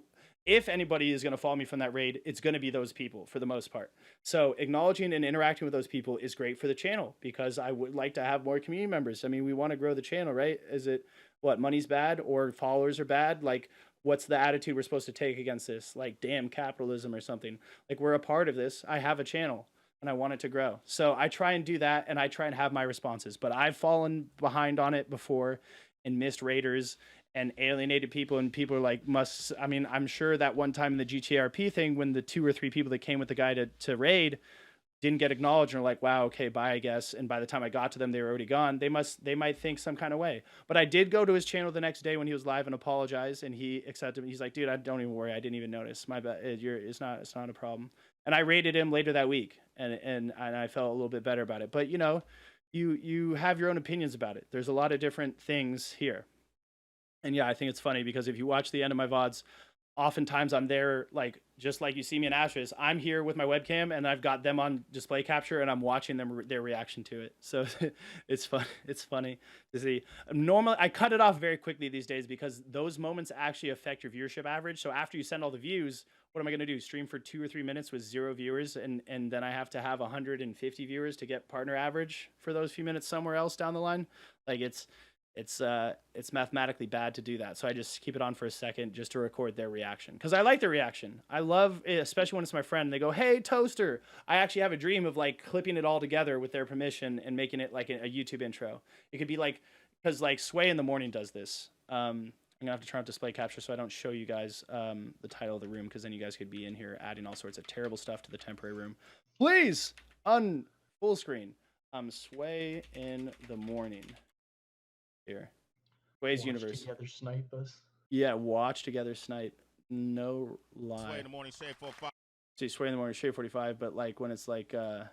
A: if anybody is going to follow me from that raid, it's going to be those people for the most part. So acknowledging and interacting with those people is great for the channel because I would like to have more community members. I mean, we want to grow the channel, right? Is it what, money's bad or followers are bad? Like, what's the attitude we're supposed to take against this? Like, damn capitalism or something. Like, we're a part of this. I have a channel and I want it to grow. So I try and do that, and I try and have my responses. But I've fallen behind on it before and missed raiders and alienated people, and people are like, I mean, I'm sure that one time in the GTRP thing when the 2 or 3 people that came with the guy to raid didn't get acknowledged and are like, wow, okay, bye, I guess. And by the time I got to them, they were already gone. They might think some kind of way. But I did go to his channel the next day when he was live and apologize, and he accepted me. He's like, dude, don't even worry. I didn't even notice. My bad. It's not a problem. And I rated him later that week, and I felt a little bit better about it. But, you know, you have your own opinions about it. There's a lot of different things here. And yeah, I think it's funny because if you watch the end of my VODs, oftentimes I'm there, like, just like you see me in Astras, I'm here with my webcam and I've got them on display capture and I'm watching their reaction to it. So it's fun. It's funny to see. Normally, I cut it off very quickly these days because those moments actually affect your viewership average. So after you send all the views, what am I going to do? Stream for 2 or 3 minutes with 0 viewers, and then I have to have 150 viewers to get partner average for those few minutes somewhere else down the line? Like, it's mathematically bad to do that. So I just keep it on for a second just to record their reaction. Because I like their reaction. I love it, especially when it's my friend and they go, hey, Toaster. I actually have a dream of like clipping it all together with their permission and making it like a YouTube intro. It could be like, because like Sway in the Morning does this. I'm gonna have to turn off display capture so I don't show you guys the title of the room, because then you guys could be in here adding all sorts of terrible stuff to the temporary room. Please, full screen. Sway in the Morning. Here. Sway's Universe.
B: Together snipe us.
A: Yeah, watch together snipe. No lie.
Q: Sway in the Morning, Shade 45.
A: See, Sway in the Morning, Shade 45, but like when it's like
R: when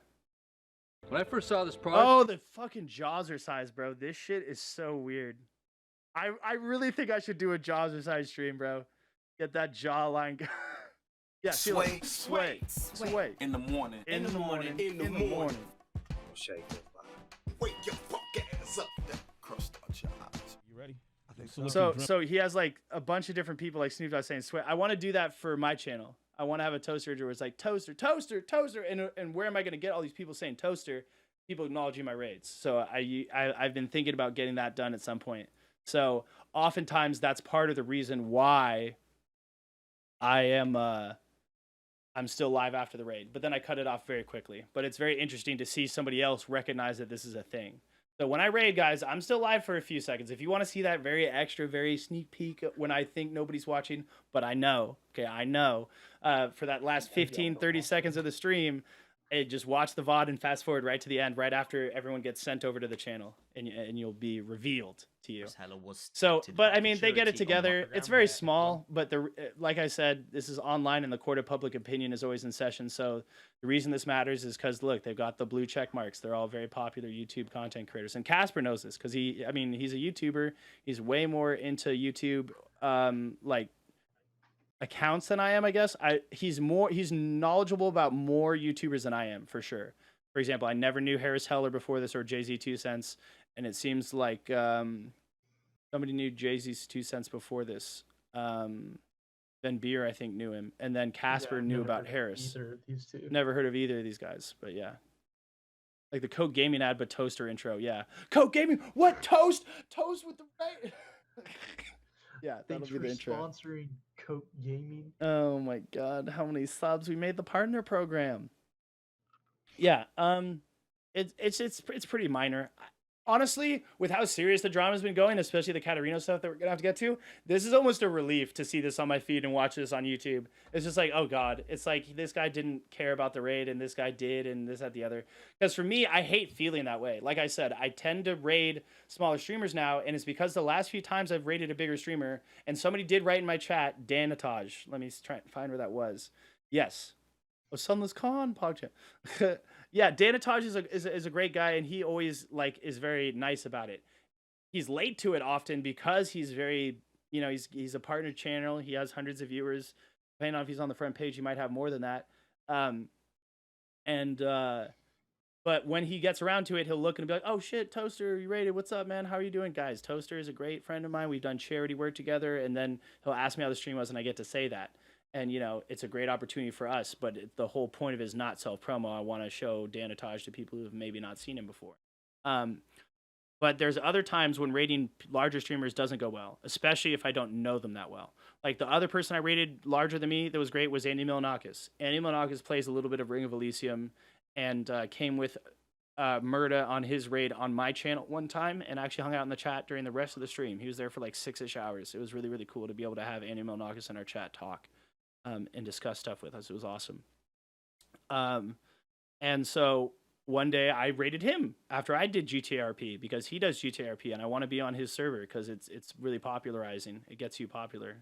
R: I first saw this product.
A: Oh, the fucking jaws are size, bro. This shit is so weird. I really think I should do a jaws are size stream, bro. Get that jawline. Yeah,
S: Sway.
Q: In the morning.
S: In the morning. Shade 45. Wake your fuck ass up. Crust out your eyes.
Q: You ready?
S: I think
A: So he has like a bunch of different people, like Snoop Dogg saying Sway. I want to do that for my channel. I want to have a Toaster where it's like Toaster, and where am I going to get all these people saying Toaster? People acknowledging my raids. So I've been thinking about getting that done at some point. So oftentimes that's part of the reason why I'm still live after the raid, but then I cut it off very quickly. But it's very interesting to see somebody else recognize that this is a thing. So when I raid, guys, I'm still live for a few seconds. If you want to see that very extra, very sneak peek when I think nobody's watching, but I know, okay, I know, for that last 15, 30 seconds of the stream, just watch the VOD and fast forward right to the end, right after everyone gets sent over to the channel, and you'll be revealed to you. So, but I mean, they get it together. It's very small, but like I said, this is online, and the court of public opinion is always in session. So the reason this matters is because look, they've got the blue check marks. They're all very popular YouTube content creators, and Casper knows this because he's a YouTuber. He's way more into YouTube, like accounts than I am, I guess. He's knowledgeable about more YouTubers than I am, for sure. For example, I never knew Harris Heller before this, or Jay-Z 2 Cents, and it seems like somebody knew Jay-Z's 2 Cents before this. Ben Beer, I think, knew him, and then Casper knew about Harris.
B: Either of these two.
A: Never heard of either of these guys, but yeah. Like the Coke Gaming ad, but Toaster intro, yeah. Coke Gaming, what? Toast with the right. Yeah, that'll
B: Thanks
A: be the intro.
B: Sponsoring Coke Gaming.
A: Oh my god, how many subs we made the partner program. Yeah, it's pretty minor. Honestly, with how serious the drama's been going, especially the Caterino stuff that we're gonna have to get to, this is almost a relief to see this on my feed and watch this on YouTube. It's just like, oh god, it's like this guy didn't care about the raid and this guy did and this, that, the other. Because for me, I hate feeling that way. Like I said, I tend to raid smaller streamers now, and it's because the last few times I've raided a bigger streamer, and somebody did write in my chat, Dan Nataj. Let me try and find where that was. Yes. Oh, Sunless Khan podcast. Yeah, Danataj is a great guy, and he always like is very nice about it. He's late to it often because he's very, he's a partner channel. He has hundreds of viewers. Depending on if he's on the front page, he might have more than that. And but when he gets around to it, he'll look and be like, "Oh shit, Toaster, you rated? What's up, man? How are you doing, guys?" Toaster is a great friend of mine. We've done charity work together, and then he'll ask me how the stream was, and I get to say that. And it's a great opportunity for us. But the whole point of it is not self promo. I want to show Danataj to people who have maybe not seen him before. But there's other times when rating larger streamers doesn't go well, especially if I don't know them that well. Like the other person I rated larger than me that was great was Andy Milonakis. Andy Milonakis plays a little bit of Ring of Elysium and came with Murda on his raid on my channel one time and actually hung out in the chat during the rest of the stream. He was there for like 6-ish hours. It was really, really cool to be able to have Andy Milonakis in our chat talk and discuss stuff with us. It was awesome. And so one day I rated him after I did GTRP because he does GTRP and I want to be on his server because it's really popularizing. It gets you popular.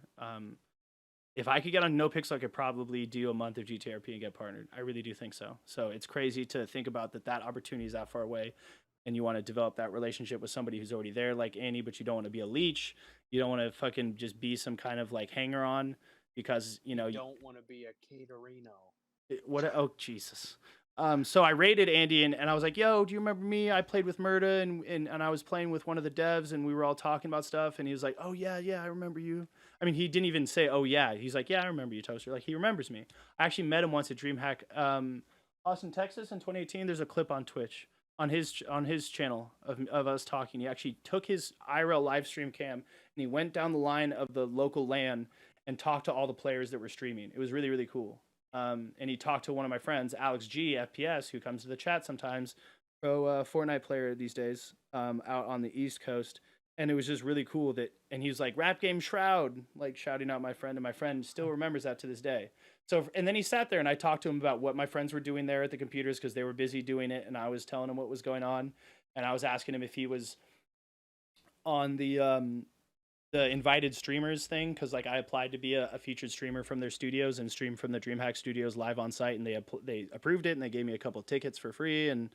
A: If I could get on NoPixel, I could probably do a month of GTRP and get partnered. I really do think so. So it's crazy to think about that opportunity is that far away and you want to develop that relationship with somebody who's already there like Andy, but you don't want to be a leech. You don't want to fucking just be some kind of like hanger on because,
O: you don't want to be a caterino.
A: Oh, Jesus. So I rated Andy and I was like, "Yo, do you remember me? I played with Murda and I was playing with one of the devs and we were all talking about stuff." And he was like, "Oh yeah, I remember you." I mean, he didn't even say, "Oh yeah." He's like, "Yeah, I remember you, Toaster." Like he remembers me. I actually met him once at DreamHack, Austin, Texas in 2018. There's a clip on Twitch on his channel of us talking. He actually took his IRL live stream cam and he went down the line of the local LAN and talked to all the players that were streaming. It was really, really cool. And he talked to one of my friends, Alex G, FPS, who comes to the chat sometimes, pro Fortnite player these days, out on the East Coast. And it was just really cool and he was like, "Rap Game Shroud," like shouting out my friend, and my friend still remembers that to this day. So, and then he sat there and I talked to him about what my friends were doing there at the computers because they were busy doing it. And I was telling him what was going on. And I was asking him if he was on the invited streamers thing because like I applied to be a featured streamer from their studios and stream from the DreamHack studios live on site, and they approved it and they gave me a couple of tickets for free, and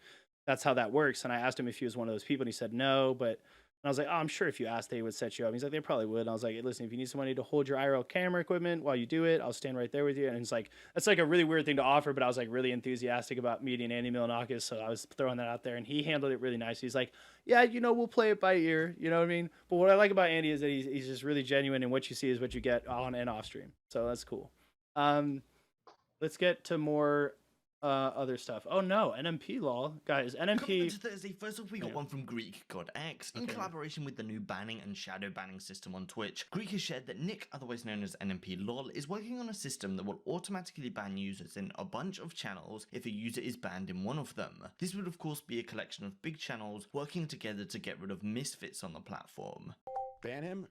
A: that's how that works. And I asked him if he was one of those people and he said no, but I was like, "Oh, I'm sure if you asked they would set you up." He's like, "They probably would." And I was like, "Hey, listen, if you need somebody to hold your IRL camera equipment while you do it, I'll stand right there with you." And he's like, that's like a really weird thing to offer, but I was like really enthusiastic about meeting Andy Milonakis, so I was throwing that out there and he handled it really nice. He's like, "Yeah, we'll play it by ear," you know what I mean? But what I like about Andy is that he's just really genuine, and what you see is what you get on and off stream. So that's cool. Let's get to more other stuff. Oh no, NMP lol. Guys, NMP.
C: Coming to Thursday, first off, we got one from Greek God X. In collaboration with the new banning and shadow banning system on Twitch, Greek has shared that Nick, otherwise known as NMP lol, is working on a system that will automatically ban users in a bunch of channels if a user is banned in one of them. This would of course be a collection of big channels working together to get rid of misfits on the platform.
T: Ban him?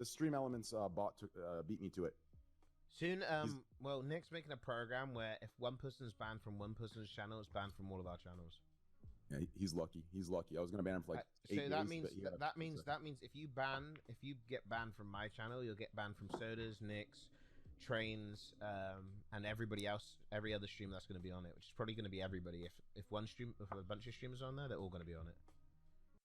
T: The Stream Elements bot beat me to it.
U: Soon, well, Nick's making a program where if one person's banned from one person's channel, it's banned from all of our channels.
T: Yeah, he's lucky. He's lucky. I was gonna ban him for like 8 days.
U: So that means if you get banned from my channel, you'll get banned from Soda's, Nick's, Trains, and everybody else, every other stream that's going to be on it, which is probably going to be everybody. If a bunch of streamers are on there, they're all going to be on it.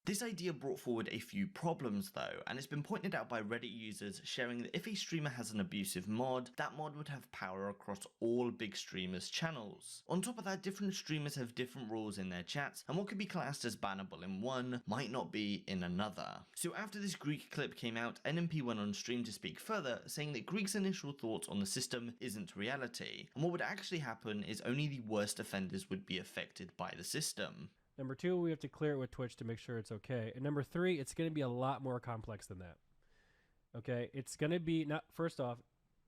C: This idea brought forward a few problems though, and it's been pointed out by Reddit users sharing that if a streamer has an abusive mod, that mod would have power across all big streamers' channels. On top of that, different streamers have different rules in their chats, and what could be classed as bannable in one might not be in another. So after this Greek clip came out, NMP went on stream to speak further, saying that Greek's initial thoughts on the system isn't reality, and what would actually happen is only the worst offenders would be affected by the system.
V: Number 2, we have to clear it with Twitch to make sure it's okay. And number 3, it's going to be a lot more complex than that. Okay, it's going to be not. First off,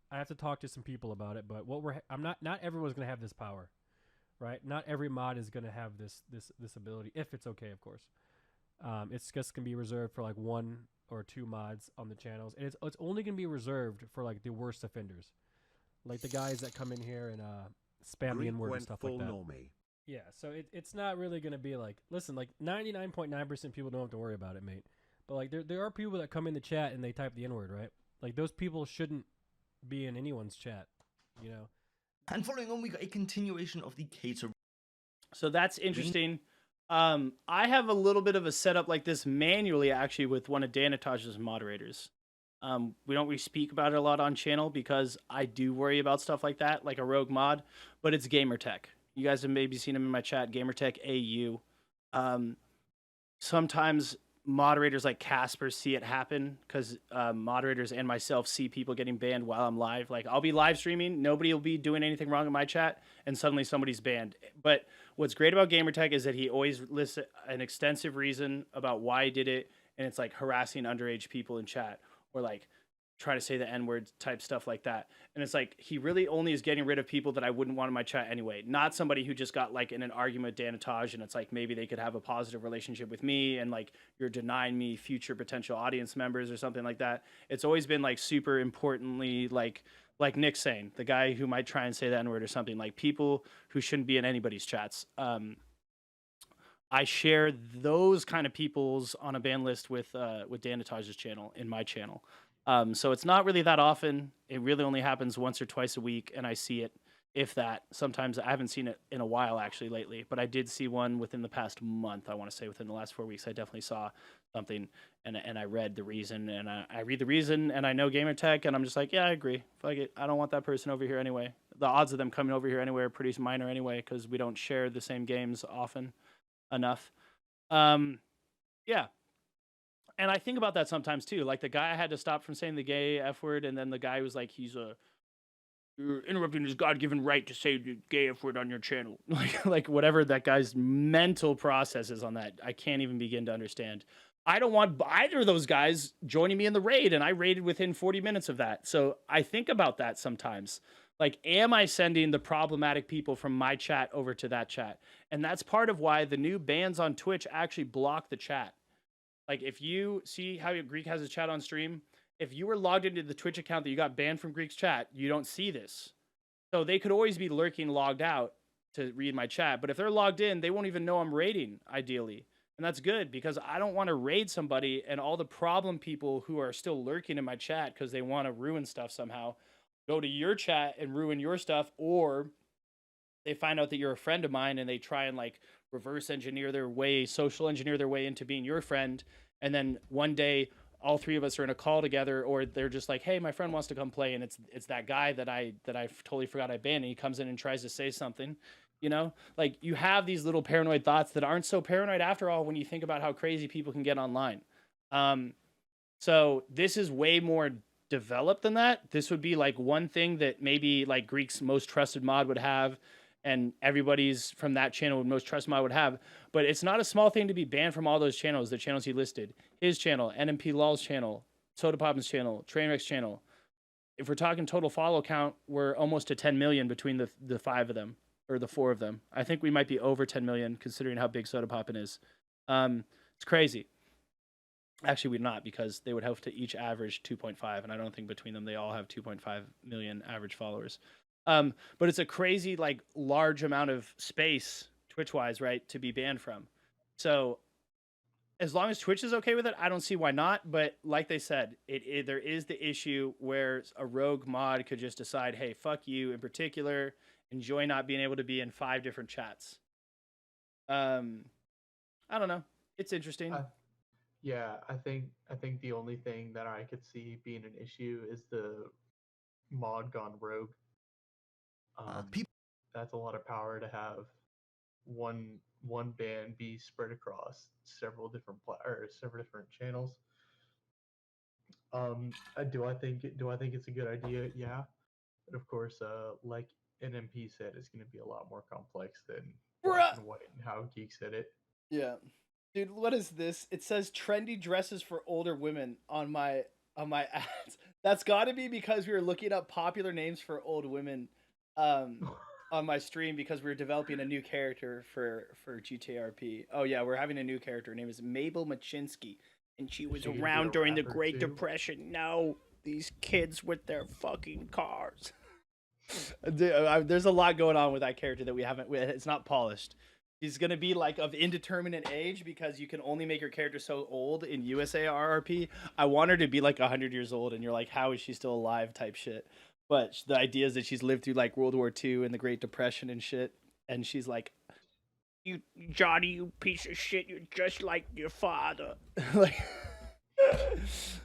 V: I have to talk to some people about it. But not everyone's going to have this power, right? Not every mod is going to have this ability, if it's okay, of course. It's just going to be reserved for like 1 or 2 mods on the channels, and it's only going to be reserved for like the worst offenders, like the guys that come in here and spam the N-word and stuff like that. Yeah, so it's not really going to be like, listen, like 99.9% people don't have to worry about it, mate. But like there are people that come in the chat and they type the N-word, right? Like those people shouldn't be in anyone's chat, you know?
C: And following on, we got a continuation of the cater.
A: So that's interesting. I have a little bit of a setup like this manually, actually, with one of Danitaj's moderators. We don't really speak about it a lot on channel because I do worry about stuff like that, like a rogue mod, but it's Gamertech. You guys have maybe seen him in my chat, Gamertech AU. Sometimes moderators like Casper see it happen because moderators and myself see people getting banned while I'm live. Like, I'll be live streaming, nobody will be doing anything wrong in my chat, and suddenly somebody's banned. But what's great about Gamertech is that he always lists an extensive reason about why he did it, and it's like harassing underage people in chat or like trying to say the N-word type stuff like that. And it's like he really only is getting rid of people that I wouldn't want in my chat anyway. Not somebody who just got like in an argument with Danitaj and it's like maybe they could have a positive relationship with me and like you're denying me future potential audience members or something like that. It's always been like super importantly like Nick saying, the guy who might try and say the N-word or something, like people who shouldn't be in anybody's chats. I share those kind of people's on a ban list with Danitaj's channel in my channel. So it's not really that often. It really only happens once or twice a week, and I see it, if that. Sometimes I haven't seen it in a while, actually, lately. But I did see one within the past month, I want to say. Within the last 4 weeks, I definitely saw something, and I read the reason. And I read the reason, and I know Gamertech, and I'm just like, yeah, I agree. Fuck it. I don't want that person over here anyway. The odds of them coming over here anyway are pretty minor anyway, because we don't share the same games often enough. Yeah. And I think about that sometimes too. Like the guy I had to stop from saying the gay F word, and then the guy was like, you're interrupting his God-given right to say the gay F word on your channel. like whatever that guy's mental process is on that, I can't even begin to understand. I don't want either of those guys joining me in the raid, and I raided within 40 minutes of that. So I think about that sometimes. Like, am I sending the problematic people from my chat over to that chat? And that's part of why the new bans on Twitch actually block the chat. Like, if you see how Greek has his chat on stream, if you were logged into the Twitch account that you got banned from Greek's chat, you don't see this. So they could always be lurking logged out to read my chat. But if they're logged in, they won't even know I'm raiding, ideally. And that's good because I don't want to raid somebody and all the problem people who are still lurking in my chat because they want to ruin stuff somehow go to your chat and ruin your stuff, or they find out that you're a friend of mine and they try and like reverse engineer their way, social engineer their way into being your friend. And then one day all three of us are in a call together, or they're just like, hey, my friend wants to come play. And it's that guy that I totally forgot I banned. And he comes in and tries to say something, you know, like you have these little paranoid thoughts that aren't so paranoid after all, when you think about how crazy people can get online. So this is way more developed than that. This would be like one thing that maybe like Greek's most trusted mod would have, and everybody's from that channel most trusted mod would have. But it's not a small thing to be banned from all those channels, the channels he listed. His channel, NMP Law's channel, Soda Poppin's channel, Trainwreck's channel. If we're talking total follow count, we're almost to 10 million between the five of them, or the four of them. I think we might be over 10 million considering how big Soda Poppin is. It's crazy. Actually, we're not, because they would have to each average 2.5, and I don't think between them they all have 2.5 million average followers. But it's a crazy, like, large amount of space, Twitch-wise, right, to be banned from. So as long as Twitch is okay with it, I don't see why not. But like they said, there is the issue where a rogue mod could just decide, hey, fuck you in particular, enjoy not being able to be in 5 different chats. I don't know. It's interesting.
B: Yeah, I think the only thing that I could see being an issue is the mod gone rogue. That's a lot of power to have one ban be spread across several different several different channels. Do I think it's a good idea? Yeah, but of course, like NMP said, it's going to be a lot more complex than black and white and how Geek said it.
A: Yeah. Dude, what is this? It says trendy dresses for older women on my ads. That's got to be because we were looking up popular names for old women on my stream, because we were developing a new character for GTRP. Oh yeah, we're having a new character. Her name is Mabel Machinsky, and she was around during the Great Depression. No, these kids with their fucking cars. There's a lot going on with that character that we haven't. It's not polished. He's going to be like of indeterminate age, because you can only make your character so old in USA RRP. I want her to be like 100 years old, and you're like, how is she still alive type shit. But the idea is that she's lived through like World War II and the Great Depression and shit. And she's like You Johnny, you piece of shit, you're just like your father. Like,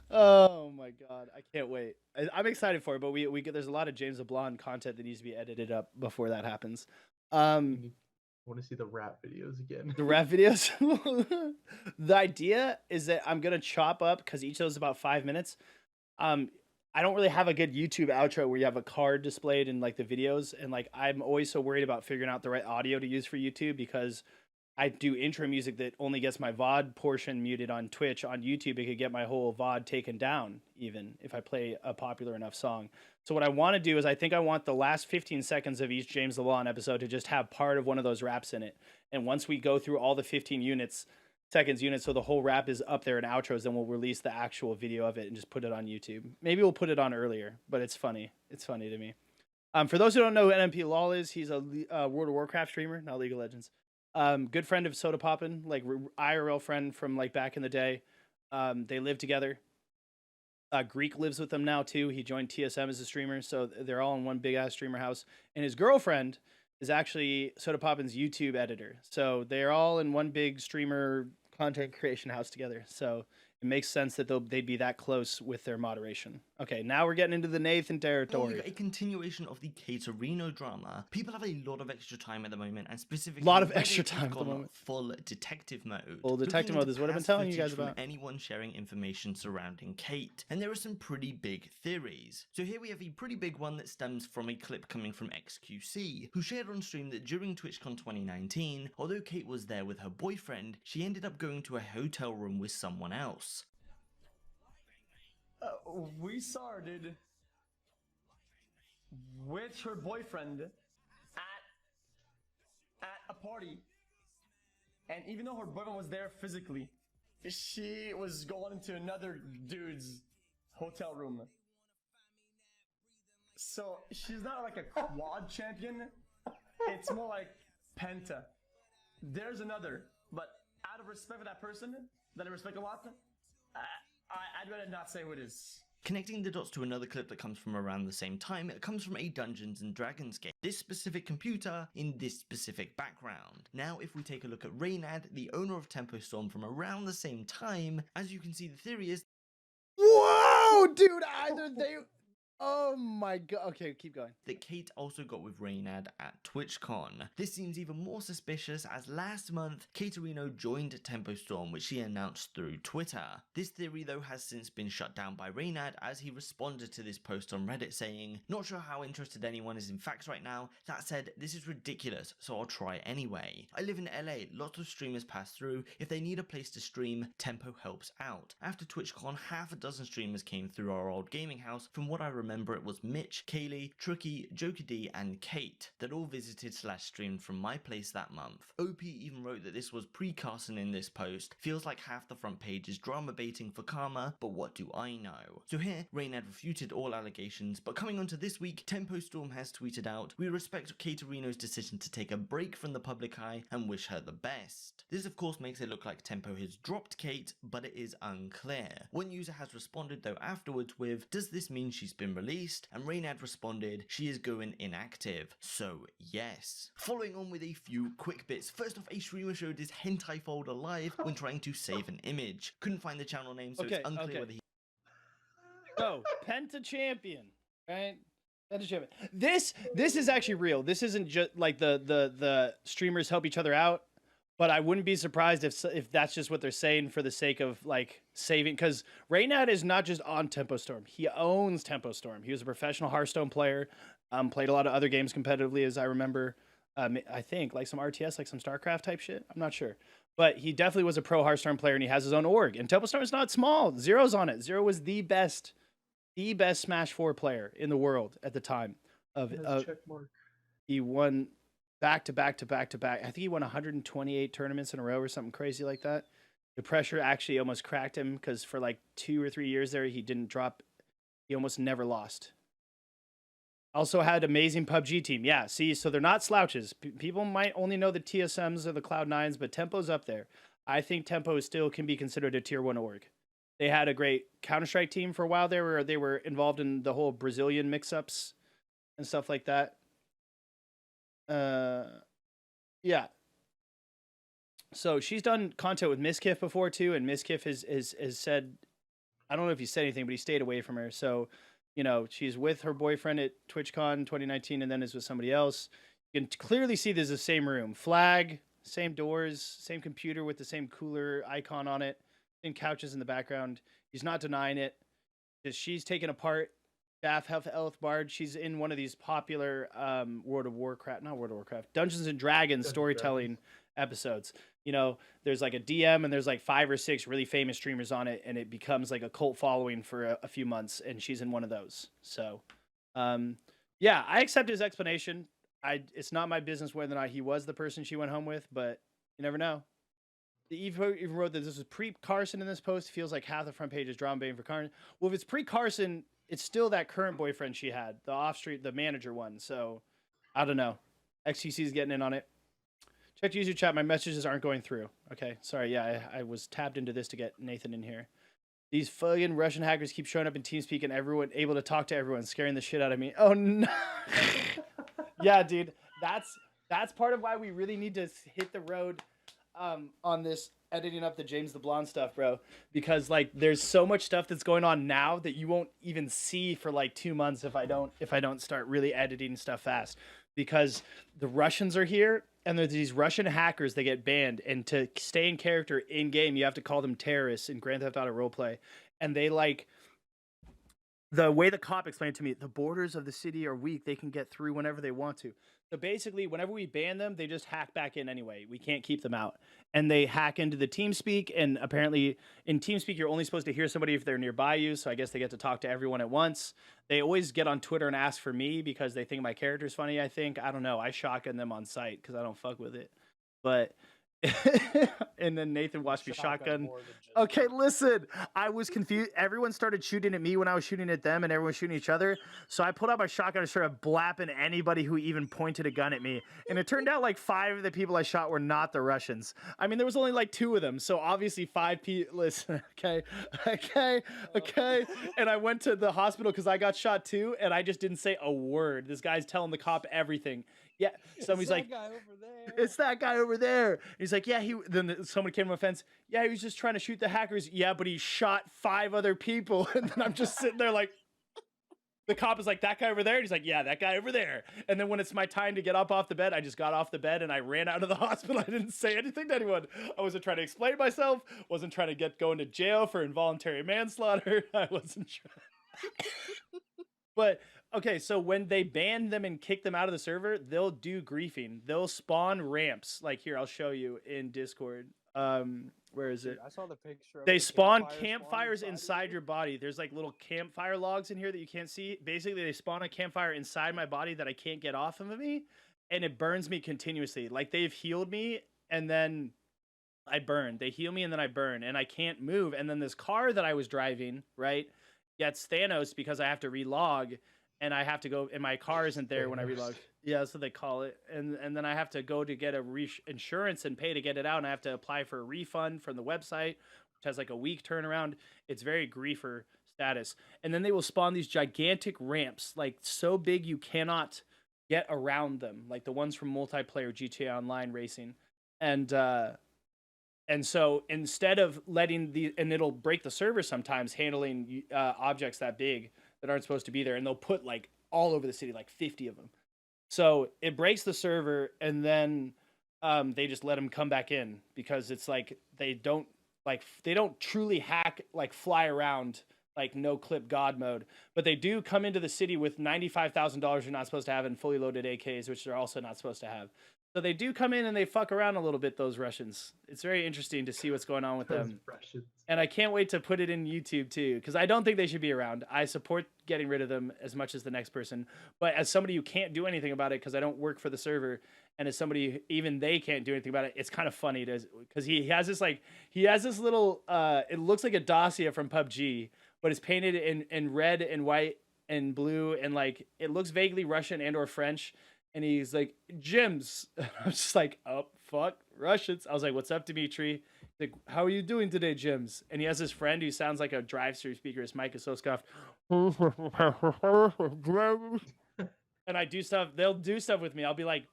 A: oh my god, I can't wait. I'm excited for it, but we get there's a lot of James LeBlanc content that needs to be edited up before that happens.
B: I want to see the rap videos again.
A: The rap videos. The idea is that I'm gonna chop up because each of those is about 5 minutes. I don't really have a good YouTube outro where you have a card displayed in like the videos, and like I'm always so worried about figuring out the right audio to use for YouTube because I do intro music that only gets my VOD portion muted on Twitch. On YouTube, it could get my whole VOD taken down, even if I play a popular enough song. So what I want to do is I think I want the last 15 seconds of each James LeBlanc episode to just have part of one of those raps in it. And once we go through all the 15 seconds units, so the whole rap is up there in outros, then we'll release the actual video of it and just put it on YouTube. Maybe we'll put it on earlier, but it's funny. It's funny to me. For those who don't know who NMP Lol is, he's a World of Warcraft streamer, not League of Legends. Good friend of Soda Poppin', like IRL friend from like back in the day. They live together. Greek lives with them now too. He joined TSM as a streamer, so they're all in one big ass streamer house. And his girlfriend is actually Soda Poppin's YouTube editor. So they're all in one big streamer content creation house together. So it makes sense that they'd be that close with their moderation. Okay, now we're getting into the Nathan territory.
C: A continuation of the Caterino drama. People have a lot of extra time at the moment, and specifically,
A: a lot of extra time at the moment.
C: Full detective mode.
A: Full detective mode is what I've been telling you guys about.
C: Anyone sharing information surrounding Kate, and there are some pretty big theories. So here we have a pretty big one that stems from a clip coming from XQC, who shared on stream that during TwitchCon 2019, although Kate was there with her boyfriend, she ended up going to a hotel room with someone else.
D: We saw her, dude, with her boyfriend at a party, and even though her boyfriend was there physically, she was going into another dude's hotel room. So she's not like a quad champion, it's more like penta. There's another, but out of respect for that person that I respect a lot, I'd rather not say who it is.
C: Connecting the dots to another clip that comes from around the same time, it comes from a Dungeons & Dragons game. This specific computer in this specific background. Now, if we take a look at Reynad, the owner of Tempo Storm from around the same time, as you can see, the theory is...
A: Whoa, dude, either they... Oh my god. Okay, keep going.
C: That Kate also got with Reynad at TwitchCon. This seems even more suspicious as last month, Caterino joined Tempo Storm, which she announced through Twitter. This theory though has since been shut down by Reynad as he responded to this post on Reddit saying, "Not sure how interested anyone is in facts right now. That said, this is ridiculous, so I'll try anyway. I live in LA, lots of streamers pass through. If they need a place to stream, Tempo helps out. After TwitchCon, half a dozen streamers came through our old gaming house. From what I remember, it was Mitch, Kaylee, Trucky, Joker D, and Kate that all visited / streamed from my place that month. OP even wrote that this was pre-Carson in this post. Feels like half the front page is drama baiting for karma, but what do I know?" So here, Reynad refuted all allegations, but coming on to this week, Tempo Storm has tweeted out, "We respect Caterino's decision to take a break from the public eye and wish her the best." This of course makes it look like Tempo has dropped Kate, but it is unclear. One user has responded though afterwards with, "Does this mean she's been released?" And Reynad responded, "She is going inactive, so yes." Following on with a few quick bits. First off, a streamer showed his hentai folder live when trying to save an image. Couldn't find the channel name, so it's unclear whether he...
A: So, Penta Champion, right? Penta Champion. This is actually real. This isn't just like the streamers help each other out. But I wouldn't be surprised if that's just what they're saying for the sake of like saving, because Reynad is not just on Tempo Storm. He owns Tempo Storm. He was a professional Hearthstone player, played a lot of other games competitively, as I remember. I think like some RTS, like some StarCraft type shit. I'm not sure, but he definitely was a pro Hearthstone player, and he has his own org. And Tempo Storm is not small. Zero's on it. Zero was the best Smash 4 player in the world at the time.
B: Check mark.
A: He won back to back. I think he won 128 tournaments in a row or something crazy like that. The pressure actually almost cracked him because for like 2 or 3 years there, he didn't drop. He almost never lost. Also had amazing PUBG team. Yeah, see, so they're not slouches. People might only know the TSMs or the Cloud9s, but Tempo's up there. I think Tempo still can be considered a tier 1 org. They had a great Counter-Strike team for a while there where they were involved in the whole Brazilian mix-ups and stuff like that. Yeah. So she's done content with Miskiff before too, and Miskiff has said, I don't know if he said anything, but he stayed away from her. So, you know, she's with her boyfriend at TwitchCon 2019, and then is with somebody else. You can clearly see there's the same room, flag, same doors, same computer with the same cooler icon on it, same couches in the background. He's not denying it. She's taken apart Bath Health Bard. She's in one of these popular Dungeons and Dragons storytelling episodes. You know, there's like a DM and there's like 5 or 6 really famous streamers on it, and it becomes like a cult following for a few months, and she's in one of those. So, yeah, I accept his explanation. It's not my business whether or not he was the person she went home with, but you never know. Eve even wrote that this was pre-Carson in this post. Feels like half the front page is drawn bane for Carson. Well, if it's pre-Carson, it's still that current boyfriend she had, the off-street, the manager one. So, I don't know. XTC is getting in on it. Check user chat. My messages aren't going through. Okay, sorry. Yeah, I was tapped into this to get Nathan in here. These fucking Russian hackers keep showing up in TeamSpeak and everyone able to talk to everyone, scaring the shit out of me. Oh no. Yeah, dude. That's part of why we really need to hit the road on this editing up the James the Blonde stuff, bro. Because like there's so much stuff that's going on now that you won't even see for like 2 months if I don't start really editing stuff fast. Because the Russians are here and there's these Russian hackers that get banned, and to stay in character in game you have to call them terrorists in Grand Theft Auto roleplay. And they like, the way the cop explained to me, the borders of the city are weak. They can get through whenever they want to. So basically, whenever we ban them, they just hack back in anyway. We can't keep them out. And they hack into the TeamSpeak, and apparently in TeamSpeak, you're only supposed to hear somebody if they're nearby you, so I guess they get to talk to everyone at once. They always get on Twitter and ask for me because they think my character's funny, I think. I don't know. I shotgun them on site because I don't fuck with it. But... and then Nathan watched me shotgun. Okay, listen. I was confused. Everyone started shooting at me when I was shooting at them, and everyone was shooting each other. So I pulled out my shotgun and started blapping anybody who even pointed a gun at me. And it turned out like 5 of the people I shot were not the Russians. I mean, there was only like 2 of them. So obviously 5 people. Listen, okay. And I went to the hospital because I got shot too, and I just didn't say a word. This guy's telling the cop everything. Yeah, somebody's like, it's that guy over there. He's like, yeah, then someone came to my fence. Yeah, he was just trying to shoot the hackers. Yeah, but he shot 5 other people. And then I'm just sitting there like, the cop is like, that guy over there? And he's like, yeah, that guy over there. And then when it's my time to get up off the bed, I just got off the bed and I ran out of the hospital. I didn't say anything to anyone. I wasn't trying to explain myself. Wasn't trying to going to jail for involuntary manslaughter. I wasn't trying. But... okay, so when they ban them and kick them out of the server, they'll do griefing. They'll spawn ramps. Like here, I'll show you in Discord. Where is it?
O: I saw the picture.
A: They spawn campfires inside your body. There's like little campfire logs in here that you can't see. Basically, they spawn a campfire inside my body that I can't get off of me, and it burns me continuously. Like they've healed me, and then I burn. They heal me, and then I burn, and I can't move. And then this car that I was driving, right, gets Thanos because I have to relog. And I have to go, and my car isn't there when I relog. Yeah, that's what they call it. And then I have to go to get a insurance and pay to get it out. And I have to apply for a refund from the website, which has like a week turnaround. It's very griefer status. And then they will spawn these gigantic ramps, like so big you cannot get around them, like the ones from multiplayer GTA Online racing. And so instead of letting and it'll break the server sometimes, handling objects that big that aren't supposed to be there, and they'll put like all over the city, like 50 of them. So it breaks the server, and then they just let them come back in because it's like they don't truly hack, like fly around like no clip God mode, but they do come into the city with $95,000 you're not supposed to have and fully loaded AKs, which they're also not supposed to have. So they do come in and they fuck around a little bit, those Russians. It's very interesting to see what's going on with them.
B: Russians.
A: And I can't wait to put it in YouTube too, because I don't think they should be around. I support getting rid of them as much as the next person. But as somebody who can't do anything about it because I don't work for the server, and as somebody even they can't do anything about it, it's kind of funny because he has this little it looks like a dossier from PUBG, but it's painted in red and white and blue, and like it looks vaguely Russian and or French. And he's like, gyms. I'm just like, oh, fuck, Russians. I was like, what's up, Dimitri? He's like, how are you doing today, gyms? And he has this friend who sounds like a drive-through speaker. His mic is so scuffed. And I do stuff. They'll do stuff with me. I'll be like,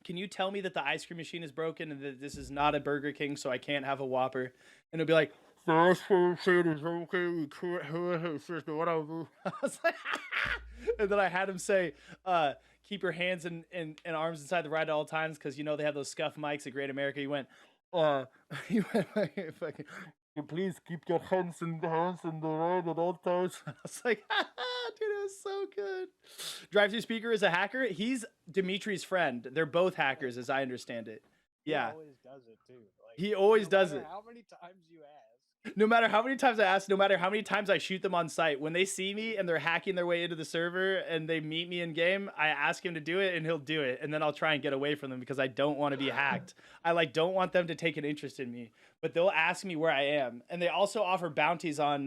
A: can you tell me that the ice cream machine is broken and that this is not a Burger King, so I can't have a Whopper? And it'll be like, the ice cream machine is broken. We can't have it. It's just whatever. I was like, and then I had him say, keep your hands and arms inside the ride at all times, because you know they have those scuff mics at Great America. He went, he went, fucking, please keep your hands in the ride at all times. I was like, dude, it was so good. Drive-thru speaker is a hacker. He's Dimitri's friend. They're both hackers, as I understand it. Yeah.
O: He always does it too. Like,
A: He always does it.
O: How many times you ask?
A: No matter how many times I ask, no matter how many times I shoot them on site, when they see me and they're hacking their way into the server and they meet me in game, I ask him to do it and he'll do it. And then I'll try and get away from them because I don't want to be hacked. I like don't want them to take an interest in me, but they'll ask me where I am. And they also offer bounties on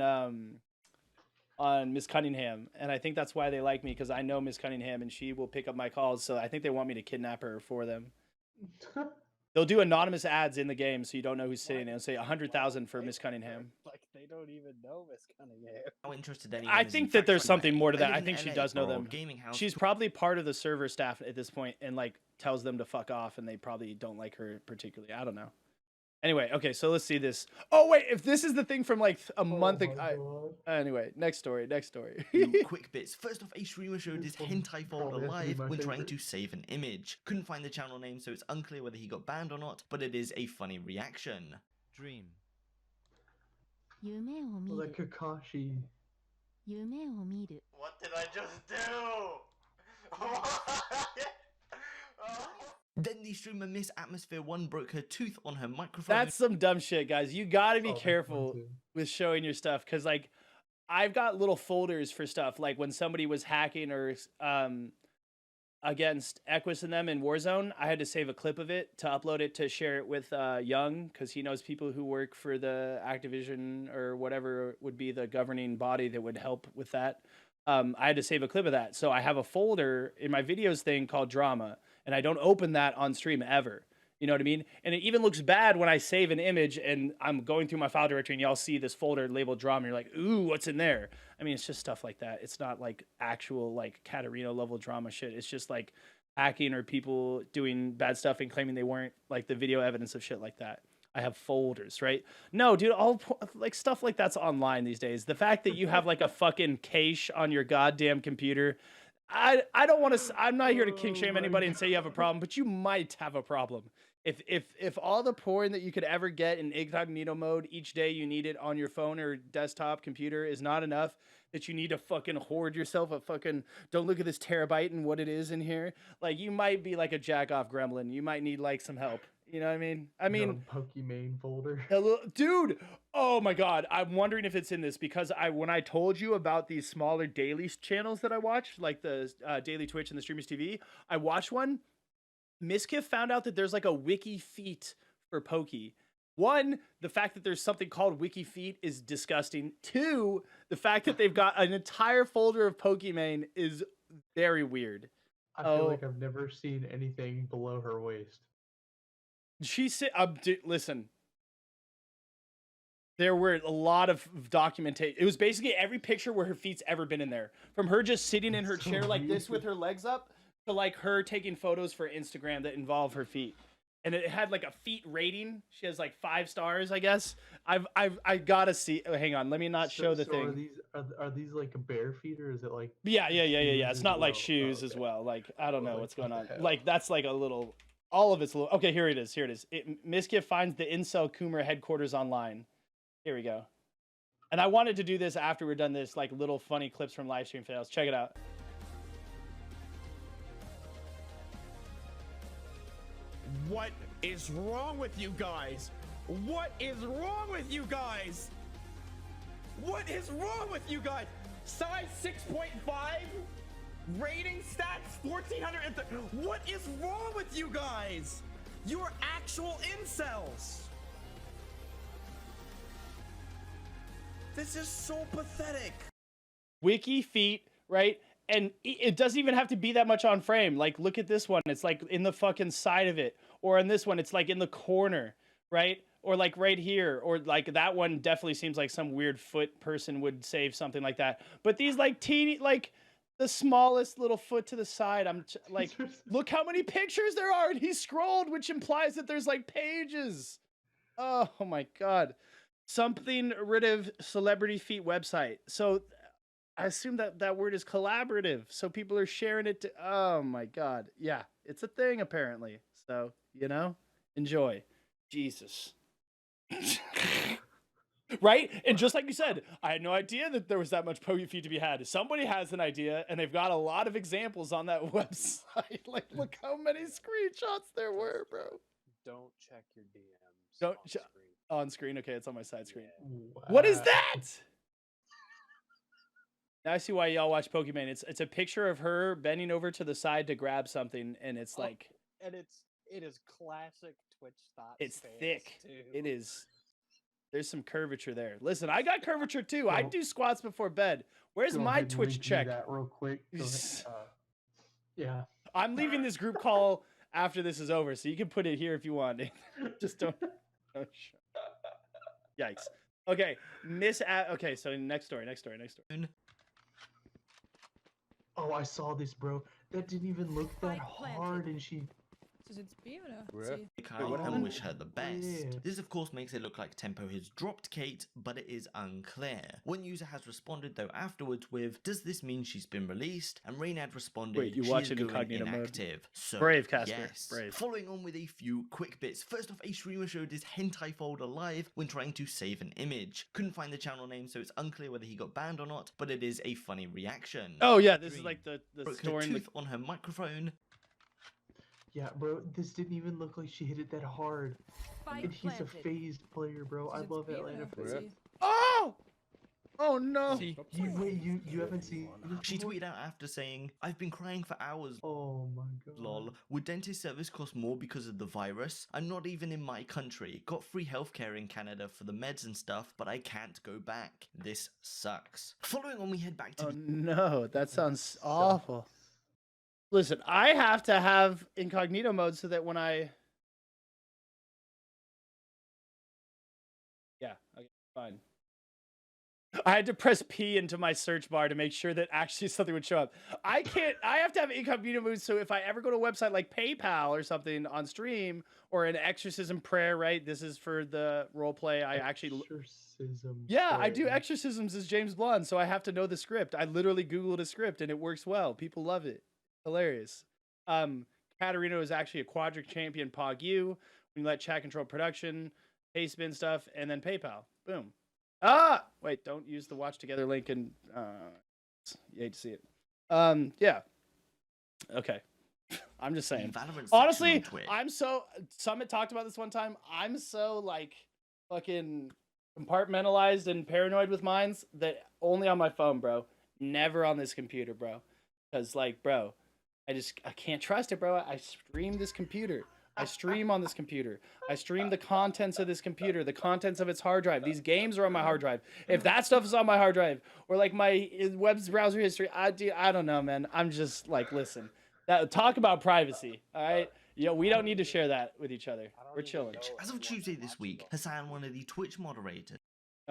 A: Miss Cunningham. And I think that's why they like me, because I know Miss Cunningham and she will pick up my calls. So I think they want me to kidnap her for them. They'll do anonymous ads in the game so you don't know who's sitting there and say 100,000 for Miss Cunningham.
O: Like, they don't even know Miss Cunningham.
C: How interested anyone
A: I
C: is in
A: think that there's
C: Factory
A: something
C: Way.
A: more to
C: I
A: that.
C: live
A: I
C: in
A: think she
C: LA
A: does know
C: for a
A: them.
C: gaming house.
A: She's probably part of the server staff at this point and like tells them to fuck off, and they probably don't like her particularly. I don't know. Anyway, okay, so let's see this. Oh wait, if this is the thing from like a month ago. Anyway, next story.
C: Few quick bits. First off, a streamer showed his hentai folder live when trying to save an image. Couldn't find the channel name, so it's unclear whether he got banned or not, but it is a funny reaction.
F: Dream.
B: Like Kakashi.
C: What did I just do? Then the streamer Miss Atmosphere 1 broke her tooth on her microphone.
A: That's some dumb shit, guys. You gotta be careful with showing your stuff, because like I've got little folders for stuff, like when somebody was hacking or against Equus and them in Warzone, I had to save a clip of it to upload it to share it with Young, because he knows people who work for the Activision or whatever would be the governing body that would help with that. I had to save a clip of that, so I have a folder in my videos thing called drama, and I don't open that on stream ever. You know what I mean? And it even looks bad when I save an image and I'm going through my file directory and y'all see this folder labeled drama. You're like, ooh, what's in there? I mean, it's just stuff like that. It's not like actual like Katarina level drama shit. It's just like hacking or people doing bad stuff and claiming they weren't, like the video evidence of shit like that. I have folders, right? No, dude, all like stuff like that's online these days. The fact that you have like a fucking cache on your goddamn computer, I don't want to. I'm not here to kink shame anybody and say you have a problem, but you might have a problem. If all the porn that you could ever get in incognito mode each day you need it on your phone or desktop computer is not enough, that you need to fucking hoard yourself a fucking, don't look at this terabyte and what it is in here. Like, you might be like a jack off gremlin. You might need like some help. You know what I mean? I mean,
B: Pokimane folder.
A: Hello, dude. Oh my God. I'm wondering if it's in this, because when I told you about these smaller daily channels that I watch, like the Daily Twitch and the Streamers TV, I watched one. Miskiff found out that there's like a wiki feat for Pokey. One, the fact that there's something called wiki feat is disgusting. Two, the fact that they've got an entire folder of Pokimane is very weird.
B: I feel like I've never seen anything below her waist.
A: She said, listen, there were a lot of documentation. It was basically every picture where her feet's ever been in there. From her just sitting in her chair like this with her legs up to like her taking photos for Instagram that involve her feet. And it had like a feet rating. She has like 5 stars, I guess. I gotta see. Oh, hang on, let me not show the thing.
B: Are these like a bare feet, or is it like?
A: Yeah. It's not like shoes as well. Like, I don't know what's going on. Like, that's like a little. All of it's little. Okay, here it is. Miskiff finds the Incel Coomer headquarters online. Here we go. And I wanted to do this after we're done this, like little funny clips from live stream fails. Check it out.
I: What is wrong with you guys? What is wrong with you guys? What is wrong with you guys? Size 6.5? Rating stats 1430. What is wrong with you guys? You're actual incels. This is so pathetic.
A: Wiki feet, right? And it doesn't even have to be that much on frame. Like, look at this one. It's like in the fucking side of it. Or in this one, it's like in the corner, right? Or like right here. Or like that one definitely seems like some weird foot person would save something like that. But these like teeny, like the smallest little foot to the side. I'm like, look how many pictures there are, and he scrolled, which implies that there's like pages. Oh my god. Something rid of celebrity feet website. So I assume that that word is collaborative. So people are sharing it to, oh my god. Yeah, it's a thing apparently. So, you know, enjoy. Jesus. Right? And just like you said, I had no idea that there was that much Poke feed to be had. Somebody has an idea, and they've got a lot of examples on that website. Like, look how many screenshots there were, bro.
O: Don't check your DMs.
A: Don't
O: on screen.
A: on screen. Okay, it's on my side screen.
B: Wow.
A: What is that? Now I see why y'all watch Pokemon. It's a picture of her bending over to the side to grab something, and it's like,
O: and it is classic Twitch thoughts.
A: it's
O: fans,
A: thick.
O: too.
A: It is. There's some curvature there. Listen, I got curvature too. I do squats before bed. Where's
B: Go
A: my
B: ahead and
A: Twitch
B: review
A: check?
B: that real quick. Go ahead. Yeah.
A: I'm leaving this group call after this is over, so you can put it here if you want. Just don't. Oh, yikes. Okay, okay, so next story.
B: Oh, I saw this, bro. That didn't even look that hard, and she.
C: And wish her the best. This of course makes it look like Tempo has dropped Kate, but it is unclear. One user has responded though afterwards with, does this mean she's been released? And Reynad responded,
A: Wait, you
C: she
A: watch
C: is
A: it
C: going
A: incognito mode?
C: inactive. So
A: Brave, Casper.
C: yes.
A: Brave.
C: Following on with a few quick bits. First off, a streamer showed his hentai folder live when trying to save an image. Couldn't find the channel name, so it's unclear whether he got banned or not, but it is a funny reaction.
A: Oh yeah, this is like the
C: Broke her
A: story in the
C: tooth on her microphone.
B: Yeah, bro, this didn't even look like she hit it that hard. And he's a phased player, bro. I love Atlanta for
A: Oh! Oh no!
B: You haven't seen this
C: She
B: before?
C: tweeted out after saying, I've been crying for hours.
B: Oh my god.
C: Lol. Would dentist service cost more because of the virus? I'm not even in my country. Got free healthcare in Canada for the meds and stuff, but I can't go back. This sucks. Following on, we head back to
A: Oh no, that sounds awful. Listen, I have to have incognito mode so that when I... Yeah, okay, fine. I had to press P into my search bar to make sure that actually something would show up. I have to have incognito mode so if I ever go to a website like PayPal or something on stream or an exorcism prayer, right? This is for the role play. I actually...
B: Exorcism.
A: Yeah, I do exorcisms as James Blunt, so I have to know the script. I literally Googled a script and it works well. People love it. Hilarious. Katarina is actually a quadric champion Pog U. We let chat control production, pay spin stuff, and then PayPal. Boom. Ah! Wait, don't use the watch together link and you hate to see it. Yeah. Okay. I'm just saying. Honestly, I'm so Summit talked about this one time. I'm so like fucking compartmentalized and paranoid with mines that only on my phone, bro. Never on this computer, bro. Because like, bro, I can't trust it, bro. I stream this computer. I stream on this computer. I stream the contents of this computer, the contents of its hard drive. These games are on my hard drive. If that stuff is on my hard drive, or like my web browser history, I don't know, man. I'm just like, listen, talk about privacy, all right? Yo, we don't need to share that with each other. We're chilling.
C: As of Tuesday this week, Hassan, one of the Twitch moderators,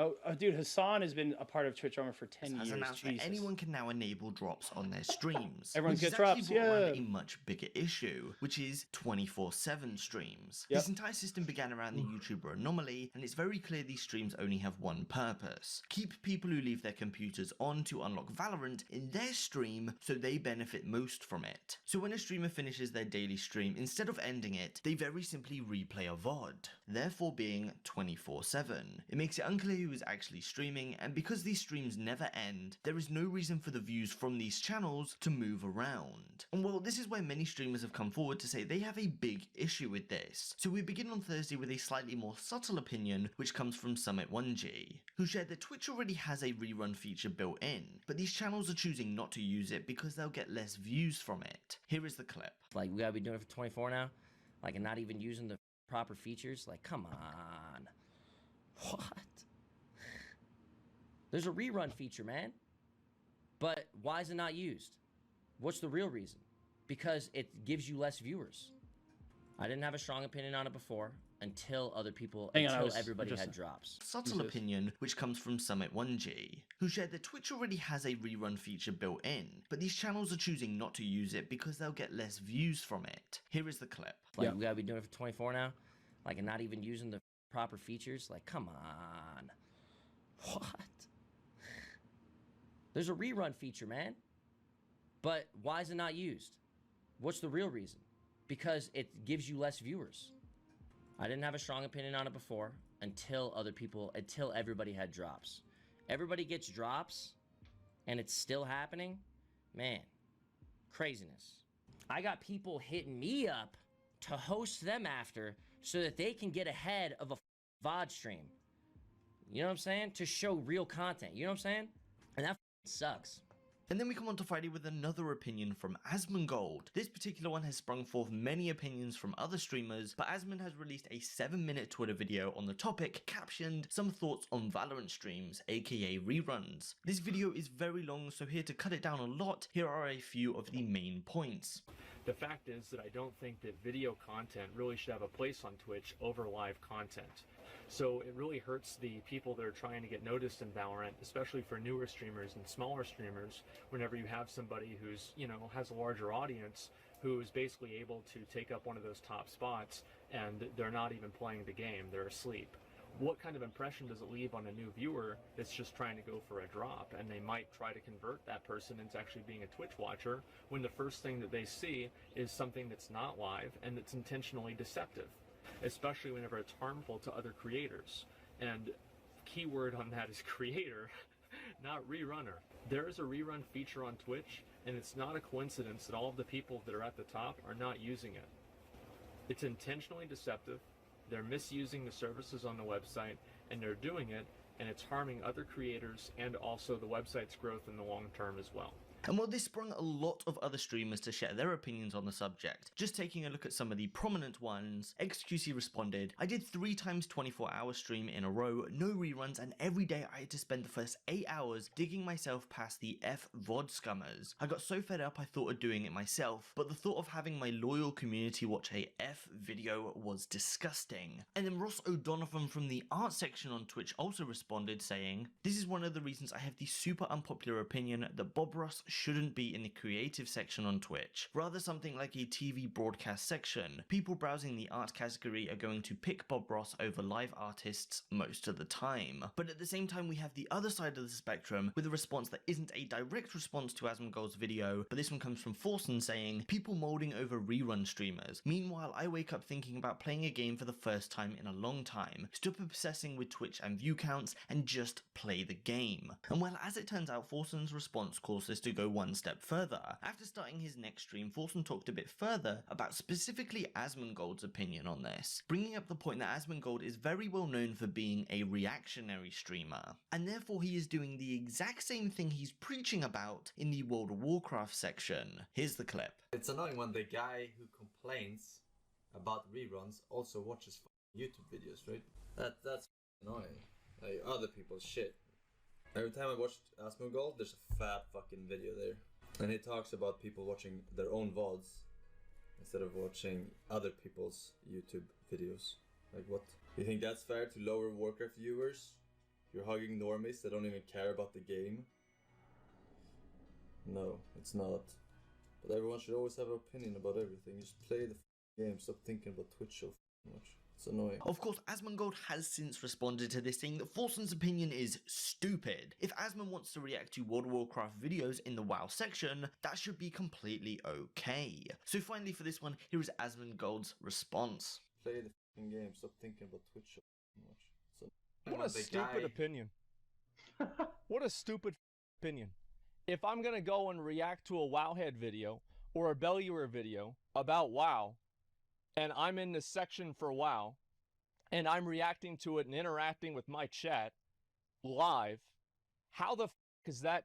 A: Oh, dude, Hassan has been a part of Twitch Armor for 10
C: has
A: years.
C: announced that anyone can now enable drops on their streams.
A: Everyone
C: which
A: gets
C: has actually
A: drops,
C: brought around
A: yeah.
C: a much bigger issue, which is 24/7 streams.
A: Yep.
C: This entire system began around the YouTuber anomaly, and it's very clear these streams only have one purpose: keep people who leave their computers on to unlock Valorant in their stream so they benefit most from it. So when a streamer finishes their daily stream, instead of ending it, they very simply replay a VOD, therefore being 24/7. It makes it unclear who is actually streaming, and because these streams never end, there is no reason for the views from these channels to move around. And well, this is where many streamers have come forward to say they have a big issue with this. So we begin on Thursday with a slightly more subtle opinion, which comes from Summit1G, who shared that Twitch already has a rerun feature built in, but these channels are choosing not to use it because they'll get less views from it. Here is the clip.
F: Like, we gotta be doing it for 24 now? Like, and not even using the proper features? Like, come on. What? There's a rerun feature, man. But why is it not used? What's the real reason? Because it gives you less viewers. I didn't have a strong opinion on it before. until other people,
A: Hang on,
F: until
A: I
F: everybody
A: just-
F: had drops.
C: Subtle opinion, which comes from Summit1G, who shared that Twitch already has a rerun feature built in, but these channels are choosing not to use it because they'll get less views from it. Here is the clip.
F: Like, we gotta be doing it for 24 now? Like, and not even using the proper features? Like, come on. What? There's a rerun feature, man. But why is it not used? What's the real reason? Because it gives you less viewers. I didn't have a strong opinion on it before until everybody had drops. Everybody gets drops and it's still happening. Man, craziness. I got people hitting me up to host them after so that they can get ahead of a VOD stream. You know what I'm saying? To show real content. You know what I'm saying? And that sucks.
C: And then we come on to Friday with another opinion from Asmongold. This particular one has sprung forth many opinions from other streamers, but Asmon has released a 7-minute Twitter video on the topic, captioned "Some thoughts on Valorant streams, aka reruns." This video is very long, so here to cut it down a lot, here are a few of the main points.
J: The fact is that I don't think that video content really should have a place on Twitch over live content. So it really hurts the people that are trying to get noticed in Valorant, especially for newer streamers and smaller streamers, whenever you have somebody who's, you know, has a larger audience, who is basically able to take up one of those top spots and they're not even playing the game, they're asleep. What kind of impression does it leave on a new viewer that's just trying to go for a drop, and they might try to convert that person into actually being a Twitch watcher when the first thing that they see is something that's not live and that's intentionally deceptive, especially whenever it's harmful to other creators. And keyword on that is creator, not rerunner. There is a rerun feature on Twitch, and it's not a coincidence that all of the people that are at the top are not using it. It's intentionally deceptive. They're misusing the services on the website, and they're doing it, and it's harming other creators and also the website's growth in the long term as well.
C: And while this sprung a lot of other streamers to share their opinions on the subject, just taking a look at some of the prominent ones, XQC responded, "I did 3 times 24-hour stream in a row, no reruns, and every day I had to spend the first 8 hours digging myself past the VOD scummers. I got so fed up I thought of doing it myself, but the thought of having my loyal community watch a video was disgusting." And then Ross O'Donovan from the art section on Twitch also responded saying, "This is one of the reasons I have the super unpopular opinion that Bob Ross shouldn't be in the creative section on Twitch, rather something like a TV broadcast section. People browsing the art category are going to pick Bob Ross over live artists most of the time." But at the same time, we have the other side of the spectrum with a response that isn't a direct response to Asmongold's video, but this one comes from Forsen saying, "People molding over rerun streamers. Meanwhile, I wake up thinking about playing a game for the first time in a long time. Stop obsessing with Twitch and view counts and just play the game." And well, as it turns out, Forsen's response caused this to go one step further. After starting his next stream, Forsen talked a bit further about specifically Asmongold's opinion on this, bringing up the point that Asmongold is very well known for being a reactionary streamer, and therefore he is doing the exact same thing he's preaching about in the World of Warcraft section. Here's the clip.
M: It's annoying when the guy who complains about reruns also watches YouTube videos, right? That's annoying. Like, other people's shit. Every time I watched Asmongold, there's a fat fucking video there. And he talks about people watching their own VODs instead of watching other people's YouTube videos. Like, what? You think that's fair to lower Warcraft viewers? You're hugging normies that don't even care about the game? No, it's not. But everyone should always have an opinion about everything. Just play the game, stop thinking about Twitch so much. It's annoying.
C: Of course, Asmongold has since responded to this, saying that Forsen's opinion is stupid. If Asmon wants to react to World of Warcraft videos in the WoW section, that should be completely okay. So finally for this one, here is Asmongold's response.
M: Play the fucking game, stop thinking about Twitch so much.
W: What a stupid opinion. What a stupid opinion. If I'm gonna go and react to a Wowhead video or a Belluer video about WoW, and I'm in the section for WoW, and I'm reacting to it and interacting with my chat live, how the f is that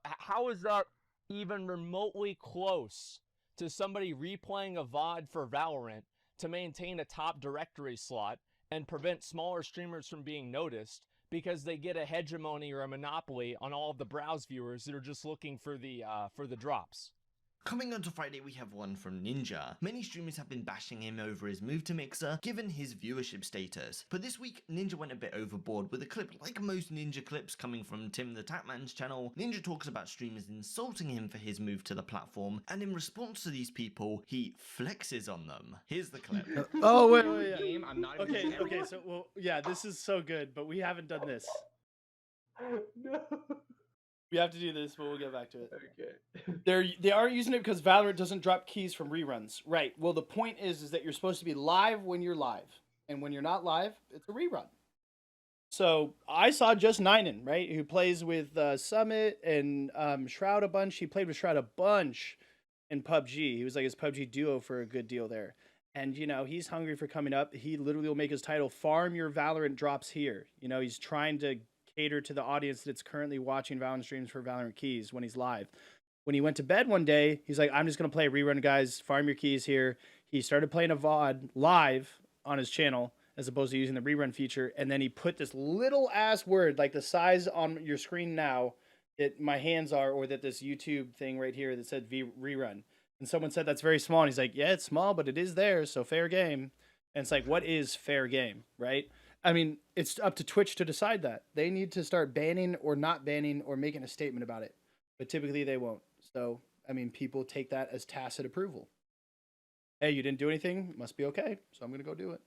W: how is that even remotely close to somebody replaying a VOD for Valorant to maintain a top directory slot and prevent smaller streamers from being noticed because they get a hegemony or a monopoly on all of the browse viewers that are just looking for the drops?
C: Coming on to Friday, we have one from Ninja. Many streamers have been bashing him over his move to Mixer, given his viewership status. But this week, Ninja went a bit overboard with a clip like most Ninja clips coming from Tim the Tatman's channel. Ninja talks about streamers insulting him for his move to the platform, and in response to these people, he flexes on them. Here's the clip.
A: Oh, wait. Okay, so, well, yeah, this is so good, but we haven't done this.
B: No.
A: We have to do this, but we'll get back to it.
B: Okay.
A: They aren't using it because Valorant doesn't drop keys from reruns. Right. Well, the point is that you're supposed to be live when you're live. And when you're not live, it's a rerun. So I saw Just Ninen, right, who plays with Summit and Shroud a bunch. He played with Shroud a bunch in PUBG. He was like his PUBG duo for a good deal there. And, you know, he's hungry for coming up. He literally will make his title, Farm Your Valorant Drops Here. You know, he's trying to cater to the audience that's currently watching Valorant streams for Valorant keys when he's live. When he went to bed one day, he's like, I'm just going to play a rerun, guys. Farm your keys here. He started playing a VOD live on his channel as opposed to using the rerun feature. And then he put this little ass word, like the size on your screen now that my hands are, or that this YouTube thing right here that said rerun. And someone said that's very small. And he's like, yeah, it's small, but it is there. So fair game. And it's like, what is fair game, right? I mean, it's up to Twitch to decide that. They need to start banning or not banning or making a statement about it. But typically they won't. So, I mean, people take that as tacit approval. Hey, you didn't do anything? Must be okay. So I'm going to go do it.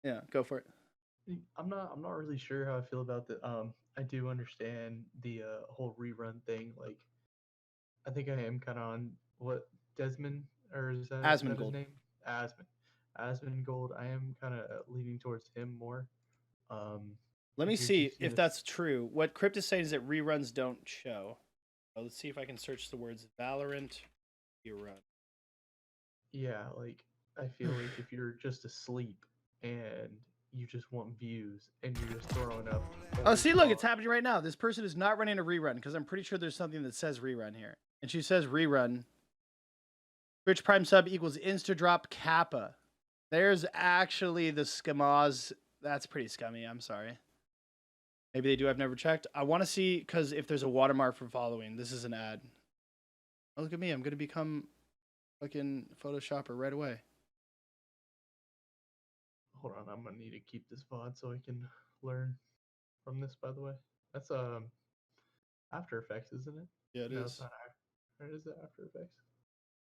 A: Yeah, go for it.
B: I'm not really sure how I feel about the I do understand the whole rerun thing. Like, I think I am kind of on what Desmond, or is that his name? Asmongold. I am kind of leaning towards him more.
A: Let me see if that's true. What Crypt is saying is that reruns don't show. Well, let's see if I can search the words Valorant rerun.
B: Yeah, like I feel like if you're just asleep and you just want views and you're just throwing up.
A: Oh, see, look, it's happening right now. This person is not running a rerun because I'm pretty sure there's something that says rerun here. And she says rerun. Twitch Prime sub equals Instadrop Kappa. There's actually the Skamaz. That's pretty scummy. I'm sorry. Maybe they do. I've never checked. I want to see, because if there's a watermark for following, this is an ad. Oh, look at me. I'm going to become fucking Photoshopper right away.
B: Hold on. I'm going to need to keep this VOD so I can learn from this, by the way. That's After Effects, isn't it?
A: Yeah, it is.
B: It's not is it After Effects?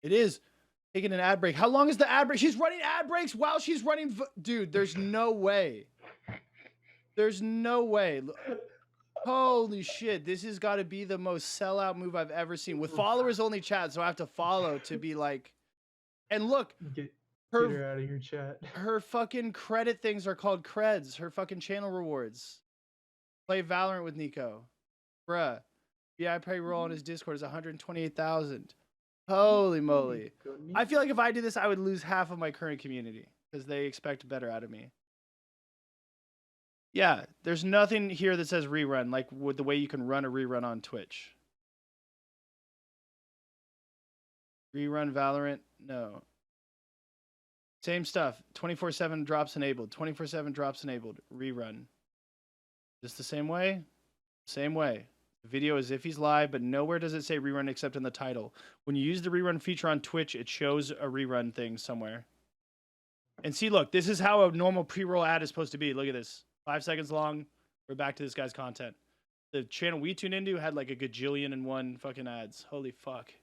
A: It is. Taking an ad break. How long is the ad break? She's running ad breaks while she's running. Dude, there's no way. There's no way. Holy shit. This has got to be the most sellout move I've ever seen. With followers only chat, so I have to follow to be like. And look.
B: Get her out of your chat.
A: Her fucking credit things are called creds. Her fucking channel rewards. Play Valorant with Nico. Bruh. VIP roll on his Discord is 128,000. Holy moly. I feel like if I did this, I would lose half of my current community because they expect better out of me. Yeah, there's nothing here that says rerun, like with the way you can run a rerun on Twitch. Rerun Valorant? No. Same stuff. 24/7 drops enabled. 24/7 drops enabled. Rerun. Just the same way? Same way. The video is if he's live, but nowhere does it say rerun except in the title. When you use the rerun feature on Twitch, it shows a rerun thing somewhere. And see, look, this is how a normal pre-roll ad is supposed to be. Look at this. 5 seconds long. We're back to this guy's content. The channel we tune into had like a gajillion and one fucking ads. Holy fuck.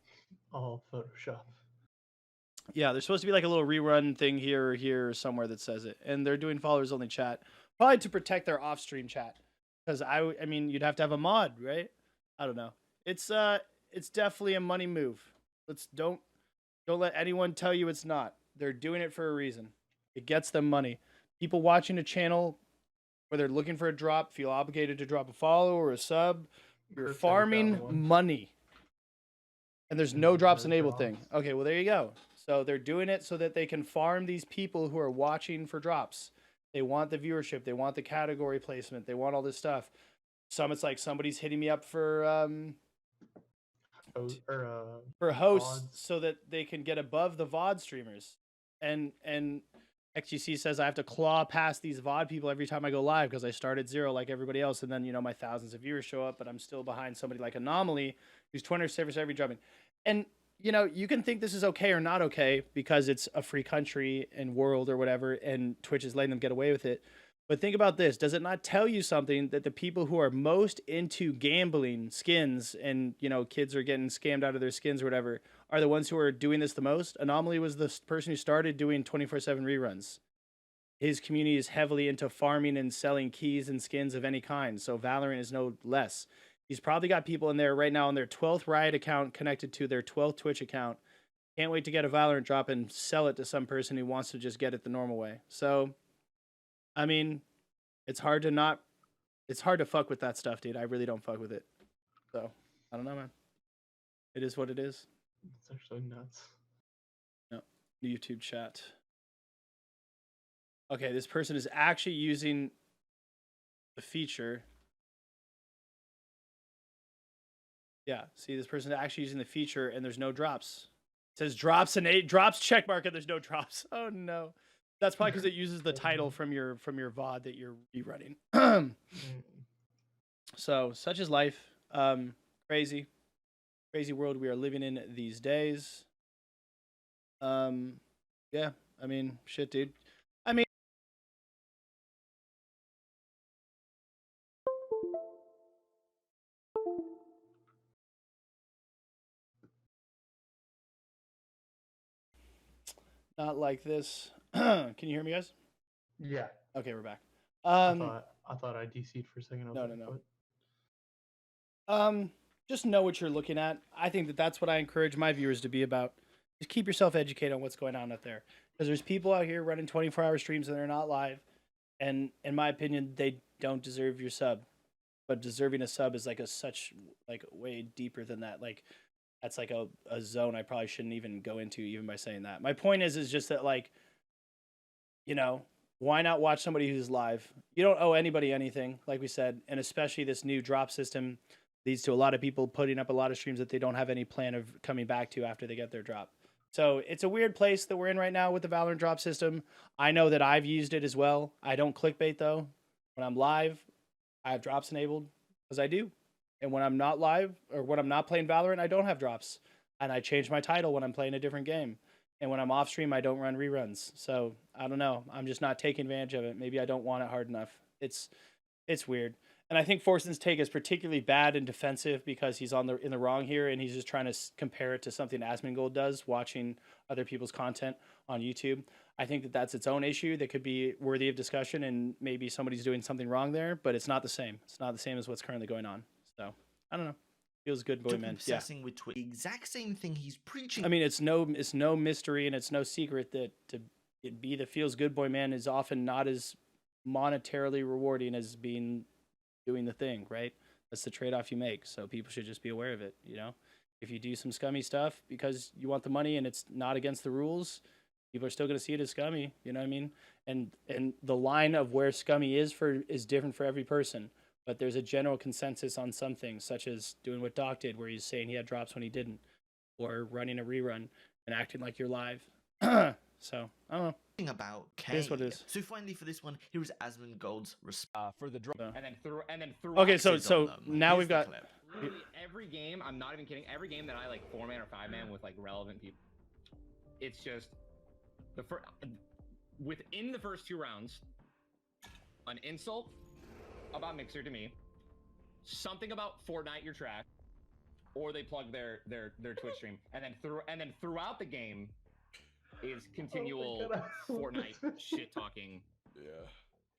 B: All Photoshop.
A: Yeah, there's supposed to be like a little rerun thing here or here or somewhere that says it. And they're doing followers only chat. Probably to protect their off-stream chat. Because I mean, you'd have to have a mod, right? I don't know. It's definitely a money move. Don't let anyone tell you it's not. They're doing it for a reason. It gets them money. People watching a channel where they're looking for a drop feel obligated to drop a follow or a sub. You're farming money. And there's no drops enabled thing. Okay, well there you go. So they're doing it so that they can farm these people who are watching for drops. They want the viewership. They want the category placement. They want all this stuff. Some it's like somebody's hitting me up for hosts
B: VODs.
A: so that they can get above the VOD streamers. And XGC says I have to claw past these VOD people every time I go live because I start at 0 like everybody else, and then my thousands of viewers show up, but I'm still behind somebody like Anomaly who's 20 servers every jumping. And you can think this is okay or not okay because it's a free country and world or whatever, and Twitch is letting them get away with it. But think about this. Does it not tell you something that the people who are most into gambling skins and, kids are getting scammed out of their skins or whatever are the ones who are doing this the most? Anomaly was the person who started doing 24/7 reruns. His community is heavily into farming and selling keys and skins of any kind. So Valorant is no less. He's probably got people in there right now on their 12th Riot account connected to their 12th Twitch account. Can't wait to get a Valorant drop and sell it to some person who wants to just get it the normal way. So, I mean, it's hard to fuck with that stuff, dude. I really don't fuck with it. So, I don't know, man. It is what it is.
B: It's actually nuts.
A: No, YouTube chat. Okay, this person is actually using the feature. Yeah, see, this person is actually using the feature and there's no drops. It says drops and 8 drops checkmark and there's no drops. Oh no. That's probably because it uses the title from your VOD that you're rerunning. So, such is life. Crazy world we are living in these days. Yeah, I mean, shit, dude. I mean, not like this. Can you hear me, guys?
B: Yeah.
A: Okay, we're back.
B: I thought I DC'd for a second.
A: No. Just know what you're looking at. I think that's what I encourage my viewers to be about. Just keep yourself educated on what's going on out there. Because there's people out here running 24-hour streams and they're not live. And in my opinion, they don't deserve your sub. But deserving a sub is way deeper than that. Like, that's like a zone I probably shouldn't even go into even by saying that. My point is just that, like, why not watch somebody who's live? You don't owe anybody anything, like we said. And especially this new drop system leads to a lot of people putting up a lot of streams that they don't have any plan of coming back to after they get their drop. So it's a weird place that we're in right now with the Valorant drop system. I know that I've used it as well. I don't clickbait though. When I'm live, I have drops enabled because I do. And when I'm not live or when I'm not playing Valorant, I don't have drops. And I change my title when I'm playing a different game. And when I'm off stream, I don't run reruns. So I don't know. I'm just not taking advantage of it. Maybe I don't want it hard enough. It's weird. And I think Forson's take is particularly bad and defensive because he's in the wrong here, and he's just trying to compare it to something Asmongold does, watching other people's content on YouTube. I think that's its own issue that could be worthy of discussion, and maybe somebody's doing something wrong there, but it's not the same. It's not the same as what's currently going on. So I don't know. Feels good, boy, man. Yeah.
C: With Twitch, exact same thing he's preaching.
A: I mean, it's no mystery and it's no secret that to be the feels good boy man is often not as monetarily rewarding as doing the thing, right? That's the trade-off you make. So people should just be aware of it. If you do some scummy stuff because you want the money and it's not against the rules, people are still going to see it as scummy. You know what I mean? And the line of where scummy is different for every person. But there's a general consensus on some things, such as doing what Doc did, where he's saying he had drops when he didn't, or running a rerun and acting like you're live. So I don't know.
C: About K.
A: It is what it is.
C: So finally, for this one, here is Asmongold's response
G: for the drop, and then through.
A: Okay, so now we've got
G: literally every game. I'm not even kidding. Every game that I like 4-man or 5-man with like relevant people, it's just within the first 2 rounds, an insult about Mixer to me, something about Fortnite you're trash, or they plug their Twitch stream, and then throughout the game is continual Fortnite shit talking.
S: Yeah.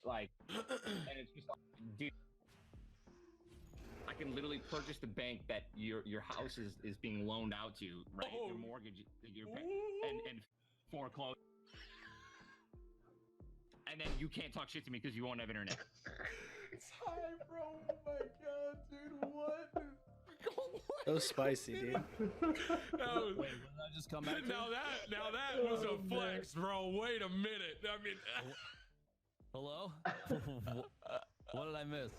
G: Like, and it's just like, dude, I can literally purchase the bank that your house is being loaned out to, right? Your mortgage that you're paying, and foreclose. And then you can't talk shit to me because you won't have internet.
S: Hi, bro. Oh my god, dude, what?
A: So spicy, dude.
W: Wait, what did I just come back to? Now that was a flex, bro. Wait a minute. I mean,
R: hello? What did I miss?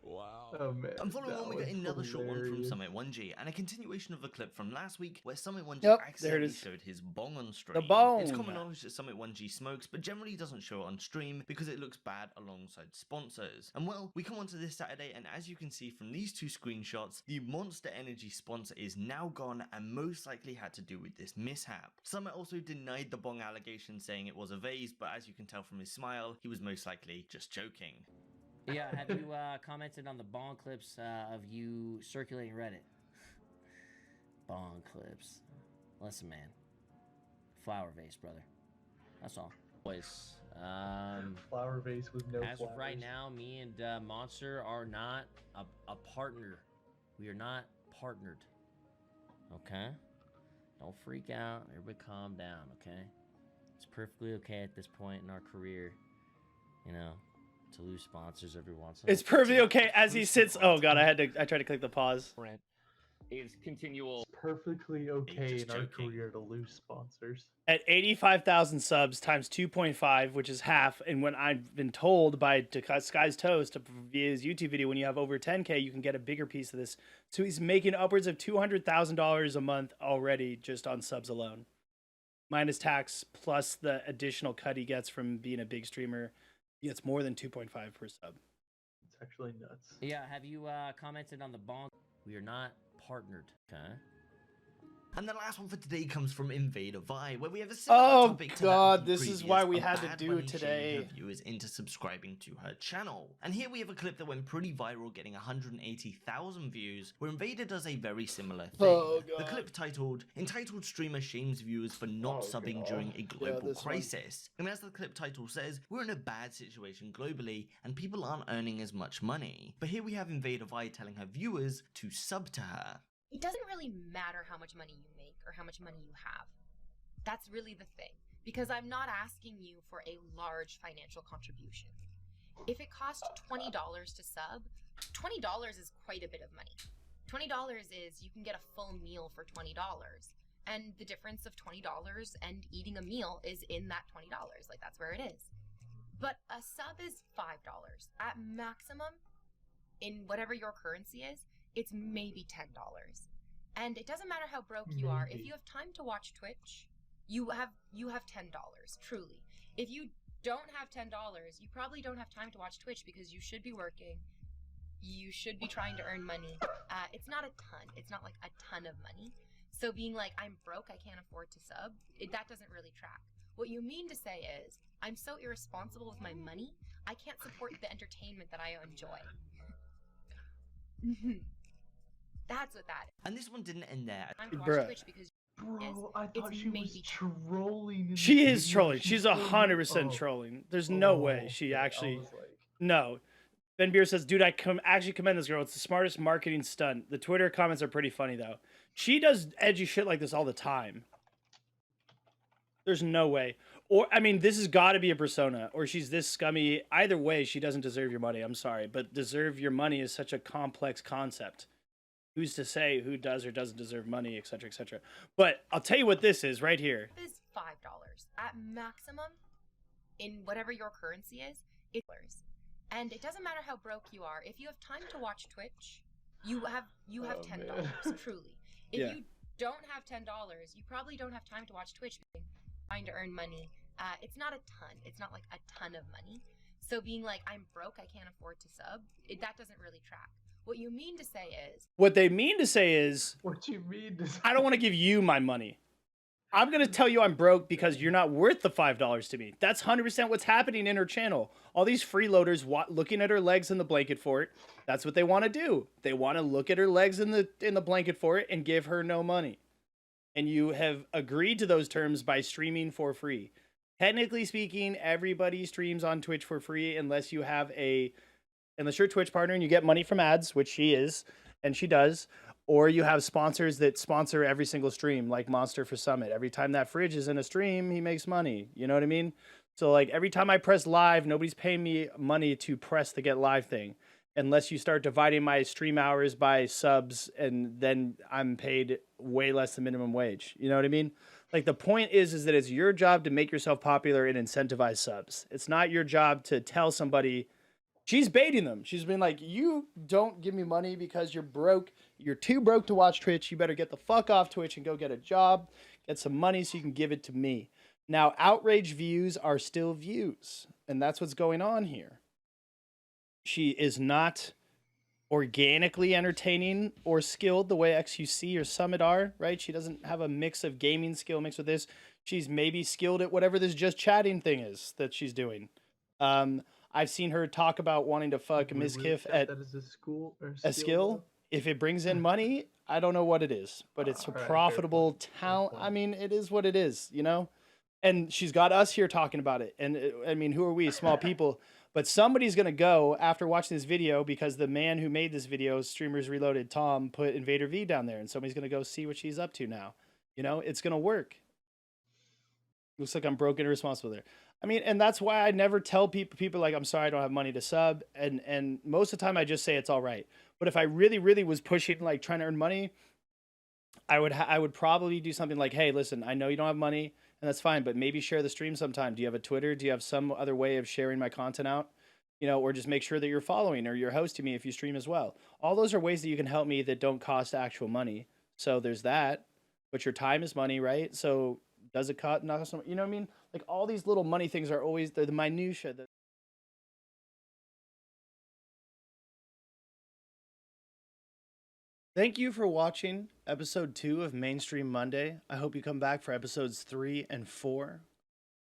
W: Wow.
B: Oh man.
C: And following
B: that
C: on, we got
B: was
C: another short one from
B: hilarious.
C: Summit 1G, and a continuation of a clip from last week where Summit 1G
A: Yep, there it
C: accidentally
A: is.
C: showed his bong on stream.
A: The bong.
C: It's common knowledge that Summit 1G smokes, but generally doesn't show it on stream because it looks bad alongside sponsors. And well, we come on to this Saturday, and as you can see from these two screenshots, the Monster Energy sponsor is now gone and most likely had to do with this mishap. Summit also denied the bong allegation, saying it was a vase, but as you can tell from his smile, he was most likely just joking.
F: Yeah, have you commented on the bong clips of you circulating Reddit? Bong clips. Listen, man. Flower vase, brother. That's all. Boys,
B: Flower vase with no
F: as
B: flowers.
F: of right now, me and Monster are not a partner. We are not partnered. Okay? Don't freak out. Everybody calm down, okay? It's perfectly okay at this point in our career, you know, to lose sponsors every once in a while.
A: It's perfectly okay as he sits. Oh god, I tried to click the pause.
G: Is continual.
B: It's perfectly okay in our career to lose sponsors.
A: At 85,000 subs times 2.5, which is half, and when I've been told by Sky's Toast via his YouTube video, when you have over 10K, you can get a bigger piece of this. So he's making upwards of $200,000 a month already just on subs alone. Minus tax, plus the additional cut he gets from being a big streamer. He gets more than 2.5 per sub.
B: It's actually nuts.
F: Yeah, have you commented on the bong? We are not partnered, okay?
C: And the last one for today comes from Invader Vi, where we have a similar topic to that of the
A: this is
C: previous,
A: why we
C: of
A: had to
C: Bad
A: do
C: Bunny
A: it
C: shaming
A: today.
C: her viewers into subscribing to her channel. And here we have a clip that went pretty viral, getting 180,000 views, where Invader does a very similar thing.
A: Oh,
C: The
A: God.
C: clip entitled Streamer Shames Viewers for Not Subbing
A: God.
C: During a Global
A: this one.
C: Crisis. And as the clip title says, we're in a bad situation globally, and people aren't earning as much money. But here we have Invader Vi telling her viewers to sub to her.
H: It doesn't really matter how much money you make or how much money you have. That's really the thing, because I'm not asking you for a large financial contribution. If it costs $20 to sub, $20 is quite a bit of money. $20 is you can get a full meal for $20. And the difference of $20 and eating a meal is in that $20. Like, that's where it is. But a sub is $5. At maximum, in whatever your currency is, it's maybe $10. And it doesn't matter how broke you are. If you have time to watch Twitch, you have $10, truly. If you don't have $10, you probably don't have time to watch Twitch because you should be working. You should be trying to earn money. It's not a ton. It's not like a ton of money. So being like, I'm broke, I can't afford to sub, that doesn't really track. What you mean to say is, I'm so irresponsible with my money, I can't support the entertainment that I enjoy. That's what that is.
C: And this one didn't end there.
H: I'm to watch
A: Bruh.
H: Twitch because
B: Bro, I thought
H: it's
B: she was
H: maybe
B: trolling. in
A: She
B: the
A: is
B: video.
A: trolling. She's
B: told me-
A: 100%
B: oh.
A: trolling. There's no way she
B: I
A: actually.
B: was like,
A: No. Ben Beer says, dude, I actually commend this girl. It's the smartest marketing stunt. The Twitter comments are pretty funny, though. She does edgy shit like this all the time. There's no way. Or, I mean, this has got to be a persona. Or she's this scummy. Either way, she doesn't deserve your money. I'm sorry. But deserve your money is such a complex concept. Who's to say who does or doesn't deserve money, etc., etc. But I'll tell you what this is right here.
H: is $5. At maximum, in whatever your currency is, it's $. And it doesn't matter how broke you are. If you have time to watch Twitch, you have $10, truly. If
A: Yeah.
H: you don't have $10, you probably don't have time to watch Twitch because you're trying to earn money. It's not a ton. It's not like a ton of money. So being like, I'm broke, I can't afford to sub, that doesn't really track. What you mean to say is...
A: What they mean to say is,
B: what you mean to say?
A: I don't want to give you my money. I'm going to tell you I'm broke because you're not worth the $5 to me. That's 100% what's happening in her channel. All these freeloaders looking at her legs in the blanket fort. That's what they want to do. They want to look at her legs in the blanket fort and give her no money. And you have agreed to those terms by streaming for free. Technically speaking, everybody streams on Twitch for free unless you're a Twitch partner and you get money from ads, which she is, and she does, or you have sponsors that sponsor every single stream, like Monster for Summit. Every time that fridge is in a stream, he makes money. You know what I mean? So like every time I press live, nobody's paying me money to press the get live thing, unless you start dividing my stream hours by subs, and then I'm paid way less than minimum wage. You know what I mean? Like the point is that it's your job to make yourself popular and incentivize subs. It's not your job to tell somebody She's baiting them. She's been like, you don't give me money because you're broke. You're too broke to watch Twitch. You better get the fuck off Twitch and go get a job, get some money so you can give it to me. Now, outrage views are still views, and that's what's going on here. She is not organically entertaining or skilled the way XQC or Summit are, right? She doesn't have a mix of gaming skill mixed with this. She's maybe skilled at whatever this just chatting thing is that she's doing. I've seen her talk about wanting to fuck Ms. Kiff at
B: that is a school or
A: a skill. If it brings in money, I don't know what it is, but it's a
B: Alright, fair
A: profitable talent. I mean, it is what it is, you know? And she's got us here talking about it. And I mean, who are we, small people? But somebody's going to go after watching this video because the man who made this video, Streamers Reloaded Tom, put Invader V down there. And somebody's going to go see what she's up to now. You know, it's going to work. Looks like I'm broke and irresponsible there. I mean, and that's why I never tell people like, I'm sorry, I don't have money to sub. And most of the time I just say it's all right. But if I really, really was pushing, like trying to earn money, I would probably do something like, hey, listen, I know you don't have money and that's fine, but maybe share the stream sometime. Do you have a Twitter? Do you have some other way of sharing my content out? You know, or just make sure that you're following or you're hosting me if you stream as well. All those are ways that you can help me that don't cost actual money. So there's that, but your time is money, right? So does it cost? Not some, you know what I mean? Like all these little money things are always the minutia that. Thank you for watching episode 2 of Mainstream Monday. I hope you come back for episodes 3 and 4.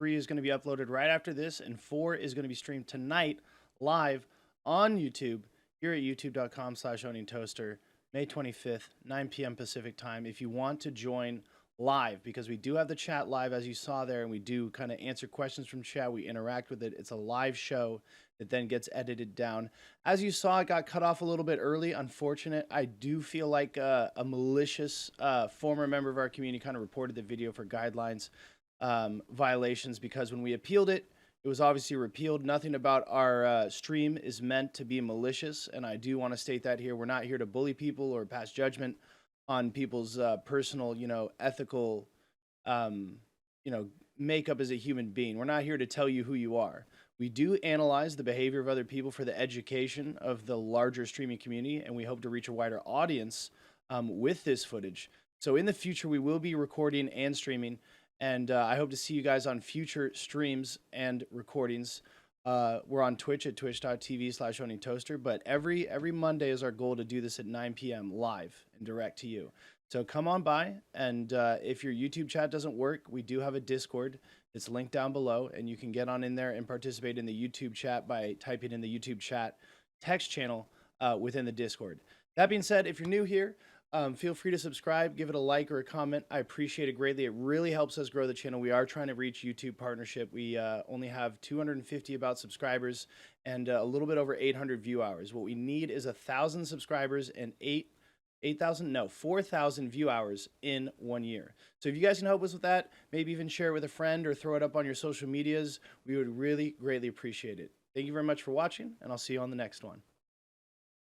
A: 3 is going to be uploaded right after this, and 4 is going to be streamed tonight live on YouTube here at youtube.com/owningtoaster, May 25th, 9 p.m. Pacific time. If you want to join live, because we do have the chat live as you saw there, and we do kind of answer questions from chat, we interact with it. It's a live show that then gets edited down. As you saw, it got cut off a little bit early. Unfortunate. I do feel like a malicious former member of our community kind of reported the video for guidelines violations, because when we appealed it, it was obviously repealed. Nothing about our stream is meant to be malicious, and I do want to state that here. We're not here to bully people or pass judgment on people's personal, you know, ethical, you know, makeup as a human being. We're not here to tell you who you are. We do analyze the behavior of other people for the education of the larger streaming community, and we hope to reach a wider audience with this footage. So in the future, we will be recording and streaming, and I hope to see you guys on future streams and recordings. We're on Twitch at twitch.tv/owningtoaster, but every Monday is our goal to do this at 9 p.m. live and direct to you. So come on by, and if your YouTube chat doesn't work, we do have a Discord. It's linked down below, and you can get on in there and participate in the YouTube chat by typing in the YouTube chat text channel within the Discord. That being said, if you're new here, feel free to subscribe, give it a like or a comment. I appreciate it greatly. It really helps us grow the channel. We are trying to reach YouTube partnership. We only have 250 about subscribers and a little bit over 800 view hours. What we need is 1,000 subscribers and 4,000 view hours in 1 year. So if you guys can help us with that, maybe even share it with a friend or throw it up on your social medias, we would really greatly appreciate it. Thank you very much for watching, and I'll see you on the next one.